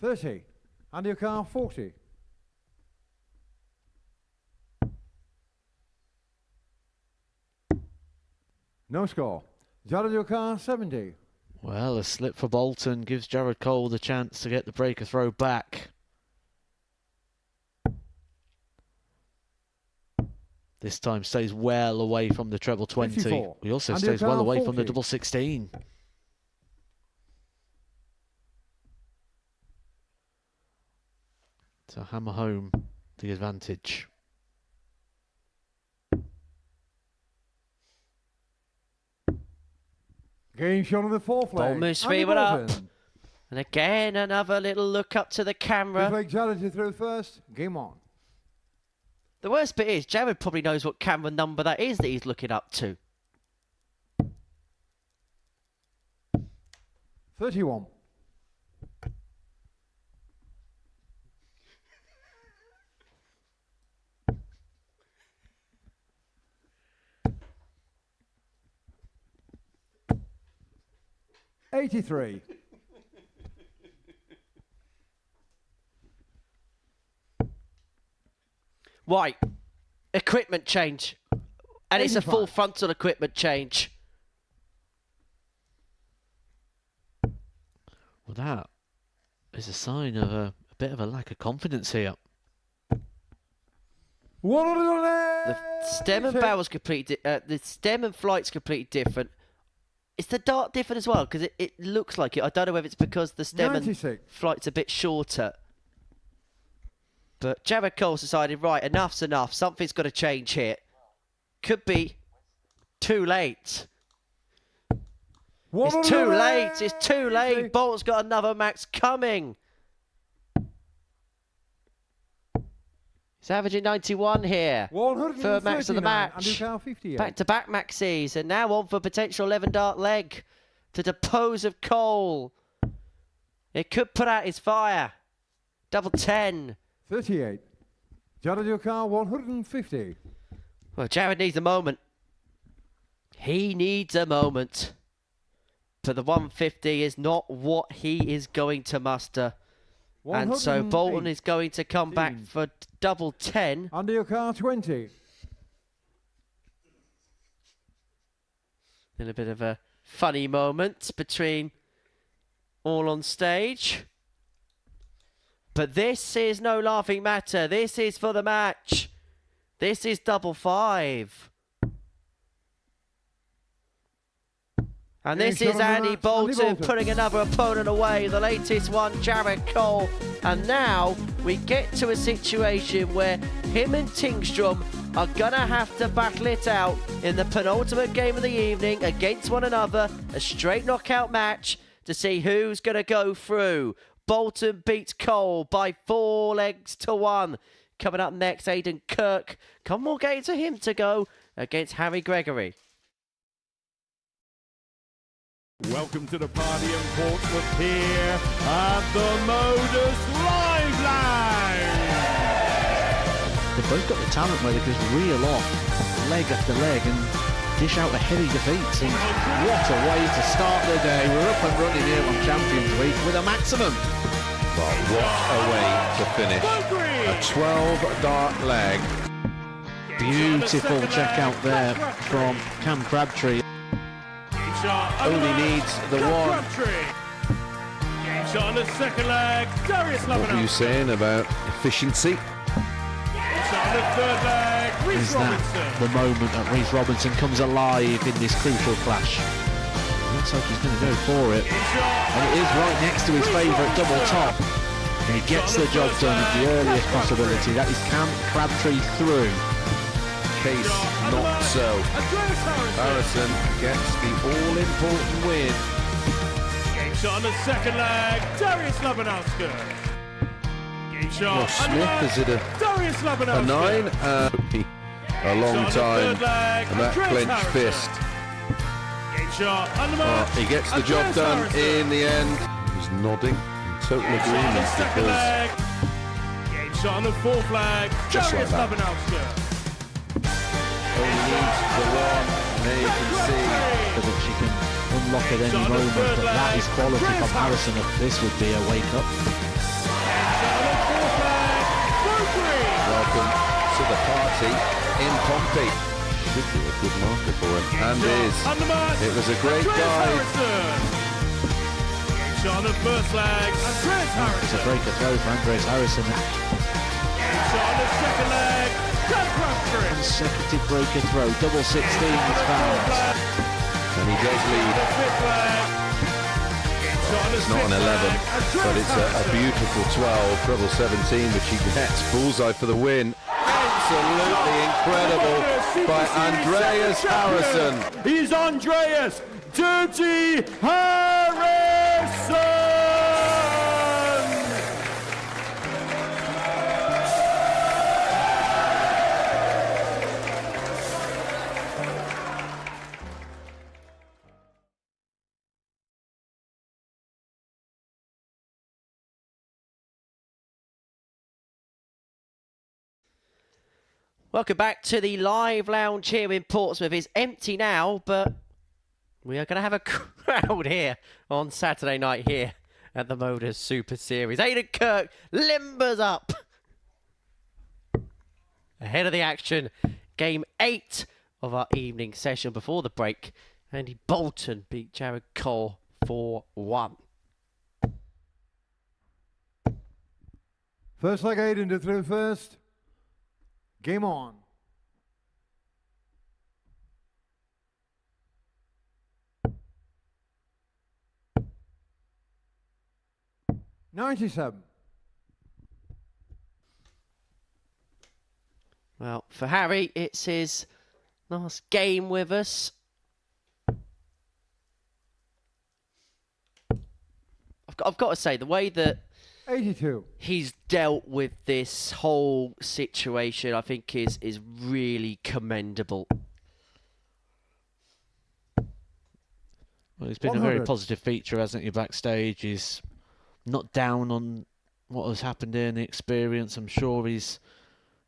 $30. And your car 40. No score. Jared your car 70. Well, a slip for Bolton gives Jared Cole the chance to get the breaker throw back. This time stays well away from the treble 20. 54. He also And stays your well car away from the 40. double 16. To hammer home the advantage. Game shown on the fourth leg. Bolton moves Andy 3-1 up. Bolton. And again, another little look up to the camera. This leg Jared you through first. Game on. The worst bit is, Jared probably knows what camera number that is that he's looking up to. 31. $83. Right, equipment change. And it's a 85. full frontal equipment change. Well, that is a sign of a bit of a lack of confidence here. The stem and barrel's completely the stem and flight's completely different. Is the dart different as well? Because it looks like it. I don't know whether it's because the stem 96. and flight's a bit shorter. But Jared Cole's decided, right, enough's enough. Something's got to change here. Could be too late. It's too late. It's too late. Bolton's got another max coming. He's averaging 91 here. Third max of the match. Back-to-back maxes. And now on for potential 11-dart leg to dispose of Cole. It could put out his fire. Double 10. 38. Jared your car 150. Well, Jared needs a moment. He needs a moment. But the 150 is not what he is going to muster. And so Bolton is going to come back for double 10. Under your car 20. In a bit of a funny moment between all on stage. But this is no laughing matter. This is for the match. This is double 5. And this is Andy Bolton putting another opponent away, the latest one, Jared Cole. And now we get to a situation where him and Tingstrom are going to have to battle it out in the penultimate game of the evening against one another, a straight knockout match to see who's going to go through. Bolton beats Cole by 4 legs to 1. Coming up next, Aiden Kirk. Come more games for him to go against Harry Gregory. Welcome to the party in Portsmouth here at the Modus Live Lounge. They've both got the talent where they can reel off leg after leg and dish out a heavy defeat. And what a way to start the day. We're up and running here on Champions Week with a maximum. But what a way to finish. A 12-dart leg. Beautiful check out there from Cam Crabtree. Only needs the one. Game shot on the second leg. Darius What were you saying about efficiency? Game shot on the third leg. Reece Is that Robinson. the moment that Reece Robinson comes alive in this crucial clash? Looks like he's going to go for it. And it is right next to his favourite double top. And he gets the job done at the earliest possibility. That is Cam Crabtree through. Case not so. Harrison gets the all-important win. Game shot on the second leg. Darius Labanowski. Game shot. Well, Smith, is it Darius a Labanowski. 9? A long time. And that clenched fist. Game shot on the mark. He gets the job done in the end. He's nodding in total agreement because shot on the full flag. Just like that. Only needs the one. And there you can see. That she can unlock at any moment, but that is quality from Harrison. This would be a wake-up. Welcome to the party in Pompey. Should be a good marker for him. And is. It was a great dive. Shot on the first leg. Andreas Harrison. It's a breaker throw for Andreas Harrison. Shot on the second leg. Consecutive breaker throw, double 16 is found. And he does lead. It's not an 11, but it's a beautiful 12, treble 17, which he gets. Bullseye for the win. Absolutely incredible by Andreas Harrison. He's Andreas Dirty Harrison! Welcome back to the live lounge here in Portsmouth. It's empty now, but we are going to have a crowd here on Saturday night here at the Modus Super Series. Aiden Kirk limbers up ahead of the action. Game 8 of our evening session before the break. Andy Bolton beat Jared Cole 4-1. First leg, Aiden to throw first. Game on. $97. Well, for Harry, it's his last game with us. I've got to say, the way that 82. he's dealt with this whole situation, I think is really commendable. Well, it's been 100. a very positive feature, hasn't he, backstage? He's not down on what has happened here in the experience. I'm sure he's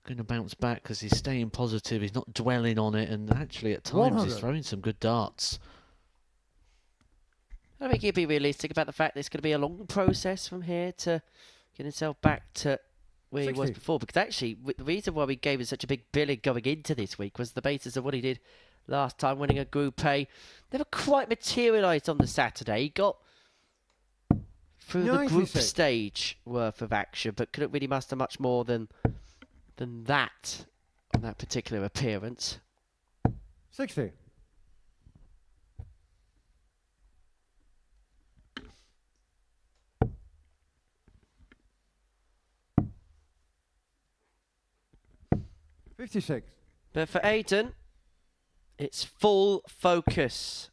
going to bounce back because he's staying positive. He's not dwelling on it, and actually at times 100. he's throwing some good darts. I think he'd be realistic about the fact that it's going to be a long process from here to get himself back to where he was 60. before. Because actually, the reason why we gave him such a big billing going into this week was the basis of what he did last time, winning a Group A. Never quite materialised on the Saturday. He got through the group 96. stage worth of action, but couldn't really muster much more than that on that particular appearance. 60. $56. But for Aiden, it's full focus.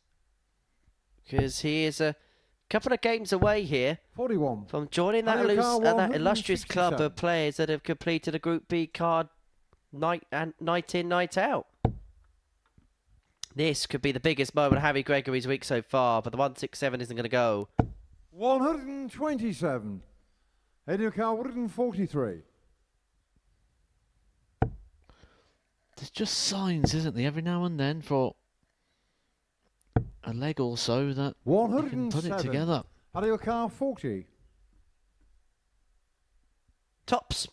Because he is a couple of games away here 41. from joining that, that illustrious club of players that have completed a Group B card night in, night out. This could be the biggest moment of Harry Gregory's week so far, but the 167 isn't going to go. 127. Aiden Carr 143. There's just signs, isn't there, every now and then for a leg or so that you can put it 107. together. Adio Carr 40. Tops.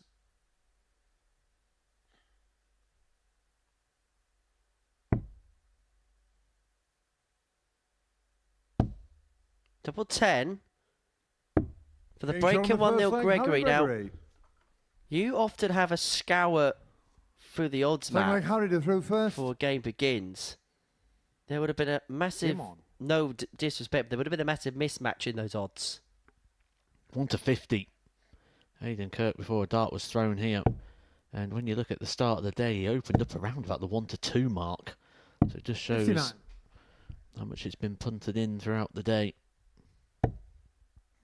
Double 10 for the breaking 1-0 Gregory. Now, you often have a scour through the odds map Harry to throw first. before a game begins. There would have been a massive, no disrespect, but there would have been a massive mismatch in those odds. 1 to 50. Aiden Kirk before a dart was thrown here. And when you look at the start of the day, he opened up around about the 1 to 2 mark. So it just shows 59. how much it's been punted in throughout the day.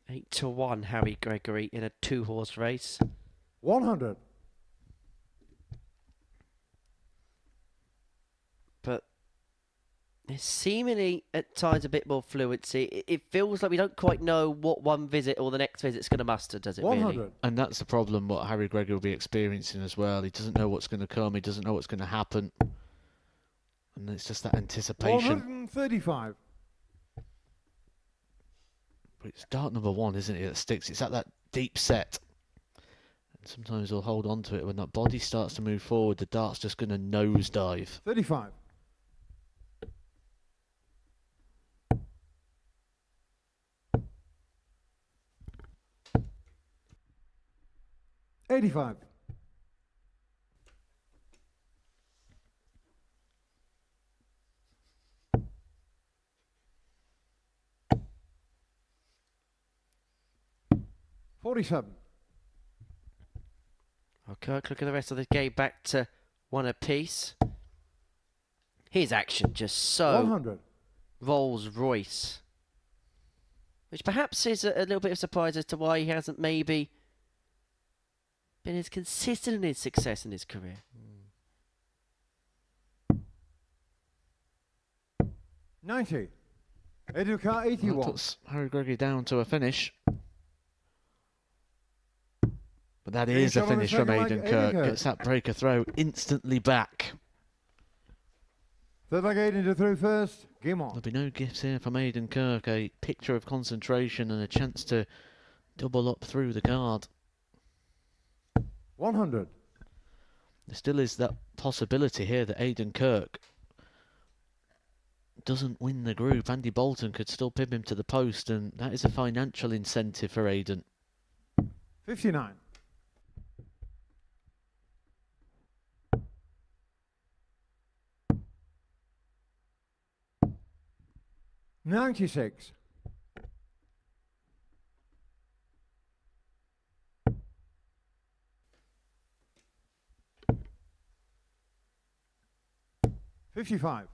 8 to 1, Harry Gregory in a 2-horse race. 100. But There's seemingly at times a bit more fluency. It feels like we don't quite know what one visit or the next visit's going to muster, does it 100. really? And that's the problem what Harry Gregory will be experiencing as well. He doesn't know what's going to come. He doesn't know what's going to happen. And it's just that anticipation. 135. But it's dart number 1, isn't it, that sticks. It's at that deep set. And sometimes we'll hold on to it. When that body starts to move forward, the dart's just going to nosedive. 35. 85. 47. Okay, look at the rest of the game, back to 1 apiece. His action just so 100. Rolls Royce, which perhaps is a little bit of surprise as to why he hasn't maybe been as consistent in his success in his career. 90. Educar 81. That puts Harry Gregory down to a finish. But that Green is a shot on the finish from second leg, Aiden Aiden Kirk. Kirk. Gets that breaker throw instantly back. Third leg Aiden to through first. Game on. There'll be no gifts here from Aiden Kirk. A picture of concentration and a chance to double up through the card. 100. There still is that possibility here that Aiden Kirk doesn't win the group. Andy Bolton could still pin him to the post, and that is a financial incentive for Aiden. 59. 96. 55.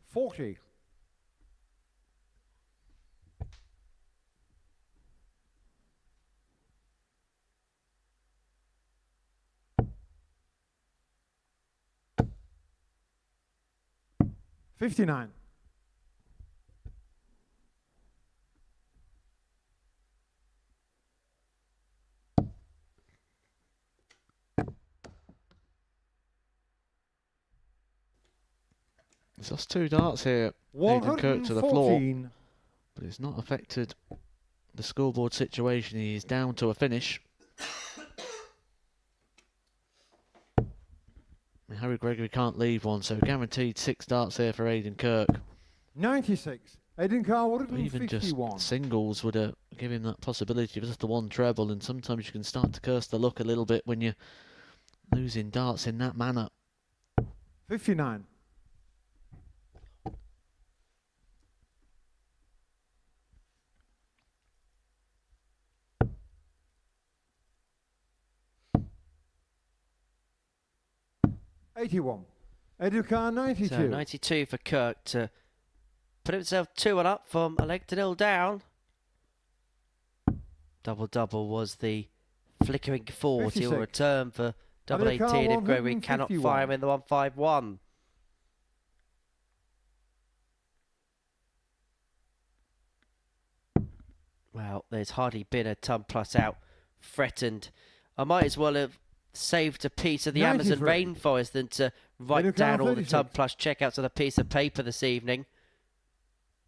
40. 59. 'He's lost 2 darts here. Aiden Kirk to the floor. 114. But it's not affected the scoreboard situation. He is down to a finish. Harry Gregory can't leave one, so guaranteed 6 darts here for Aiden Kirk. 96. Aiden Carr But even just 51. singles would give him that possibility of just the 1 treble, and sometimes you can start to curse the luck a little bit when you're losing darts in that manner. 59. 81. Educar 92. So 92 for Kirk to put himself 2-1 up from a leg to 0 down. Double-double was the flickering 40. He'll 56. return for double Educar 18 if Gregory cannot 151. fire in the 151. Well, there's hardly been a ton plus out threatened. I might as well have saved a piece of the Amazon 93. rainforest than to write Educar down all the 36. ton plus checkouts on a piece of paper this evening.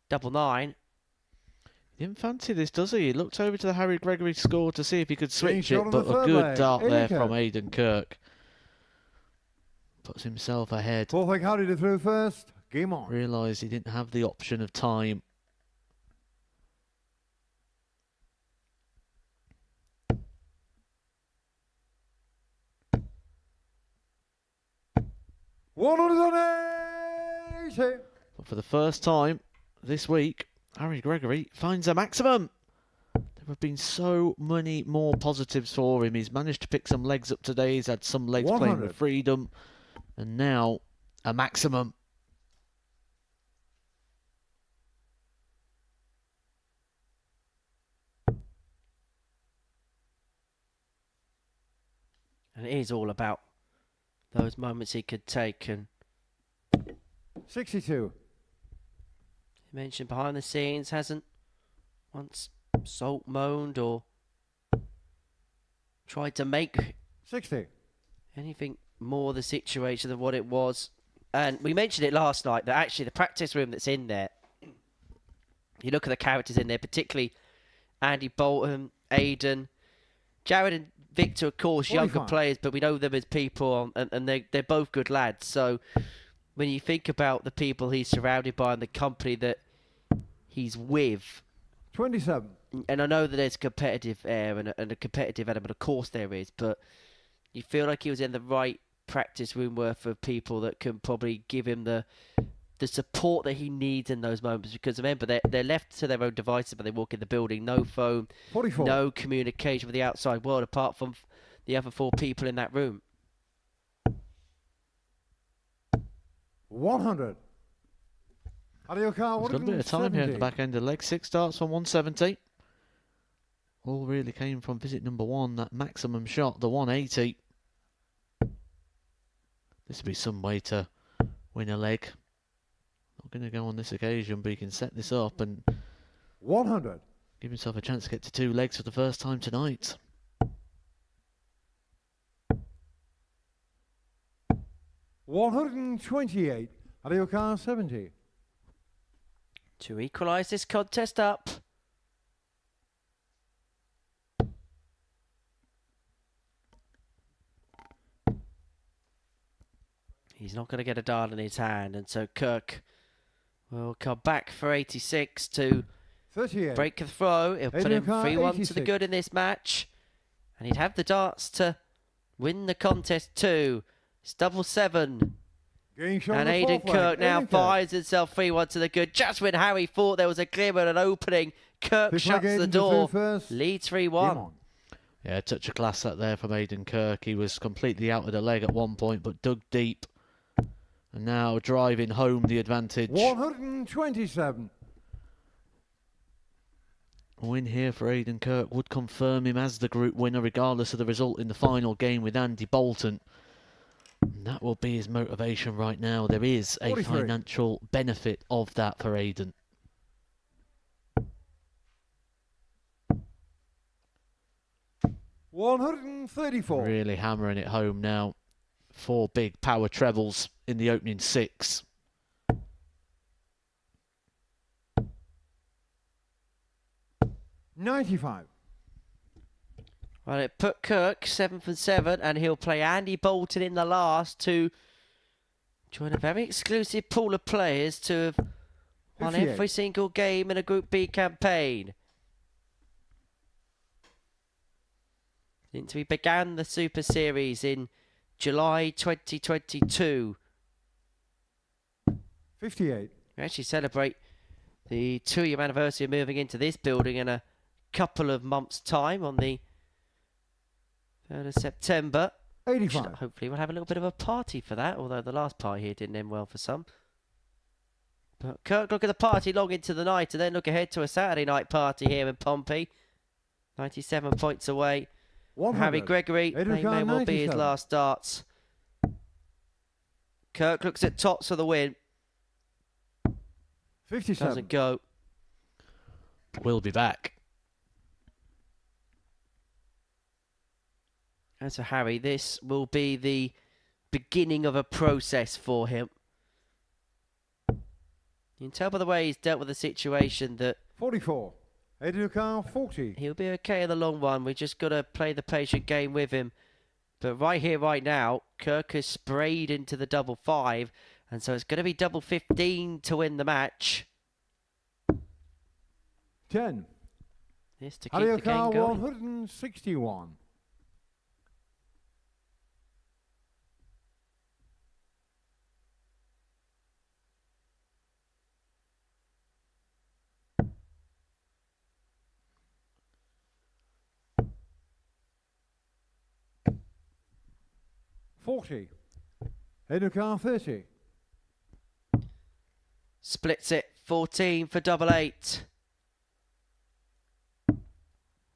Double 9. He didn't fancy this, does he? He looked over to the Harry Gregory score to see if he could switch shot it, on but the a third good leg. dart there Aiden from Kirk. Aiden Kirk. Puts himself ahead. Fourth leg Hardy to through first. Game on. Realised he didn't have the option of time. One on 80. But for the first time this week, Harry Gregory finds a maximum. There have been so many more positives for him. He's managed to pick some legs up today. He's had some legs playing 100. with freedom. And now a maximum. And it is all about those moments he could take. And 62. he mentioned behind the scenes, hasn't once salt moaned or tried to make 60. anything more the situation than what it was. And we mentioned it last night that actually the practice room that's in there, you look at the characters in there, particularly Andy Bolton, Aiden, Jared and Victor, of course, 45. younger players, but we know them as people, and they're both good lads. So when you think about the people he's surrounded by and the company that he's with, 27. and I know that there's competitive air and a competitive element, of course there is, but you feel like he was in the right practice room worth of people that can probably give him the support that he needs in those moments. Because remember, they're left to their own devices when they walk in the building. No phone, 44. no communication with the outside world apart from the other 4 people in that room. 100. Adioka, He's got a bit of time here at the back end of leg. 6 starts on 170. All really came from visit number 1, that maximum shot, the 180. This would be some way to win a leg. Not going to go on this occasion, but he can set this up and 100. give himself a chance to get to 2 legs for the first time tonight. 128. Adioka, 70. To equalise this contest up. He's not going to get a dart in his hand, and so Kirk will come back for 86 to 38. break the throw. He'll put him Adioka, 3-1 to the 86. good in this match, and he'd have the darts to win the contest too. It's 7-7. Getting shot And on the Aiden fourth Kirk leg. now Aiden Kirk. finds himself 3-1 to the good. Just when Harry thought there was a glimmer and an opening, Kirk Fifth leg shuts the Aiden to door, through first. leads Game 3-1. on. Yeah, a touch of class that there from Aiden Kirk. He was completely out of the leg at one point, but dug deep. And now driving home the advantage. 127. A win here for Aiden Kirk would confirm him as the group winner, regardless of the result in the final game with Andy Bolton. And that will be his motivation right now. There is a 43. financial benefit of that for Aiden. $134. Really hammering it home now. 4 big power trebles in the opening 6. $95. Well, it put Kirk 7 for 7, and he'll play Andy Bolton in the last to join a very exclusive pool of players to have won 58. every single game in a Group B campaign. Since we began the Super Series in July 2022. 58. We actually celebrate the 2-year anniversary of moving into this building in a couple of months' time on the 3rd of September. 85. Hopefully we'll have a little bit of a party for that, although the last party here didn't end well for some. But Kirk, look at the party long into the night, and then look ahead to a Saturday night party here in Pompey. 97 points away. 100. Harry Gregory, they Aiden may Kirk, well be his 97. last darts. Kirk looks at tops for the win. 57. Doesn't go. We'll be back. As for Harry, this will be the beginning of a process for him. You can tell by the way he's dealt with the situation that 44. Aiden Kirk, 40. he'll be okay in the long run. We just got to play the patient game with him. But right here, right now, Kirk has sprayed into the 5-5. And so it's going to be 15 to win the match. 10. This to keep the game Adioka, going. 161. $40. Aiden Kirk, 30. Splits it 14 for 88.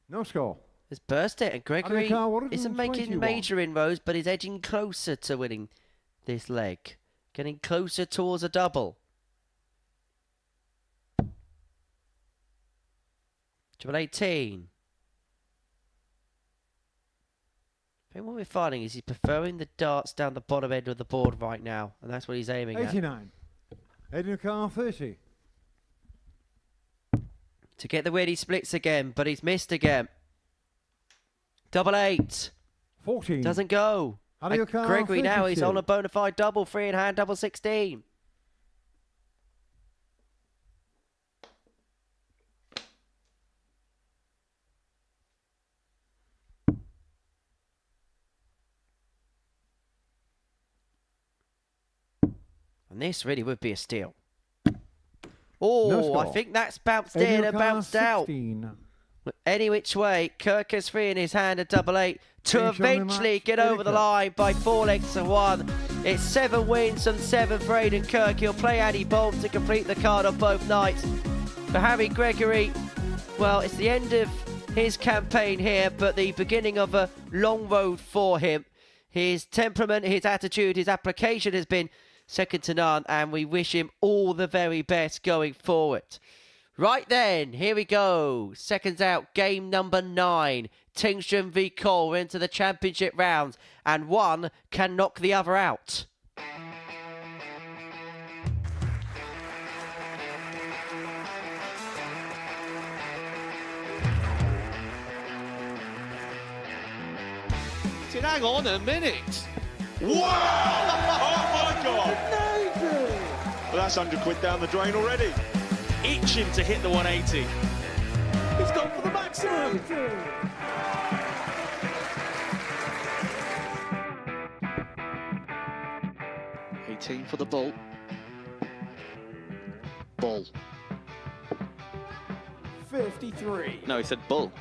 No score. has burst it, and Gregory Carl, what isn't did making 21? major inroads, but is edging closer to winning this leg. Getting closer towards a double. Triple 18. I think what we're finding is he's preferring the darts down the bottom end of the board right now, and that's what he's aiming at. 89. Aiden Carl, 30. To get the win, he splits again, but he's missed again. Double 8. 14. Doesn't go. Aiden And Carl, Gregory now is 32. on a bona fide double, 3 in hand, double 16. And this really would be a steal. Oh, No I score. think that's bounced Aiden in and Carl, bounced out. 16. Any which way, Kirk has 3 in his hand at double 8 to Finish on the eventually match, get over the Kirk. line by 4 legs to 1. It's 7 wins and 7 for Aiden Kirk. He'll play Addy Bolton to complete the card on both nights. For Harry Gregory, well, it's the end of his campaign here, but the beginning of a long road for him. His temperament, his attitude, his application has been second to none, and we wish him all the very best going forward. Right then, here we go. Seconds out, game number 9. Tingstrom v Cole. We're into the championship rounds, and one can knock the other out. Hang on a minute. Wow! Oh my God! Well, that's 100 quid down the drain already. Itching to hit the 180. He's gone for the maximum. 18 for the bull. Bull. 53. No, he said bull.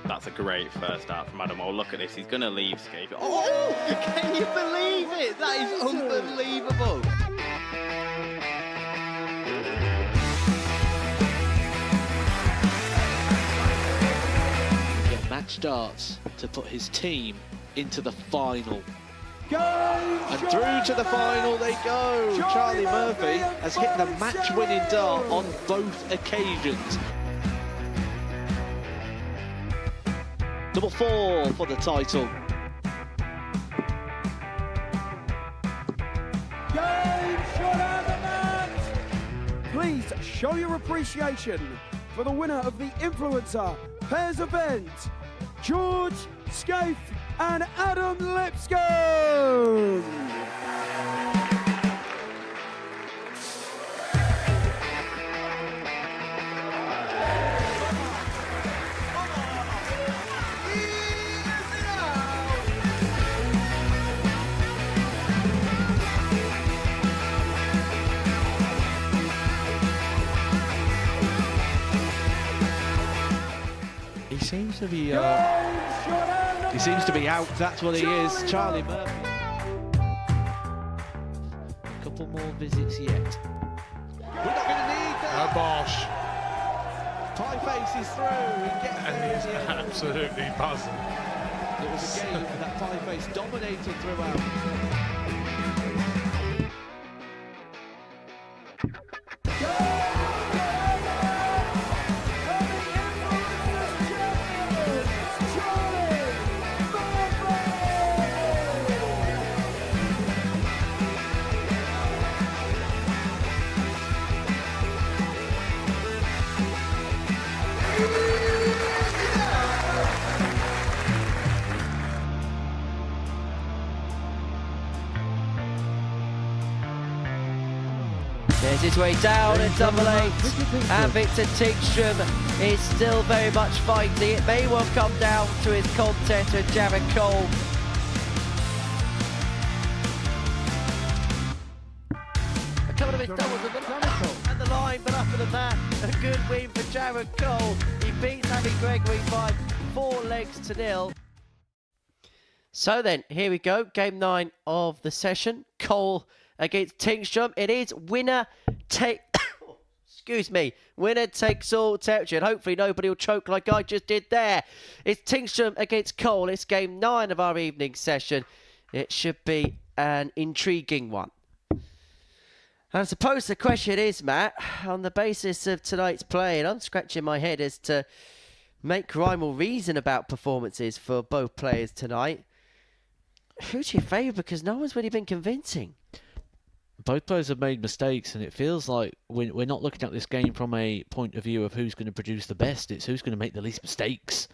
That's a great first out from Adam. Oh, look at this. He's going to leave Scape. Oh, can you believe it? That is unbelievable. Get match darts to put his team into the final. And through to the final they go. Charlie Murphy has hit the match-winning dart on both occasions. Double 4 for the title. Please show your appreciation for the winner of the Influencer Pairs event, George Scaife and Adam Lipscomb. He seems to be out, that's what he is. Charlie Murphy. A couple more visits yet. We're not going to need that. Bosh. Pie Face is through. He gets And he's absolutely buzzing. It was a game that Pie Face dominated throughout. There's his way down at double 8, and Victor Tingstrom is still very much fighting. It may well come down to his contest with Jared Cole. A couple of his doubles and the line, but up for the mat. A good win for Jared Cole. He beats Harry Gregory by 4 legs to 0. So then, here we go. Game 9 of the session. Cole against Tingstrom. It is winner take excuse me. Winner takes all territory, and hopefully nobody will choke like I just did there. It's Tingstrom against Cole. It's game 9 of our evening session. It should be an intriguing one. And I suppose the question is, Matt, on the basis of tonight's play, and I'm scratching my head as to make rhyme or reason about performances for both players tonight. Who's your favourite? Because no one's really been convincing. Both players have made mistakes, and it feels like we're not looking at this game from a point of view of who's going to produce the best. It's who's going to make the least mistakes.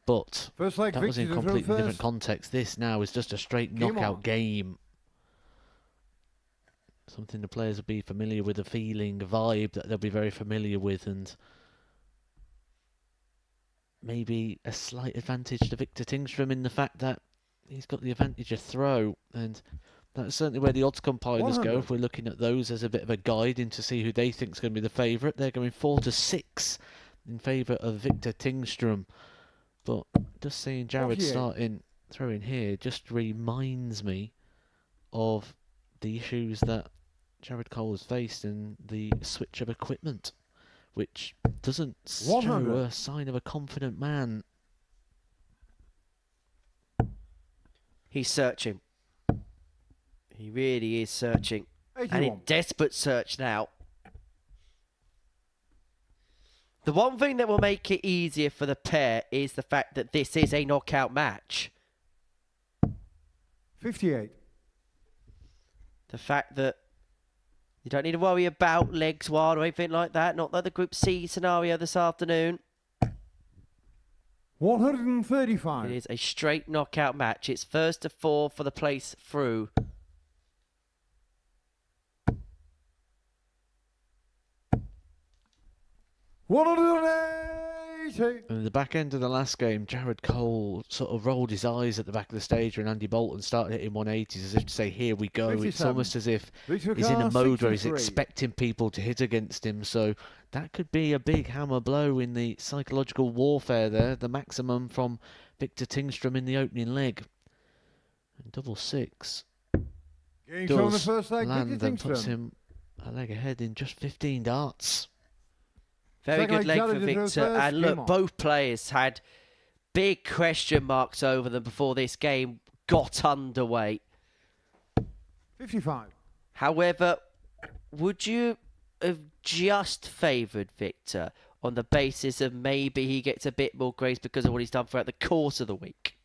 But First leg, that was in Victor to throw completely different first. context. This now is just a straight Game knockout on. game. Something the players will be familiar with, a feeling, a vibe that they'll be very familiar with, and maybe a slight advantage to Victor Tingstrom in the fact that he's got the advantage of throw, and that's certainly where the odds compilers go. 100. If we're looking at those as a bit of a guide in to see who they think is going to be the favourite, they're going 4-6 in favour of Victor Tingstrom. But just seeing Jared 48. starting throwing here just reminds me of the issues that Jared Cole has faced in the switch of equipment, which doesn't show 100. a sign of a confident man. He's searching. He really is searching. 81. And in desperate search now. The one thing that will make it easier for the pair is the fact that this is a knockout match. 58. The fact that you don't need to worry about legs wide or anything like that. Not like the Group C scenario this afternoon. 135. It is a straight knockout match. It's first to 4 for the place through. And in the back end of the last game, Jared Cole sort of rolled his eyes at the back of the stage when Andy Bolton started hitting 180s as if to say, here we go. 57. It's almost as if Victor he's in a Carr, mode where he's 63. expecting people to hit against him. So that could be a big hammer blow in the psychological warfare there. The maximum from Victor Tingstrom in the opening leg. And double 6 Game show on the does first leg, land Victor and puts Tingstrom. him a leg ahead in just 15 darts. Very Second good leg, leg for Jared to throw Victor. first. And Game look, on. both players had big question marks over them before this game got underway. 55. However, would you have just favoured Victor on the basis of maybe he gets a bit more grace because of what he's done throughout the course of the week?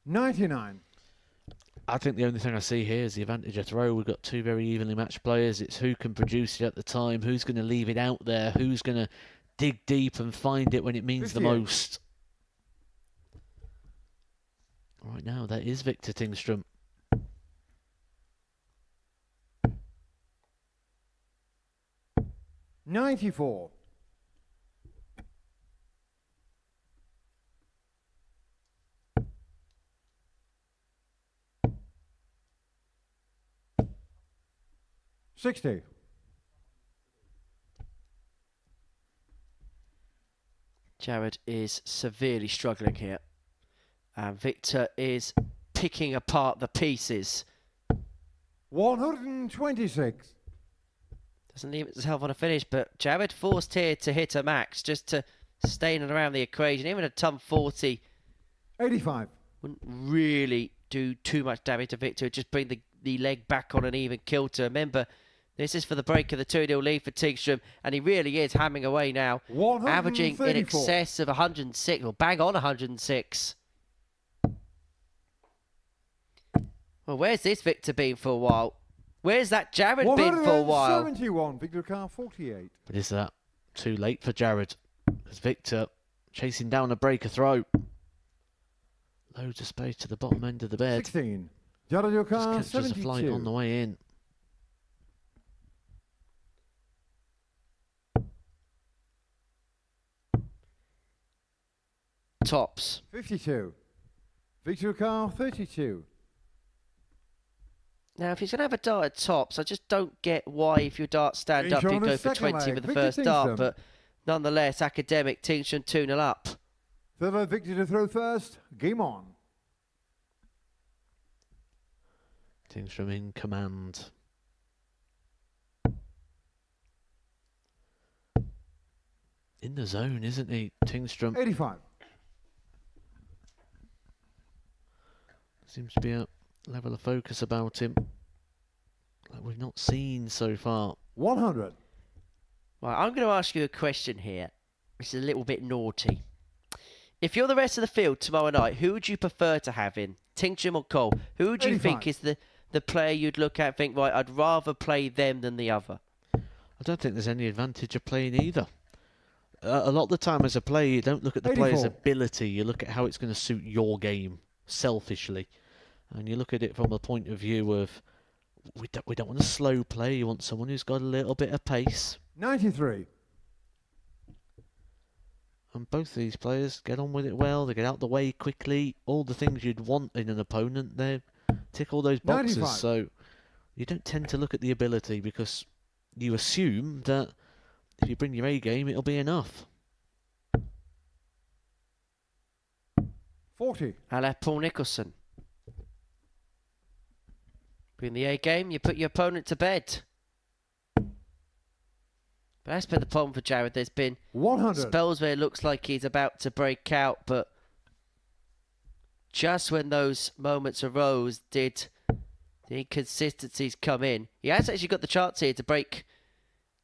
99. I think the only thing I see here is the advantage of throw. We've got two very evenly matched players. It's who can produce it at the time, who's going to leave it out there, who's going to dig deep and find it when it means 58. the most. Right now, that is Victor Tingstrom. $94. $60. Jared is severely struggling here. And Victor is picking apart the pieces. 126. Doesn't leave himself on a finish, but Jared forced here to hit a max just to stay in and around the equation. Even a ton 40 85. wouldn't really do too much damage to Victor. Just bring the leg back on an even kilter. Remember, this is for the break of the 2-0 lead for Tingstrom, and he really is hammering away now, averaging in 134. excess of 106, or bang on 106. Well, where's this Victor been for a while? Where's that Jared been for a while? 171. Victor Carr, 48. But is that too late for Jared? As Victor chasing down a breaker throw. Loads of space to the bottom end of the bed. 16. Jared Carr, Just catches a flight 72. on the way in. Tops. 52. Victor Carr, 32. Now, if he's going to have a dart at tops, I just don't get why, if your darts stand up, Tingstrom you on the go for second 20 leg. with the Victor first dart. Tingstrom. But nonetheless, academic, Tingstrom 2-0 up. Third leg, Victor to throw first. Game on. Tingstrom in command. in the zone, isn't he, Tingstrom? 85. Seems to be a level of focus about him that we've not seen so far. 100. Right, I'm going to ask you a question here. It's a little bit naughty. If you're the rest of the field tomorrow night, who would you prefer to have in? Tingstrom or Cole? Who would you 85. think is the player you'd look at and think, right, I'd rather play them than the other? I don't think there's any advantage of playing either. A lot of the time as a player, you don't look at the 84. player's ability, you look at how it's going to suit your game, selfishly. And you look at it from a point of view of, we don't want a slow play, you want someone who's got a little bit of pace. 93. And both these players get on with it well, they get out the way quickly, all the things you'd want in an opponent, they tick all those boxes. 95. So you don't tend to look at the ability because you assume that if you bring your A game, it'll be enough. 40. A la Paul Nicholson. Bring the A game, you put your opponent to bed. But that's been the problem for Jared. There's been 100. spells where it looks like he's about to break out, but just when those moments arose, did the inconsistencies come in. He has actually got the chance here to break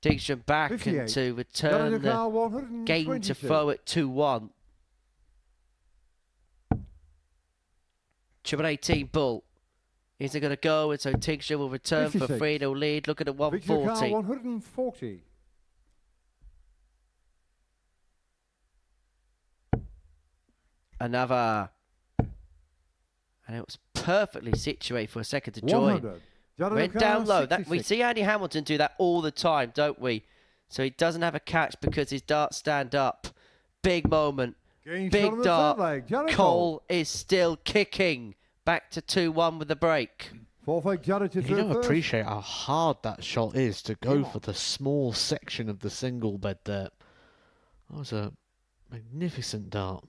Tingstrom back 58. and to return the game to 122. throw at 2-1. Triple 18 Bull. Is it going to go? And so Tingstrom will return for 56. 3-0 lead. Look at the Victor Carl, 140. 140. Another. And it was perfectly situated for a second to join. 100. Jonathan Went Carr, down low. We 66. see Andy Hamilton do that all the time, don't we? So he doesn't have a catch because his darts stand up. Big moment. Game shot Big on the dart. third leg. Jared Cole is still kicking. Back to 2-1 with the break. Forfeit Jared to You through don't first. appreciate how hard that shot is to go for the small section of the single bed there. That was a magnificent dart.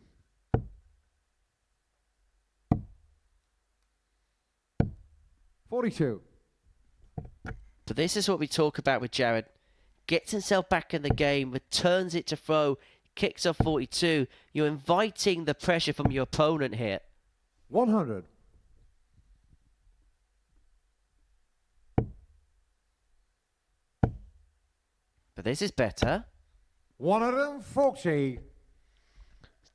42. But this is what we talk about with Jared. Gets himself back in the game, returns it to throw, kicks off 42. You're inviting the pressure from your opponent here. 100. But this is better. 140. He's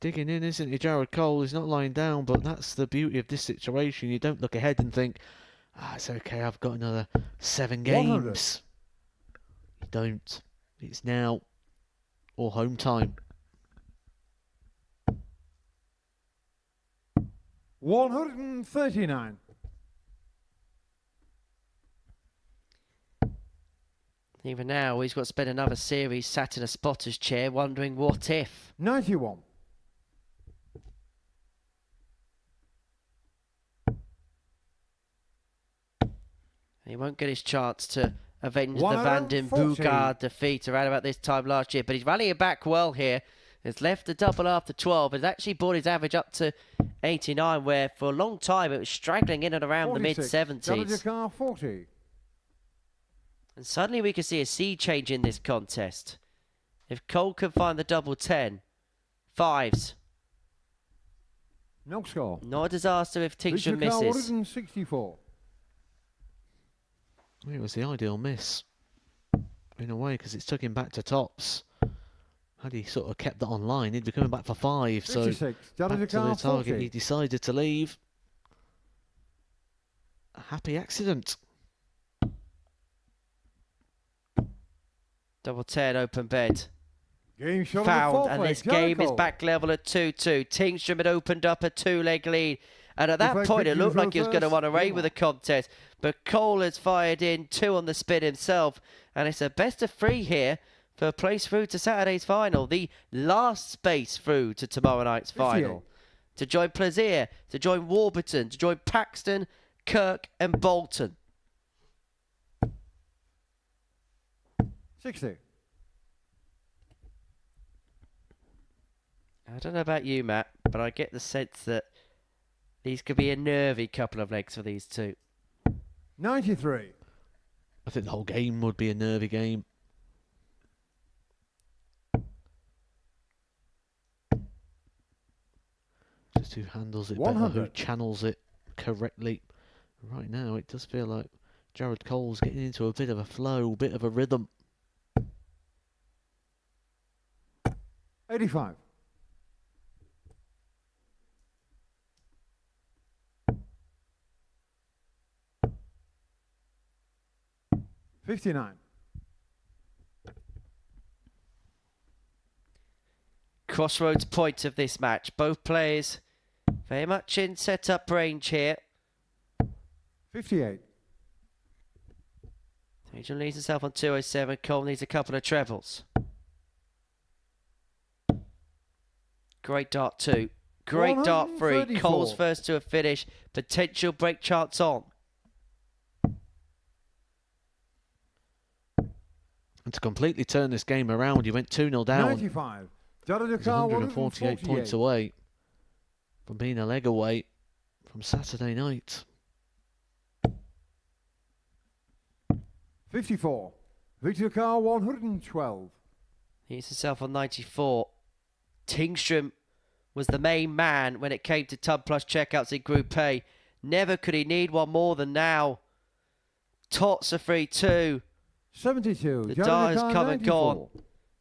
digging in, isn't he, Jared Cole? He's not lying down, but that's the beauty of this situation. You don't look ahead and think, it's okay, I've got another 7 games. 100. You don't. It's now or home time. 139. Even now, he's got to spend another series sat in a spotter's chair wondering what if. 91. He won't get his chance to avenge the 140. Van den Bogaard defeat around about this time last year. But he's rallying back well here. Has left the double after 12. Has actually brought his average up to 89, where for a long time it was straggling in and around the 46. Jared mid-70s. Carr, 40. And suddenly we can see a sea change in this contest. If Cole can find the double 10, fives. No score. Not a disaster if Victor Tingstrom Carr, misses. 164. It was the ideal miss, in a way, because it's took him back to tops. Had he sort of kept that online, he'd be coming back for 5. So 56. back Jared to the Carr, target, 40. he decided to leave. A happy accident. Double 10, open bed. Game shot on the Found, fourth and leg. this Jared game is Cole. back level at 2-2. Tingstrom had opened up a 2-leg lead, and at that Deflect point it Victor looked like Carr he was going to first. run away Game with on. the contest. But Cole has fired in 2 on the spin himself, and it's a best of 3 here for a place through to Saturday's final, the last space through to tomorrow night's 58. final. To join Plaisir, to join Warburton, to join Paxton, Kirk and Bolton. 60. I don't know about you, Matt, but I get the sense that these could be a nervy couple of legs for these two. 93. I think the whole game would be a nervy game. Just who handles it better, who channels it correctly. Right now, it does feel like Jared Cole's getting into a bit of a flow, bit of a rhythm. 85. $59. Crossroads point of this match. Both players very much in set-up range here. 58. Tingstrom leads himself on 207. Cole needs a couple of trebles. Great dart 2. Great dart 3. Cole's first to a finish. Potential break chance on. And to completely turn this game around, he went 2-0 down. 95. He's 148 points away from being a leg away from Saturday night. 54. Victor Carr 112. He's himself on 94. Tingstrom was the main man when it came to Tub Plus checkouts in Group A. Never could he need one more than now. Tots a 3-2. 72. The die has come and gone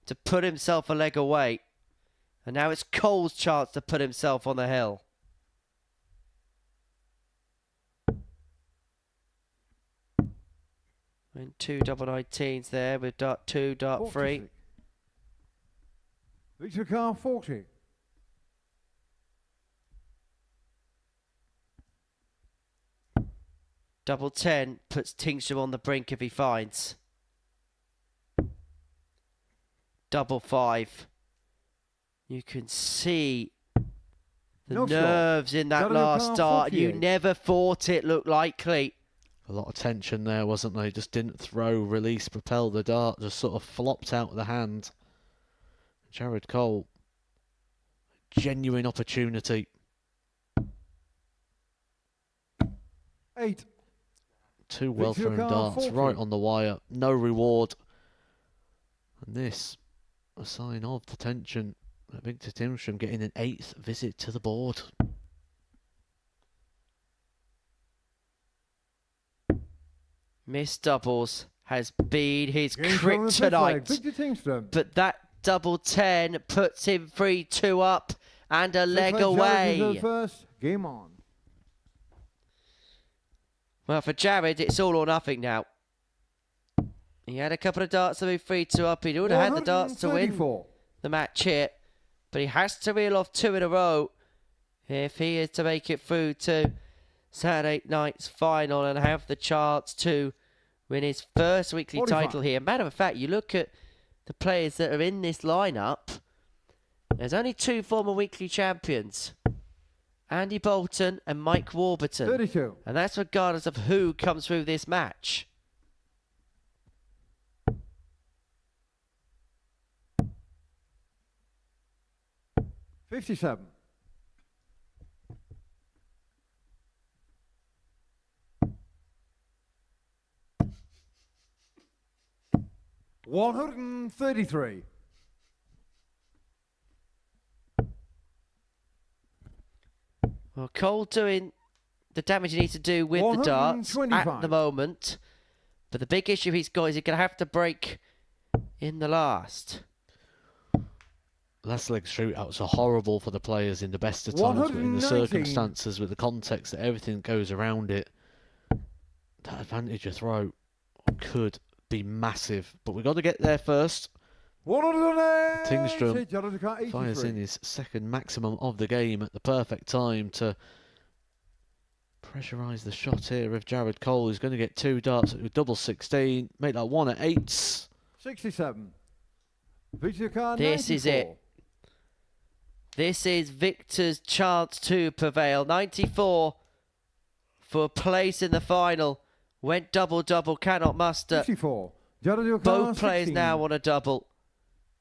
to put himself a leg away. And now it's Cole's chance to put himself on the hill. And 2 double 19s there with dart 2, dart 3. Victor Carr 40. Double 10 puts Tingstrom on the brink if he finds. Double 5. You can see the nerves in that last start. You never thought it looked likely. A lot of tension there, wasn't there? Just didn't throw, release, propel the dart. Just sort of flopped out of the hand. Jared Cole. Genuine opportunity. 8. 2 well-thrown darts right on the wire. No reward. And this, a sign of the tension. Victor Tingstrom getting an 8th visit to the board. Missed doubles has been his kryptonite. But that double 10 puts him 3-2 up and a leg away. First, game on. Well, for Jared, it's all or nothing now. He had a couple of darts to move 3-2 up. He would have had the darts to win the match here. But he has to reel off 2 in a row if he is to make it through to Saturday night's final and have the chance to win his first weekly title here. Matter of fact, you look at the players that are in this lineup, there's only 2 former weekly champions. Andy Bolton and Mike Warburton. 32. And that's regardless of who comes through this match. $57. $133. Well, Cole doing the damage he needs to do with the darts at the moment. But the big issue he's got is he's going to have to break in the last. Last leg shootouts are horrible for the players in the best of times, but in the circumstances, with the context that everything goes around it, that advantage of throw could be massive. But we've got to get there first. Tingstrom fires in his second maximum of the game at the perfect time to pressurise the shot here of Jared Cole, who's going to get 2 darts at double 16, make that 1 at 8s. 67. This is it. This is Victor's chance to prevail. 94 for a place in the final. Went double-double, cannot muster. 54. Both players now on a double.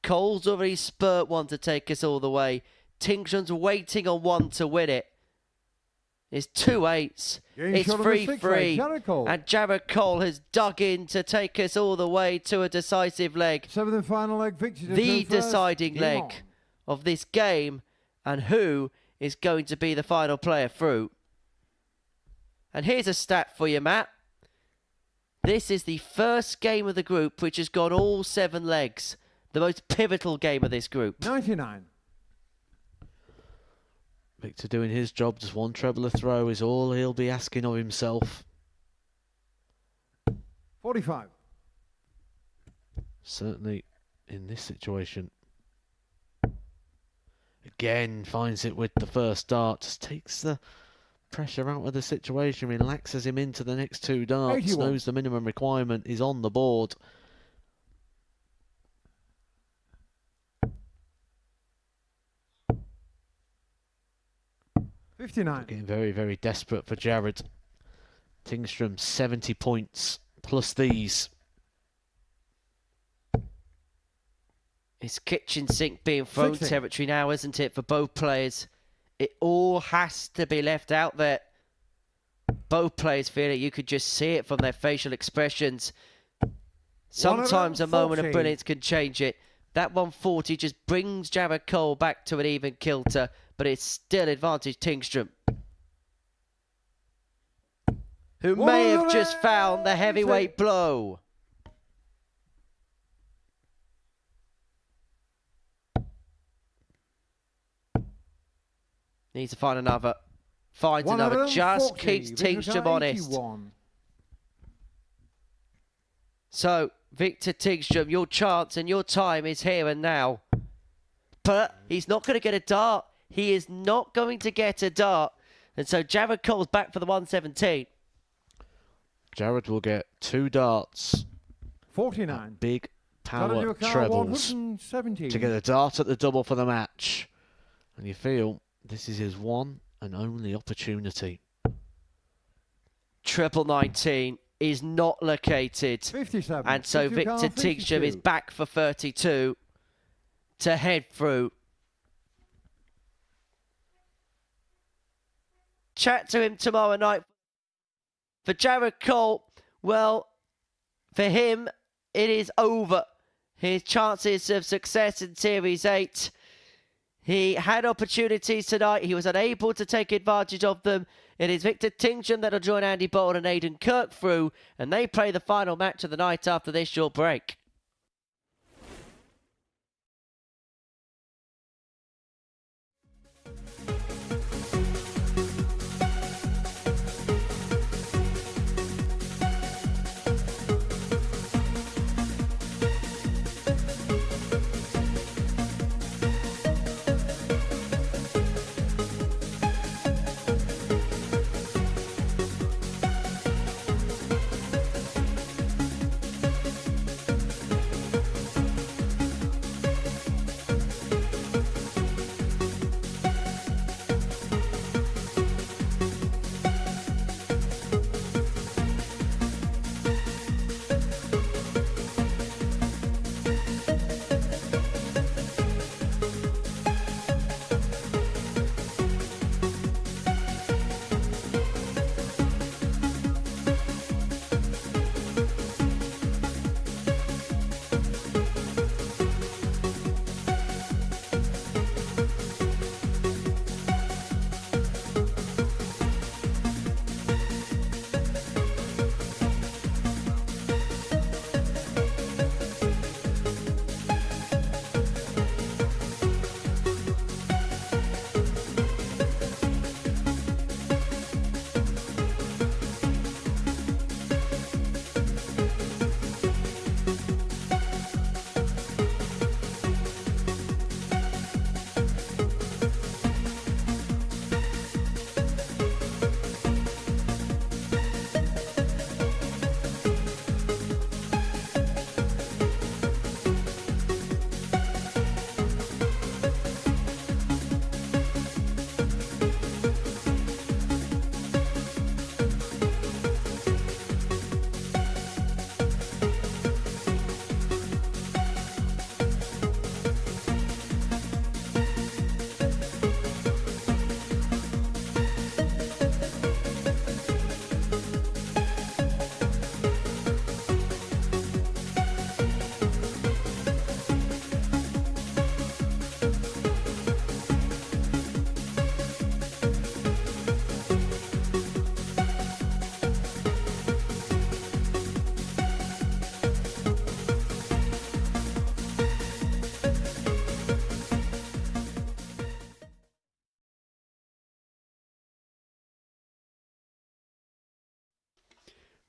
Cole's already spurt one to take us all the way. Tingstrom's waiting on one to win it. It's 2 8s. It's 3-3. And Jared Cole has dug in to take us all the way to a decisive leg. 7th and final leg, Victor. The deciding leg of this game. And who is going to be the final player through. And here's a stat for you, Matt. This is the first game of the group which has gone all 7 legs. The most pivotal game of this group. 99. Victor doing his job. Just one treble a throw is all he'll be asking of himself. 45. Certainly in this situation. Again, finds it with the first dart. Just takes the pressure out of the situation. Relaxes him into the next 2 darts. 81. Knows the minimum requirement is on the board. Getting very, very desperate for Jared. Tingstrom, 70 points plus these. It's kitchen sink being thrown 60. territory now, isn't it, for both players? It all has to be left out there. Both players feel it. You could just see it from their facial expressions. Sometimes a moment of brilliance can change it. That 140 just brings Jared Cole back to an even kilter, but it's still advantage Tingstrom, who may have just found the heavyweight blow. Needs to find another. Finds another. Just keeps Tingstrom honest. So, Victor Tingstrom, your chance and your time is here and now. But he's not going to get a dart. He is not going to get a dart. And so Jared Cole's back for the 117. Jared will get 2 darts. 49. Big power trebles. To get a dart at the double for the match. And you feel this is his one and only opportunity. Triple 19 is not located. 57. And so Victor Tingstrom is back for 32 to head through. Chat to him tomorrow night. For Jared Cole, well, for him, it is over. His chances of success in Series 8. He had opportunities tonight. He was unable to take advantage of them. It is Victor Tingstrom that will join Andy Bolton and Aiden Kirk through, and they play the final match of the night after this short break.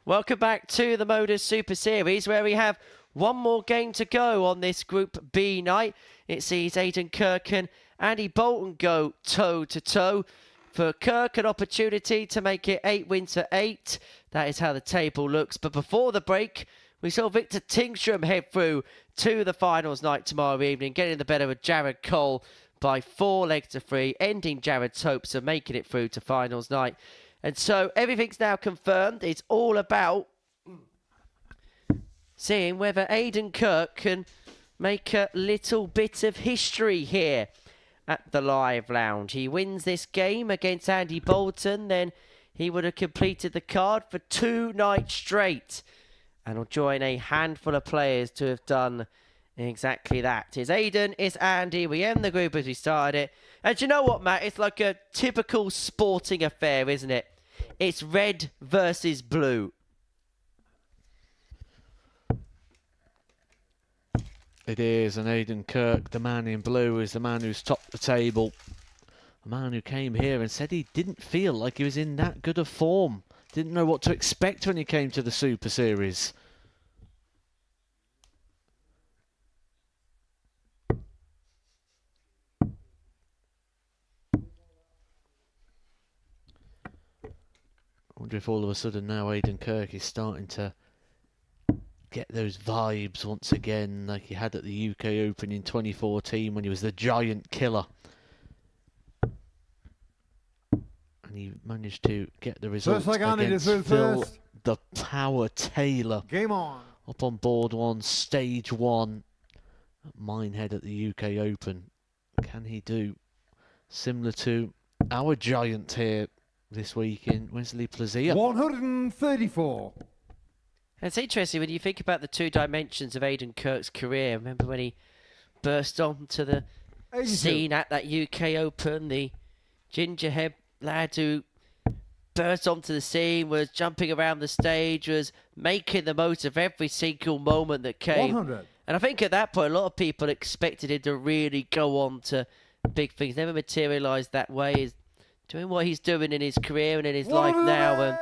Welcome back to the Modus Super Series, where we have one more game to go on this Group B night. It sees Aiden Kirk and Andy Bolton go toe-to-toe. For Kirk, an opportunity to make it 8 wins to 8. That is how the table looks. But before the break, we saw Victor Tingstrom head through to the finals night tomorrow evening, getting the better of Jared Cole by 4 legs to 3, ending Jared's hopes of making it through to finals night. And so everything's now confirmed. It's all about seeing whether Aiden Kirk can make a little bit of history here at the Live Lounge. He wins this game against Andy Bolton, then he would have completed the card for 2 nights straight, and will join a handful of players to have done exactly that. It's Aiden, it's Andy. We end the group as we started it. And do you know what, Matt? It's like a typical sporting affair, isn't it? It's red versus blue. It is, and Aiden Kirk, the man in blue, is the man who's topped the table. A man who came here and said he didn't feel like he was in that good of form. Didn't know what to expect when he came to the Super Series. I wonder if all of a sudden now Aiden Kirk is starting to get those vibes once again like he had at the UK Open in 2014 when he was the giant killer. And he managed to get the result against Phil the Power Taylor. Game on. Up on board 1, stage 1 at Minehead at the UK Open. Can he do similar to our giant here this week in Wesley Plaisir? 134. It's interesting when you think about the 2 dimensions of Aiden Kirk's career. Remember when he burst onto the 82. scene at that UK Open, the gingerhead lad who burst onto the scene, was jumping around the stage, was making the most of every single moment that came. 100. And I think at that point, a lot of people expected him to really go on to big things. Never materialised that way. He's doing what he's doing in his career and in his life now. And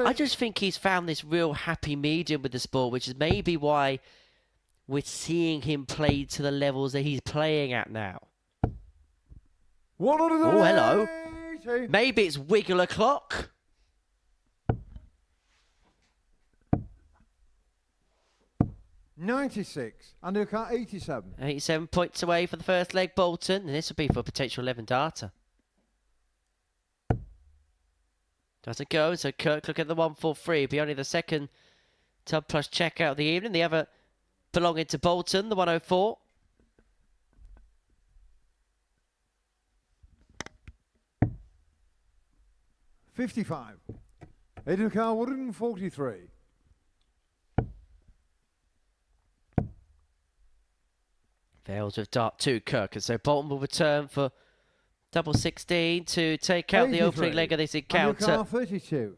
I just think he's found this real happy medium with the sport, which is maybe why we're seeing him play to the levels that he's playing at now. Oh, hello. Maybe it's wiggle o'clock. $96. Undercut 87. 87 points away for the first leg, Bolton. And this will be for a potential 11 darter. Doesn't go, so Kirk look at the 143. Be only the second tub plus checkout of the evening. The other belonging to Bolton, the 104. $55. Aiden Kirk 143. Fails with dart 2, Kirk. And so Bolton will return for double 16 to take out 83. the opening leg of this encounter. Undercut 32.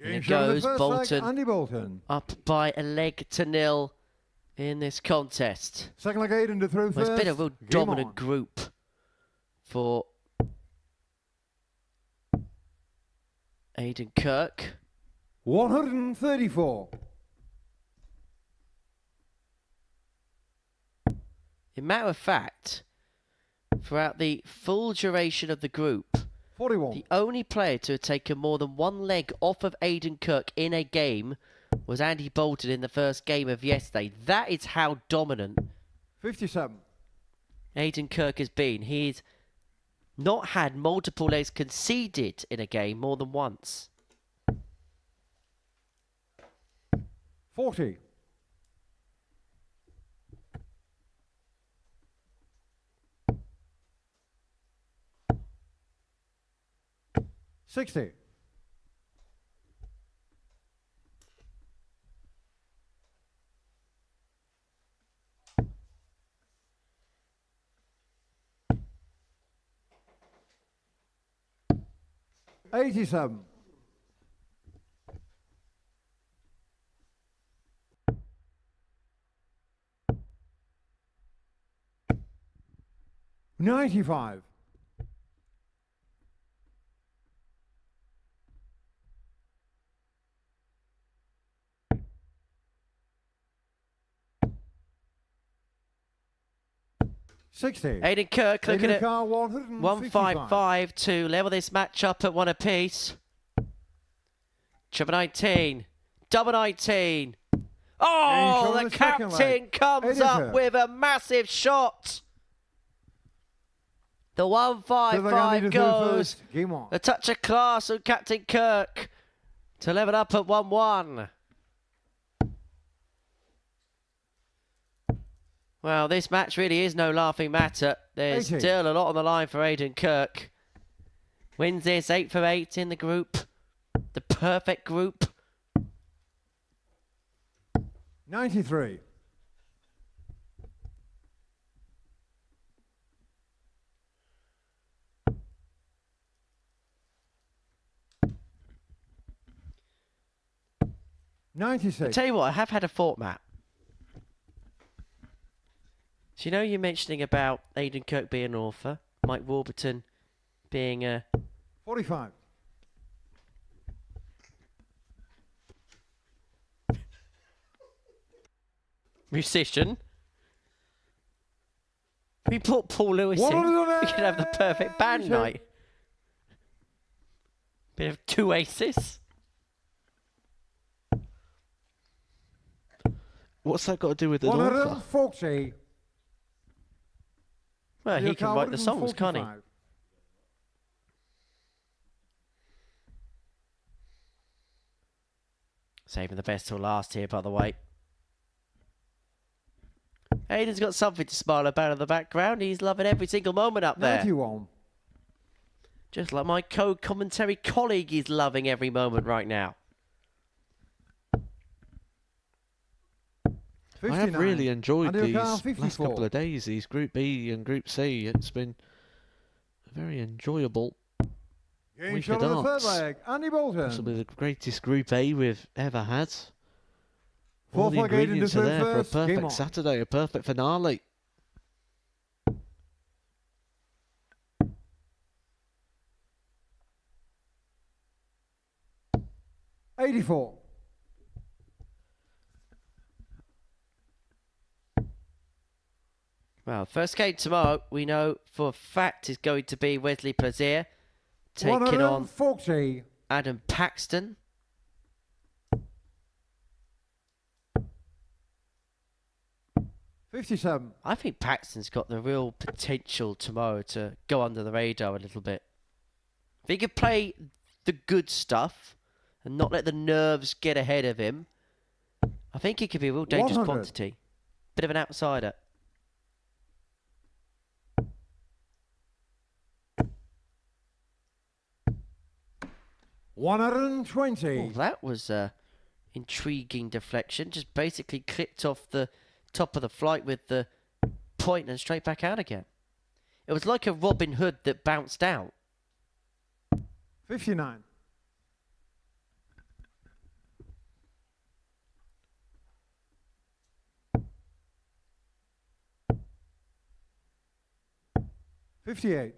And it goes Bolton, Andy Bolton up by a leg to 0 in this contest. Second leg Aiden to throw Well, first. it's been a real Game dominant on. group for Aiden Kirk. 134. In matter of fact, throughout the full duration of the group, 41. the only player to have taken more than 1 leg off of Aiden Kirk in a game was Andy Bolton in the first game of yesterday. That is how dominant 57. Aiden Kirk has been. He's not had multiple legs conceded in a game more than once. 40. $60. $87. 95. Aiden Kirk looking at 155. 155 to level this match up at one apiece. Triple 19. Double 19. Oh, the captain comes up with a massive shot. The 155 goes. A touch of class from Captain Kirk to level up at 1-1. Well, this match really is no laughing matter. There's still a lot on the line for Aiden Kirk. Wins this 8 for 8 in the group. The perfect group. 93. I tell you what, I have had a thought, Matt. So you know you're mentioning about Aiden Kirk being an author, Mike Warburton being a 45. musician. We put Paul Lewis in, we could have the perfect band night. Bit of two aces. What's that got to do with the author? 140. Well, he can write the songs, can't he? Saving the best till last here, by the way. Aiden's got something to smile about in the background. He's loving every single moment up there. 91. Just like my co-commentary colleague is loving every moment right now. 59. I have really enjoyed these last 54. couple of days, these Group B and Group C. It's been very enjoyable. Game week shot of of the darts. third leg. Andy Bolton. Possibly the greatest Group A we've ever had. All Fourth the leg, Aiden ingredients to are serve there first. for a Game perfect on. Saturday, a perfect finale. $84. Well, first game tomorrow, we know for a fact is going to be Wesley Plaisir taking on 140. Adam Paxton. $57. I think Paxton's got the real potential tomorrow to go under the radar a little bit. If he could play the good stuff and not let the nerves get ahead of him, I think he could be a real dangerous 100. quantity. Bit of an outsider. $120. Oh, that was a intriguing deflection. Just basically clipped off the top of the flight with the point and straight back out again. It was like a Robin Hood that bounced out. 59. $58.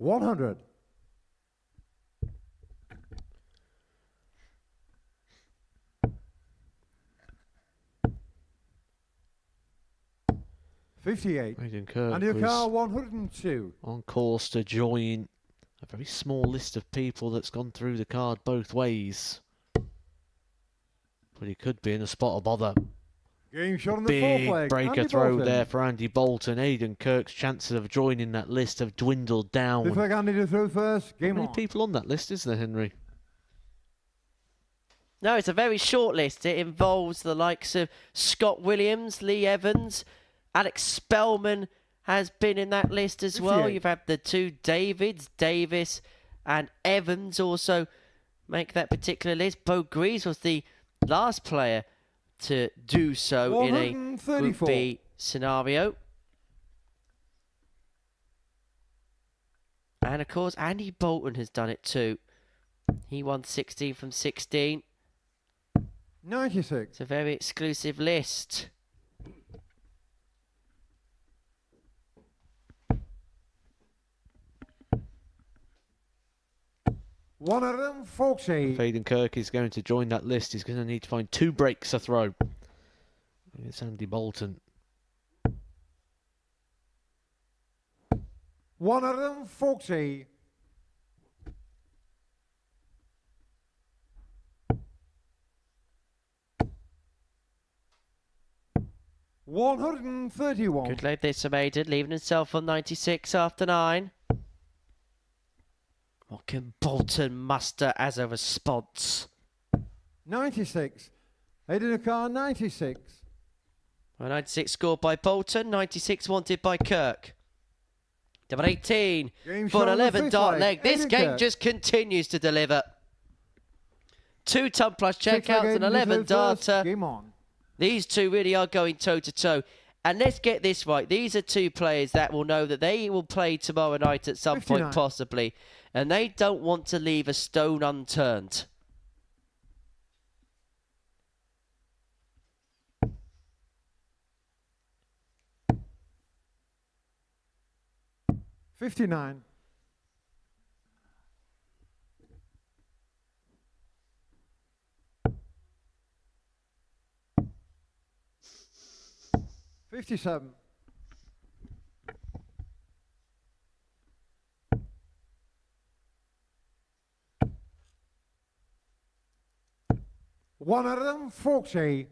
$100. $58. Aiden Kirk And your was car 102. on course to join a very small list of people that's gone through the card both ways. But he could be in a spot of bother. Game shot on the fourth Big leg. breaker Andy throw Bolton. there for Andy Bolton. Aiden Kirk's chances of joining that list have dwindled down. Fifth leg, Andy to throw first. How Game many on. people on that list is there, Henry? No, it's a very short list. It involves the likes of Scott Williams, Lee Evans, Alex Spellman has been in that list as well. 58. You've had the two Davids, Davis and Evans also make that particular list. Bo Greaves was the last player to do so in a Group 134. B scenario. And of course, Andy Bolton has done it too. He won 16 from 16. 96. It's a very exclusive list. One of them, Foxy. If Aiden Kirk is going to join that list, he's going to need to find 2 breaks to throw. It's Andy Bolton. One of them, Foxy. $131. Good load this from Aiden, leaving himself on 96 after 9. What can Bolton muster as a response? 96. Aiden Akar, 96. Well, 96 scored by Bolton, 96 wanted by Kirk. Double 18 Game for an show 11 fifth dart leg. leg. This Aiden game Kirk. just continues to deliver. 2 ton plus Six leg checkouts and Aiden 11 Akar first. darter. Game on. These two really are going toe-to-toe. And let's get this right. These are 2 players that will know that they will play tomorrow night at some 59. point, possibly. And they don't want to leave a stone unturned. $59. $57. One of them, Foxy.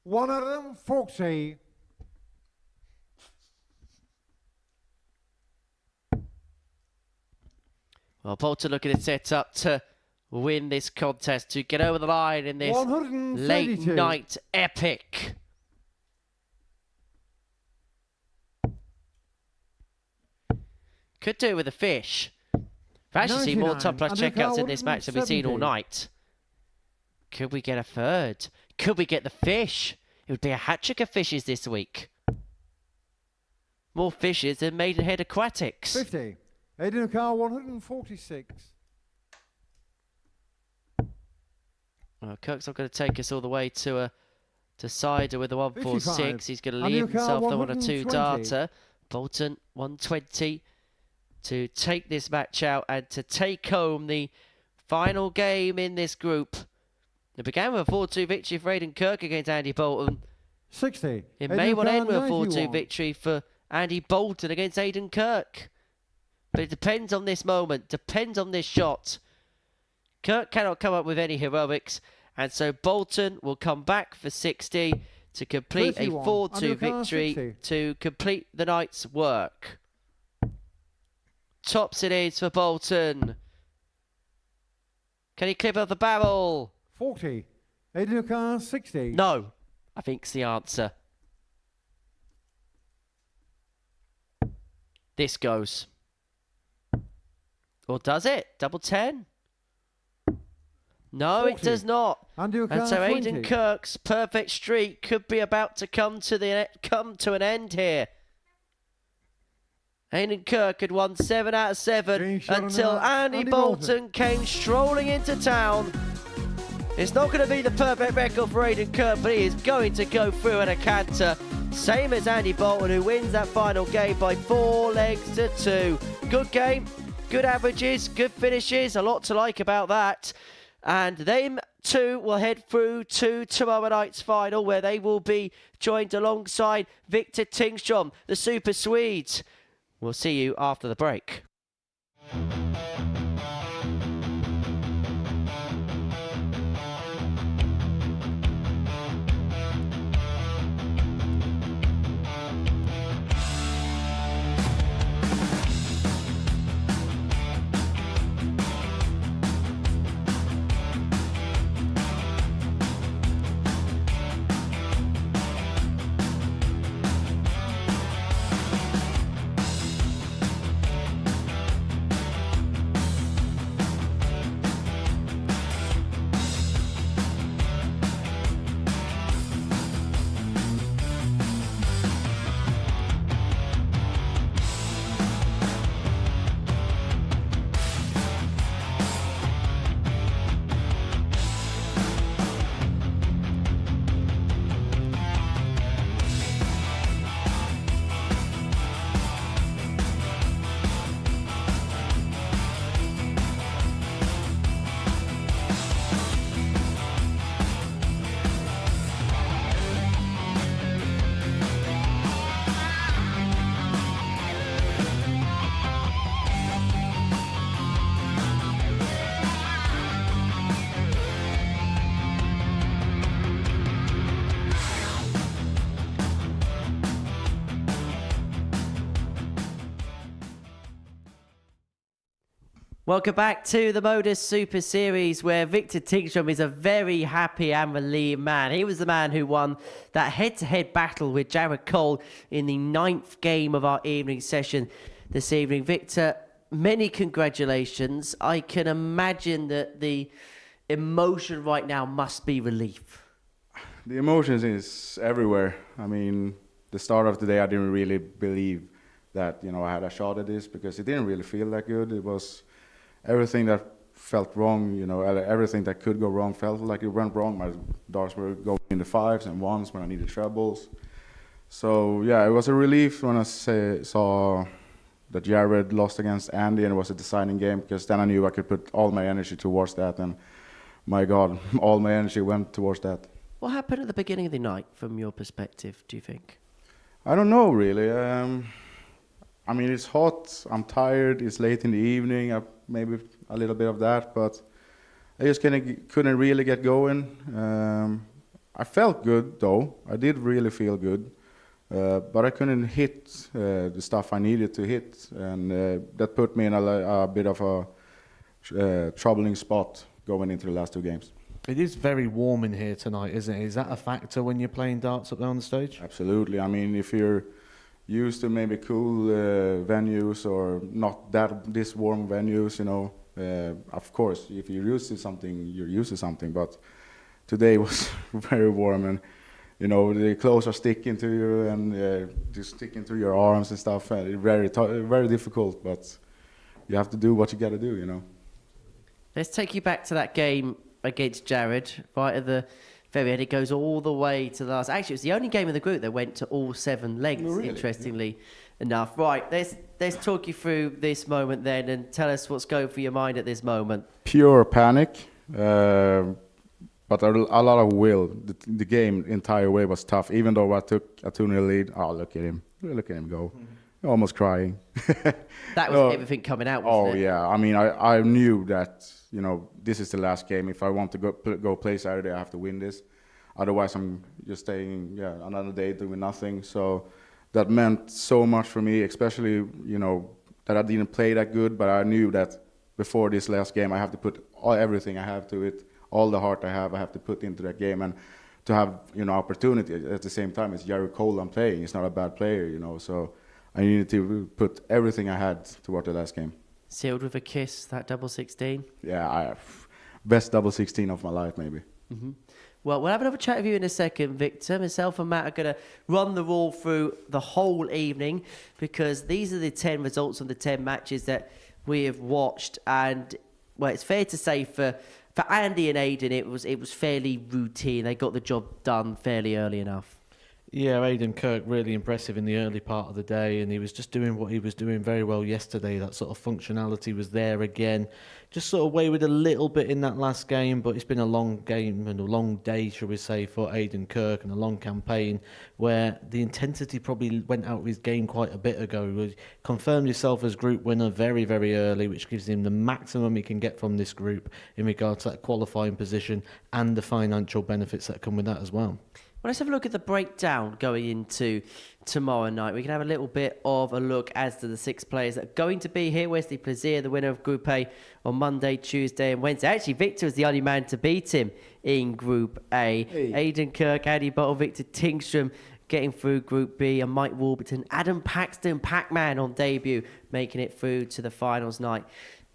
One of them, Foxy. Well, Bolton looking to set up to win this contest, to get over the line in this 132. late night epic. Could do with a fish. We've actually seen more 99. ton plus Undercar checkouts in this match than we've seen all 170. night. Could we get a third? Could we get the fish? It would be a hat-trick of fishes this week. More fishes than Maidenhead Aquatics. 50. Aiden Akar, 146. Well, Kirk's not going to take us all the way to Cider with a 146. 55. He's going to Andy leave O'Carr, himself though on a 2 120. darter. Bolton 120 to take this match out and to take home the final game in this group. It began with a 4-2 victory for Aiden Kirk against Andy Bolton. 60. It Aiden may well Akar, end with a 4-2 91. victory for Andy Bolton against Aiden Kirk. But it depends on this moment, depends on this shot. Kirk cannot come up with any heroics, and so Bolton will come back for 60 to complete 31. a 4-2 Undercar, victory 60. to complete the night's work. Tops it is for Bolton. Can he clip off the barrel? 40. Aiden Akar, 60. No, I think's the answer. This goes. Or does it? Double 10? No, 40. it does not. Andy And Akar, so 20. Aiden Kirk's perfect streak could be about to come to an end here. Aiden Kirk had won 7 out of 7 Green shot on until that. Andy Andy Bolton came strolling into town. It's not going to be the perfect record for Aiden Kirk, but he is going to go through at a canter. Same as Andy Bolton, who wins that final game by 4 legs to 2. Good game, good averages, good finishes, a lot to like about that. And them two will head through to tomorrow night's final, where they will be joined alongside Victor Tingstrom, the Super Swedes. We'll see you after the break. Welcome back to the Modus Super Series, where Victor Tingstrom is a very happy and relieved man. He was the man who won that head-to-head battle with Jared Cole in the 9th game of our evening session this evening. Victor, many congratulations. I can imagine that the emotion right now must be relief. The emotions is everywhere. I mean, the start of the day, I didn't really believe that, I had a shot at this, because it didn't really feel that good. It was everything that felt wrong, everything that could go wrong felt like it went wrong. My darts were going in the 5s and 1s when I needed trebles. So yeah, it was a relief when I saw that Jared lost against Andy and it was a deciding game, because then I knew I could put all my energy towards that, and my God, all my energy went towards that. What happened at the beginning of the night from your perspective, do you think? I don't know, really. I mean, it's hot, I'm tired, it's late in the evening, maybe a little bit of that, but I just couldn't really get going. I felt good, though. I did really feel good, but I couldn't hit the stuff I needed to hit, and that put me in a bit of a troubling spot going into the last 2 games. It is very warm in here tonight, isn't it? Is that a factor when you're playing darts up there on the stage? Absolutely. I mean, if you're used to maybe cool venues or not this warm venues, of course, if you're used to something, you're used to something. But today was very warm, and the clothes are sticking to you and just sticking to your arms and stuff. And very difficult, but you have to do what you got to do. Let's take you back to that game against Jared, right at the very end. It goes all the way to the last. Actually, it was the only game of the group that went to all 7 legs, really? interestingly enough. Right, let's talk you through this moment then, and tell us what's going through your mind at this moment. Pure panic, but a lot of will. The game entire way was tough, even though I took a 2-0 lead. Oh, look at him go. Almost crying. That was everything coming out, wasn't it? Yeah. I mean, I knew that, this is the last game. If I want to go play Saturday, I have to win this. Otherwise, I'm just staying, another day doing nothing. So that meant so much for me, especially, that I didn't play that good. But I knew that before this last game, I have to put everything I have to it, all the heart I have to put into that game. And to have, opportunity at the same time, it's Jared Cole I'm playing. He's not a bad player, so I needed to put everything I had toward the last game. Sealed with a kiss, that double 16? Yeah, best double 16 of my life, maybe. Mm-hmm. Well, we'll have another chat with you in a second, Victor. Myself and Matt are going to run the rule through the whole evening, because these are the 10 results of the 10 matches that we have watched. And, well, it's fair to say for Andy and Aiden, it was fairly routine. They got the job done fairly early enough. Yeah, Aiden Kirk really impressive in the early part of the day, and he was just doing what he was doing very well yesterday. That sort of functionality was there again. Just sort of wavered a little bit in that last game, but it's been a long game and a long day, shall we say, for Aiden Kirk, and a long campaign where the intensity probably went out of his game quite a bit ago. He confirmed himself as group winner very, very early, which gives him the maximum he can get from this group in regards to that qualifying position and the financial benefits that come with that as well. Well, let's have a look at the breakdown going into tomorrow night. We can have a little bit of a look as to the 6 players that are going to be here. Wesley Plaisir, the winner of Group A, on Monday, Tuesday and Wednesday. Actually, Victor was the only man to beat him in Group A. Hey. Aiden Kirk, Andy Bolton, Victor Tingstrom getting through Group B, and Mike Warburton, Adam Paxton, Pac-Man on debut, making it through to the finals night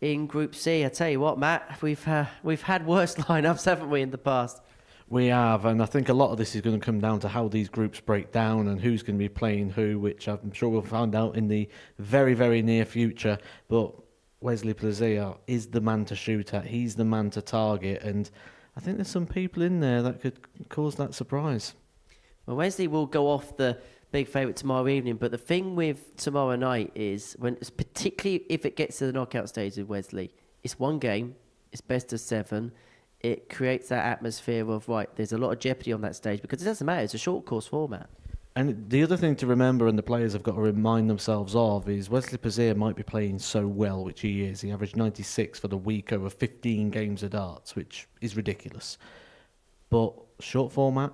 in Group C. I tell you what, Matt, we've had worse lineups, haven't we, in the past? We have, and I think a lot of this is going to come down to how these groups break down and who's going to be playing who, which I'm sure we'll find out in the very, very near future. But Wesley Plaisir is the man to shoot at. He's the man to target, and I think there's some people in there that could cause that surprise. Well, Wesley will go off the big favourite tomorrow evening, but the thing with tomorrow night is, particularly if it gets to the knockout stage with Wesley, it's one game, it's best of 7. It creates that atmosphere of, right, there's a lot of jeopardy on that stage, because it doesn't matter, it's a short course format. And the other thing to remember, and the players have got to remind themselves of, is Wesley Plaisir might be playing so well, which he is. He averaged 96 for the week over 15 games of darts, which is ridiculous. But short format,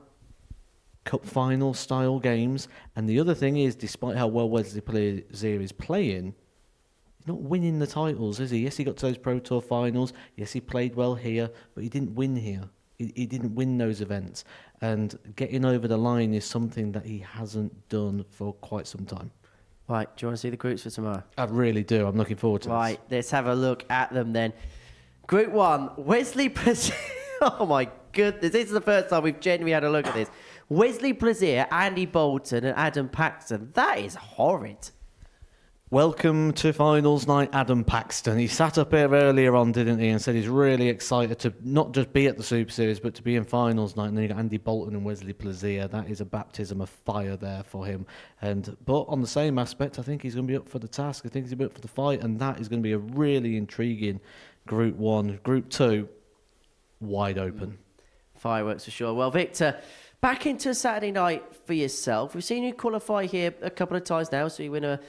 cup final style games, and the other thing is, despite how well Wesley Plaisir is playing, He's not winning the titles, is he? Yes, he got to those Pro Tour finals. Yes, he played well here, but he didn't win here. He didn't win those events. And getting over the line is something that he hasn't done for quite some time. Right, do you want to see the groups for tomorrow? I really do. I'm looking forward to this. Right, let's have a look at them then. Group 1, Wesley Plaisir. Oh my goodness, this is the first time we've genuinely had a look at this. Wesley Plaisir, Andy Bolton and Adam Paxton. That is horrid. Welcome to finals night, Adam Paxton. He sat up here earlier on, didn't he, and said he's really excited to not just be at the Super Series, but to be in finals night. And then you got Andy Bolton and Wesley Plaisir. That is a baptism of fire there for him. But on the same aspect, I think he's going to be up for the task. I think he's going to be up for the fight, and that is going to be a really intriguing Group 1. Group 2, wide open. Fireworks for sure. Well, Victor, back into Saturday night for yourself. We've seen you qualify here a couple of times now, so you win a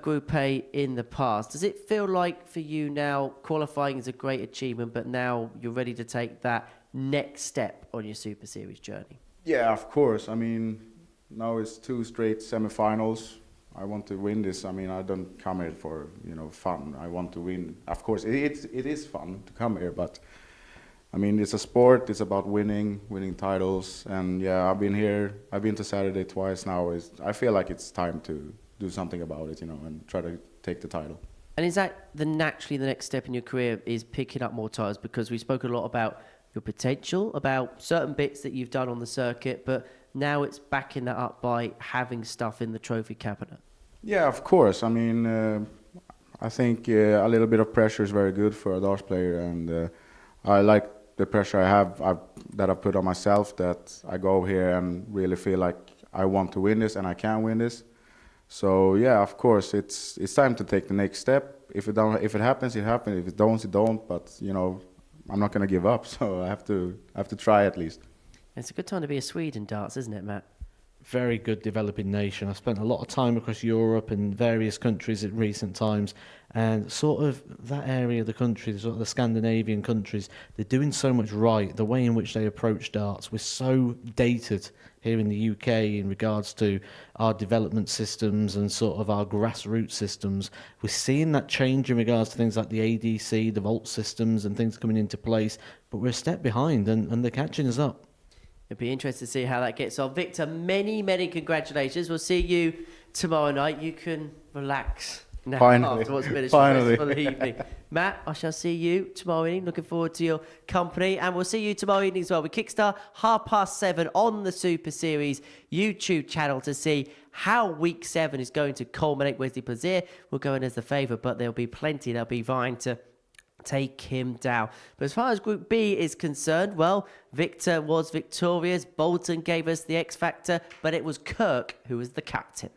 Group A in the past. Does it feel like for you now qualifying is a great achievement, but now you're ready to take that next step on your Super Series journey? Yeah, of course. I mean, now it's 2 straight semifinals. I want to win this. I mean, I don't come here for, fun. I want to win. Of course, it is fun to come here, but I mean, it's a sport. It's about winning titles. And yeah, I've been here. I've been to Saturday twice now. I feel like it's time to do something about it, and try to take the title. And is that naturally the next step in your career is picking up more titles? Because we've spoken a lot about your potential, about certain bits that you've done on the circuit, but now it's backing that up by having stuff in the trophy cabinet. Yeah, of course. I mean, I think a little bit of pressure is very good for a darts player, and I like the pressure that I put on myself, that I go here and really feel like I want to win this and I can win this. So yeah, of course, it's time to take the next step. If it happens, it happens. If it don't, it don't. But I'm not going to give up. So I have to try at least. It's a good time to be a Swede in darts, isn't it, Matt? Very good developing nation. I spent a lot of time across Europe and various countries in recent times, and sort of that area of the country, sort of the Scandinavian countries, they're doing so much right. The way in which they approach darts, we're so dated here in the UK in regards to our development systems and sort of our grassroots systems. We're seeing that change in regards to things like the ADC, the vault systems and things coming into place, but we're a step behind and they're catching us up. It'll be interesting to see how that gets on. Victor, many, many congratulations. We'll see you tomorrow night. You can relax now after what's been a stressful evening. Matt, I shall see you tomorrow evening. Looking forward to your company. And we'll see you tomorrow evening as well. We kickstart 7:30 on the Super Series YouTube channel to see how Week 7 is going to culminate. Wesley Plaisir will go in as the favourite, but there'll be plenty. There'll be vying to take him down. But as far as Group B is concerned, well, Victor was victorious. Bolton gave us the X Factor, but it was Kirk who was the captain.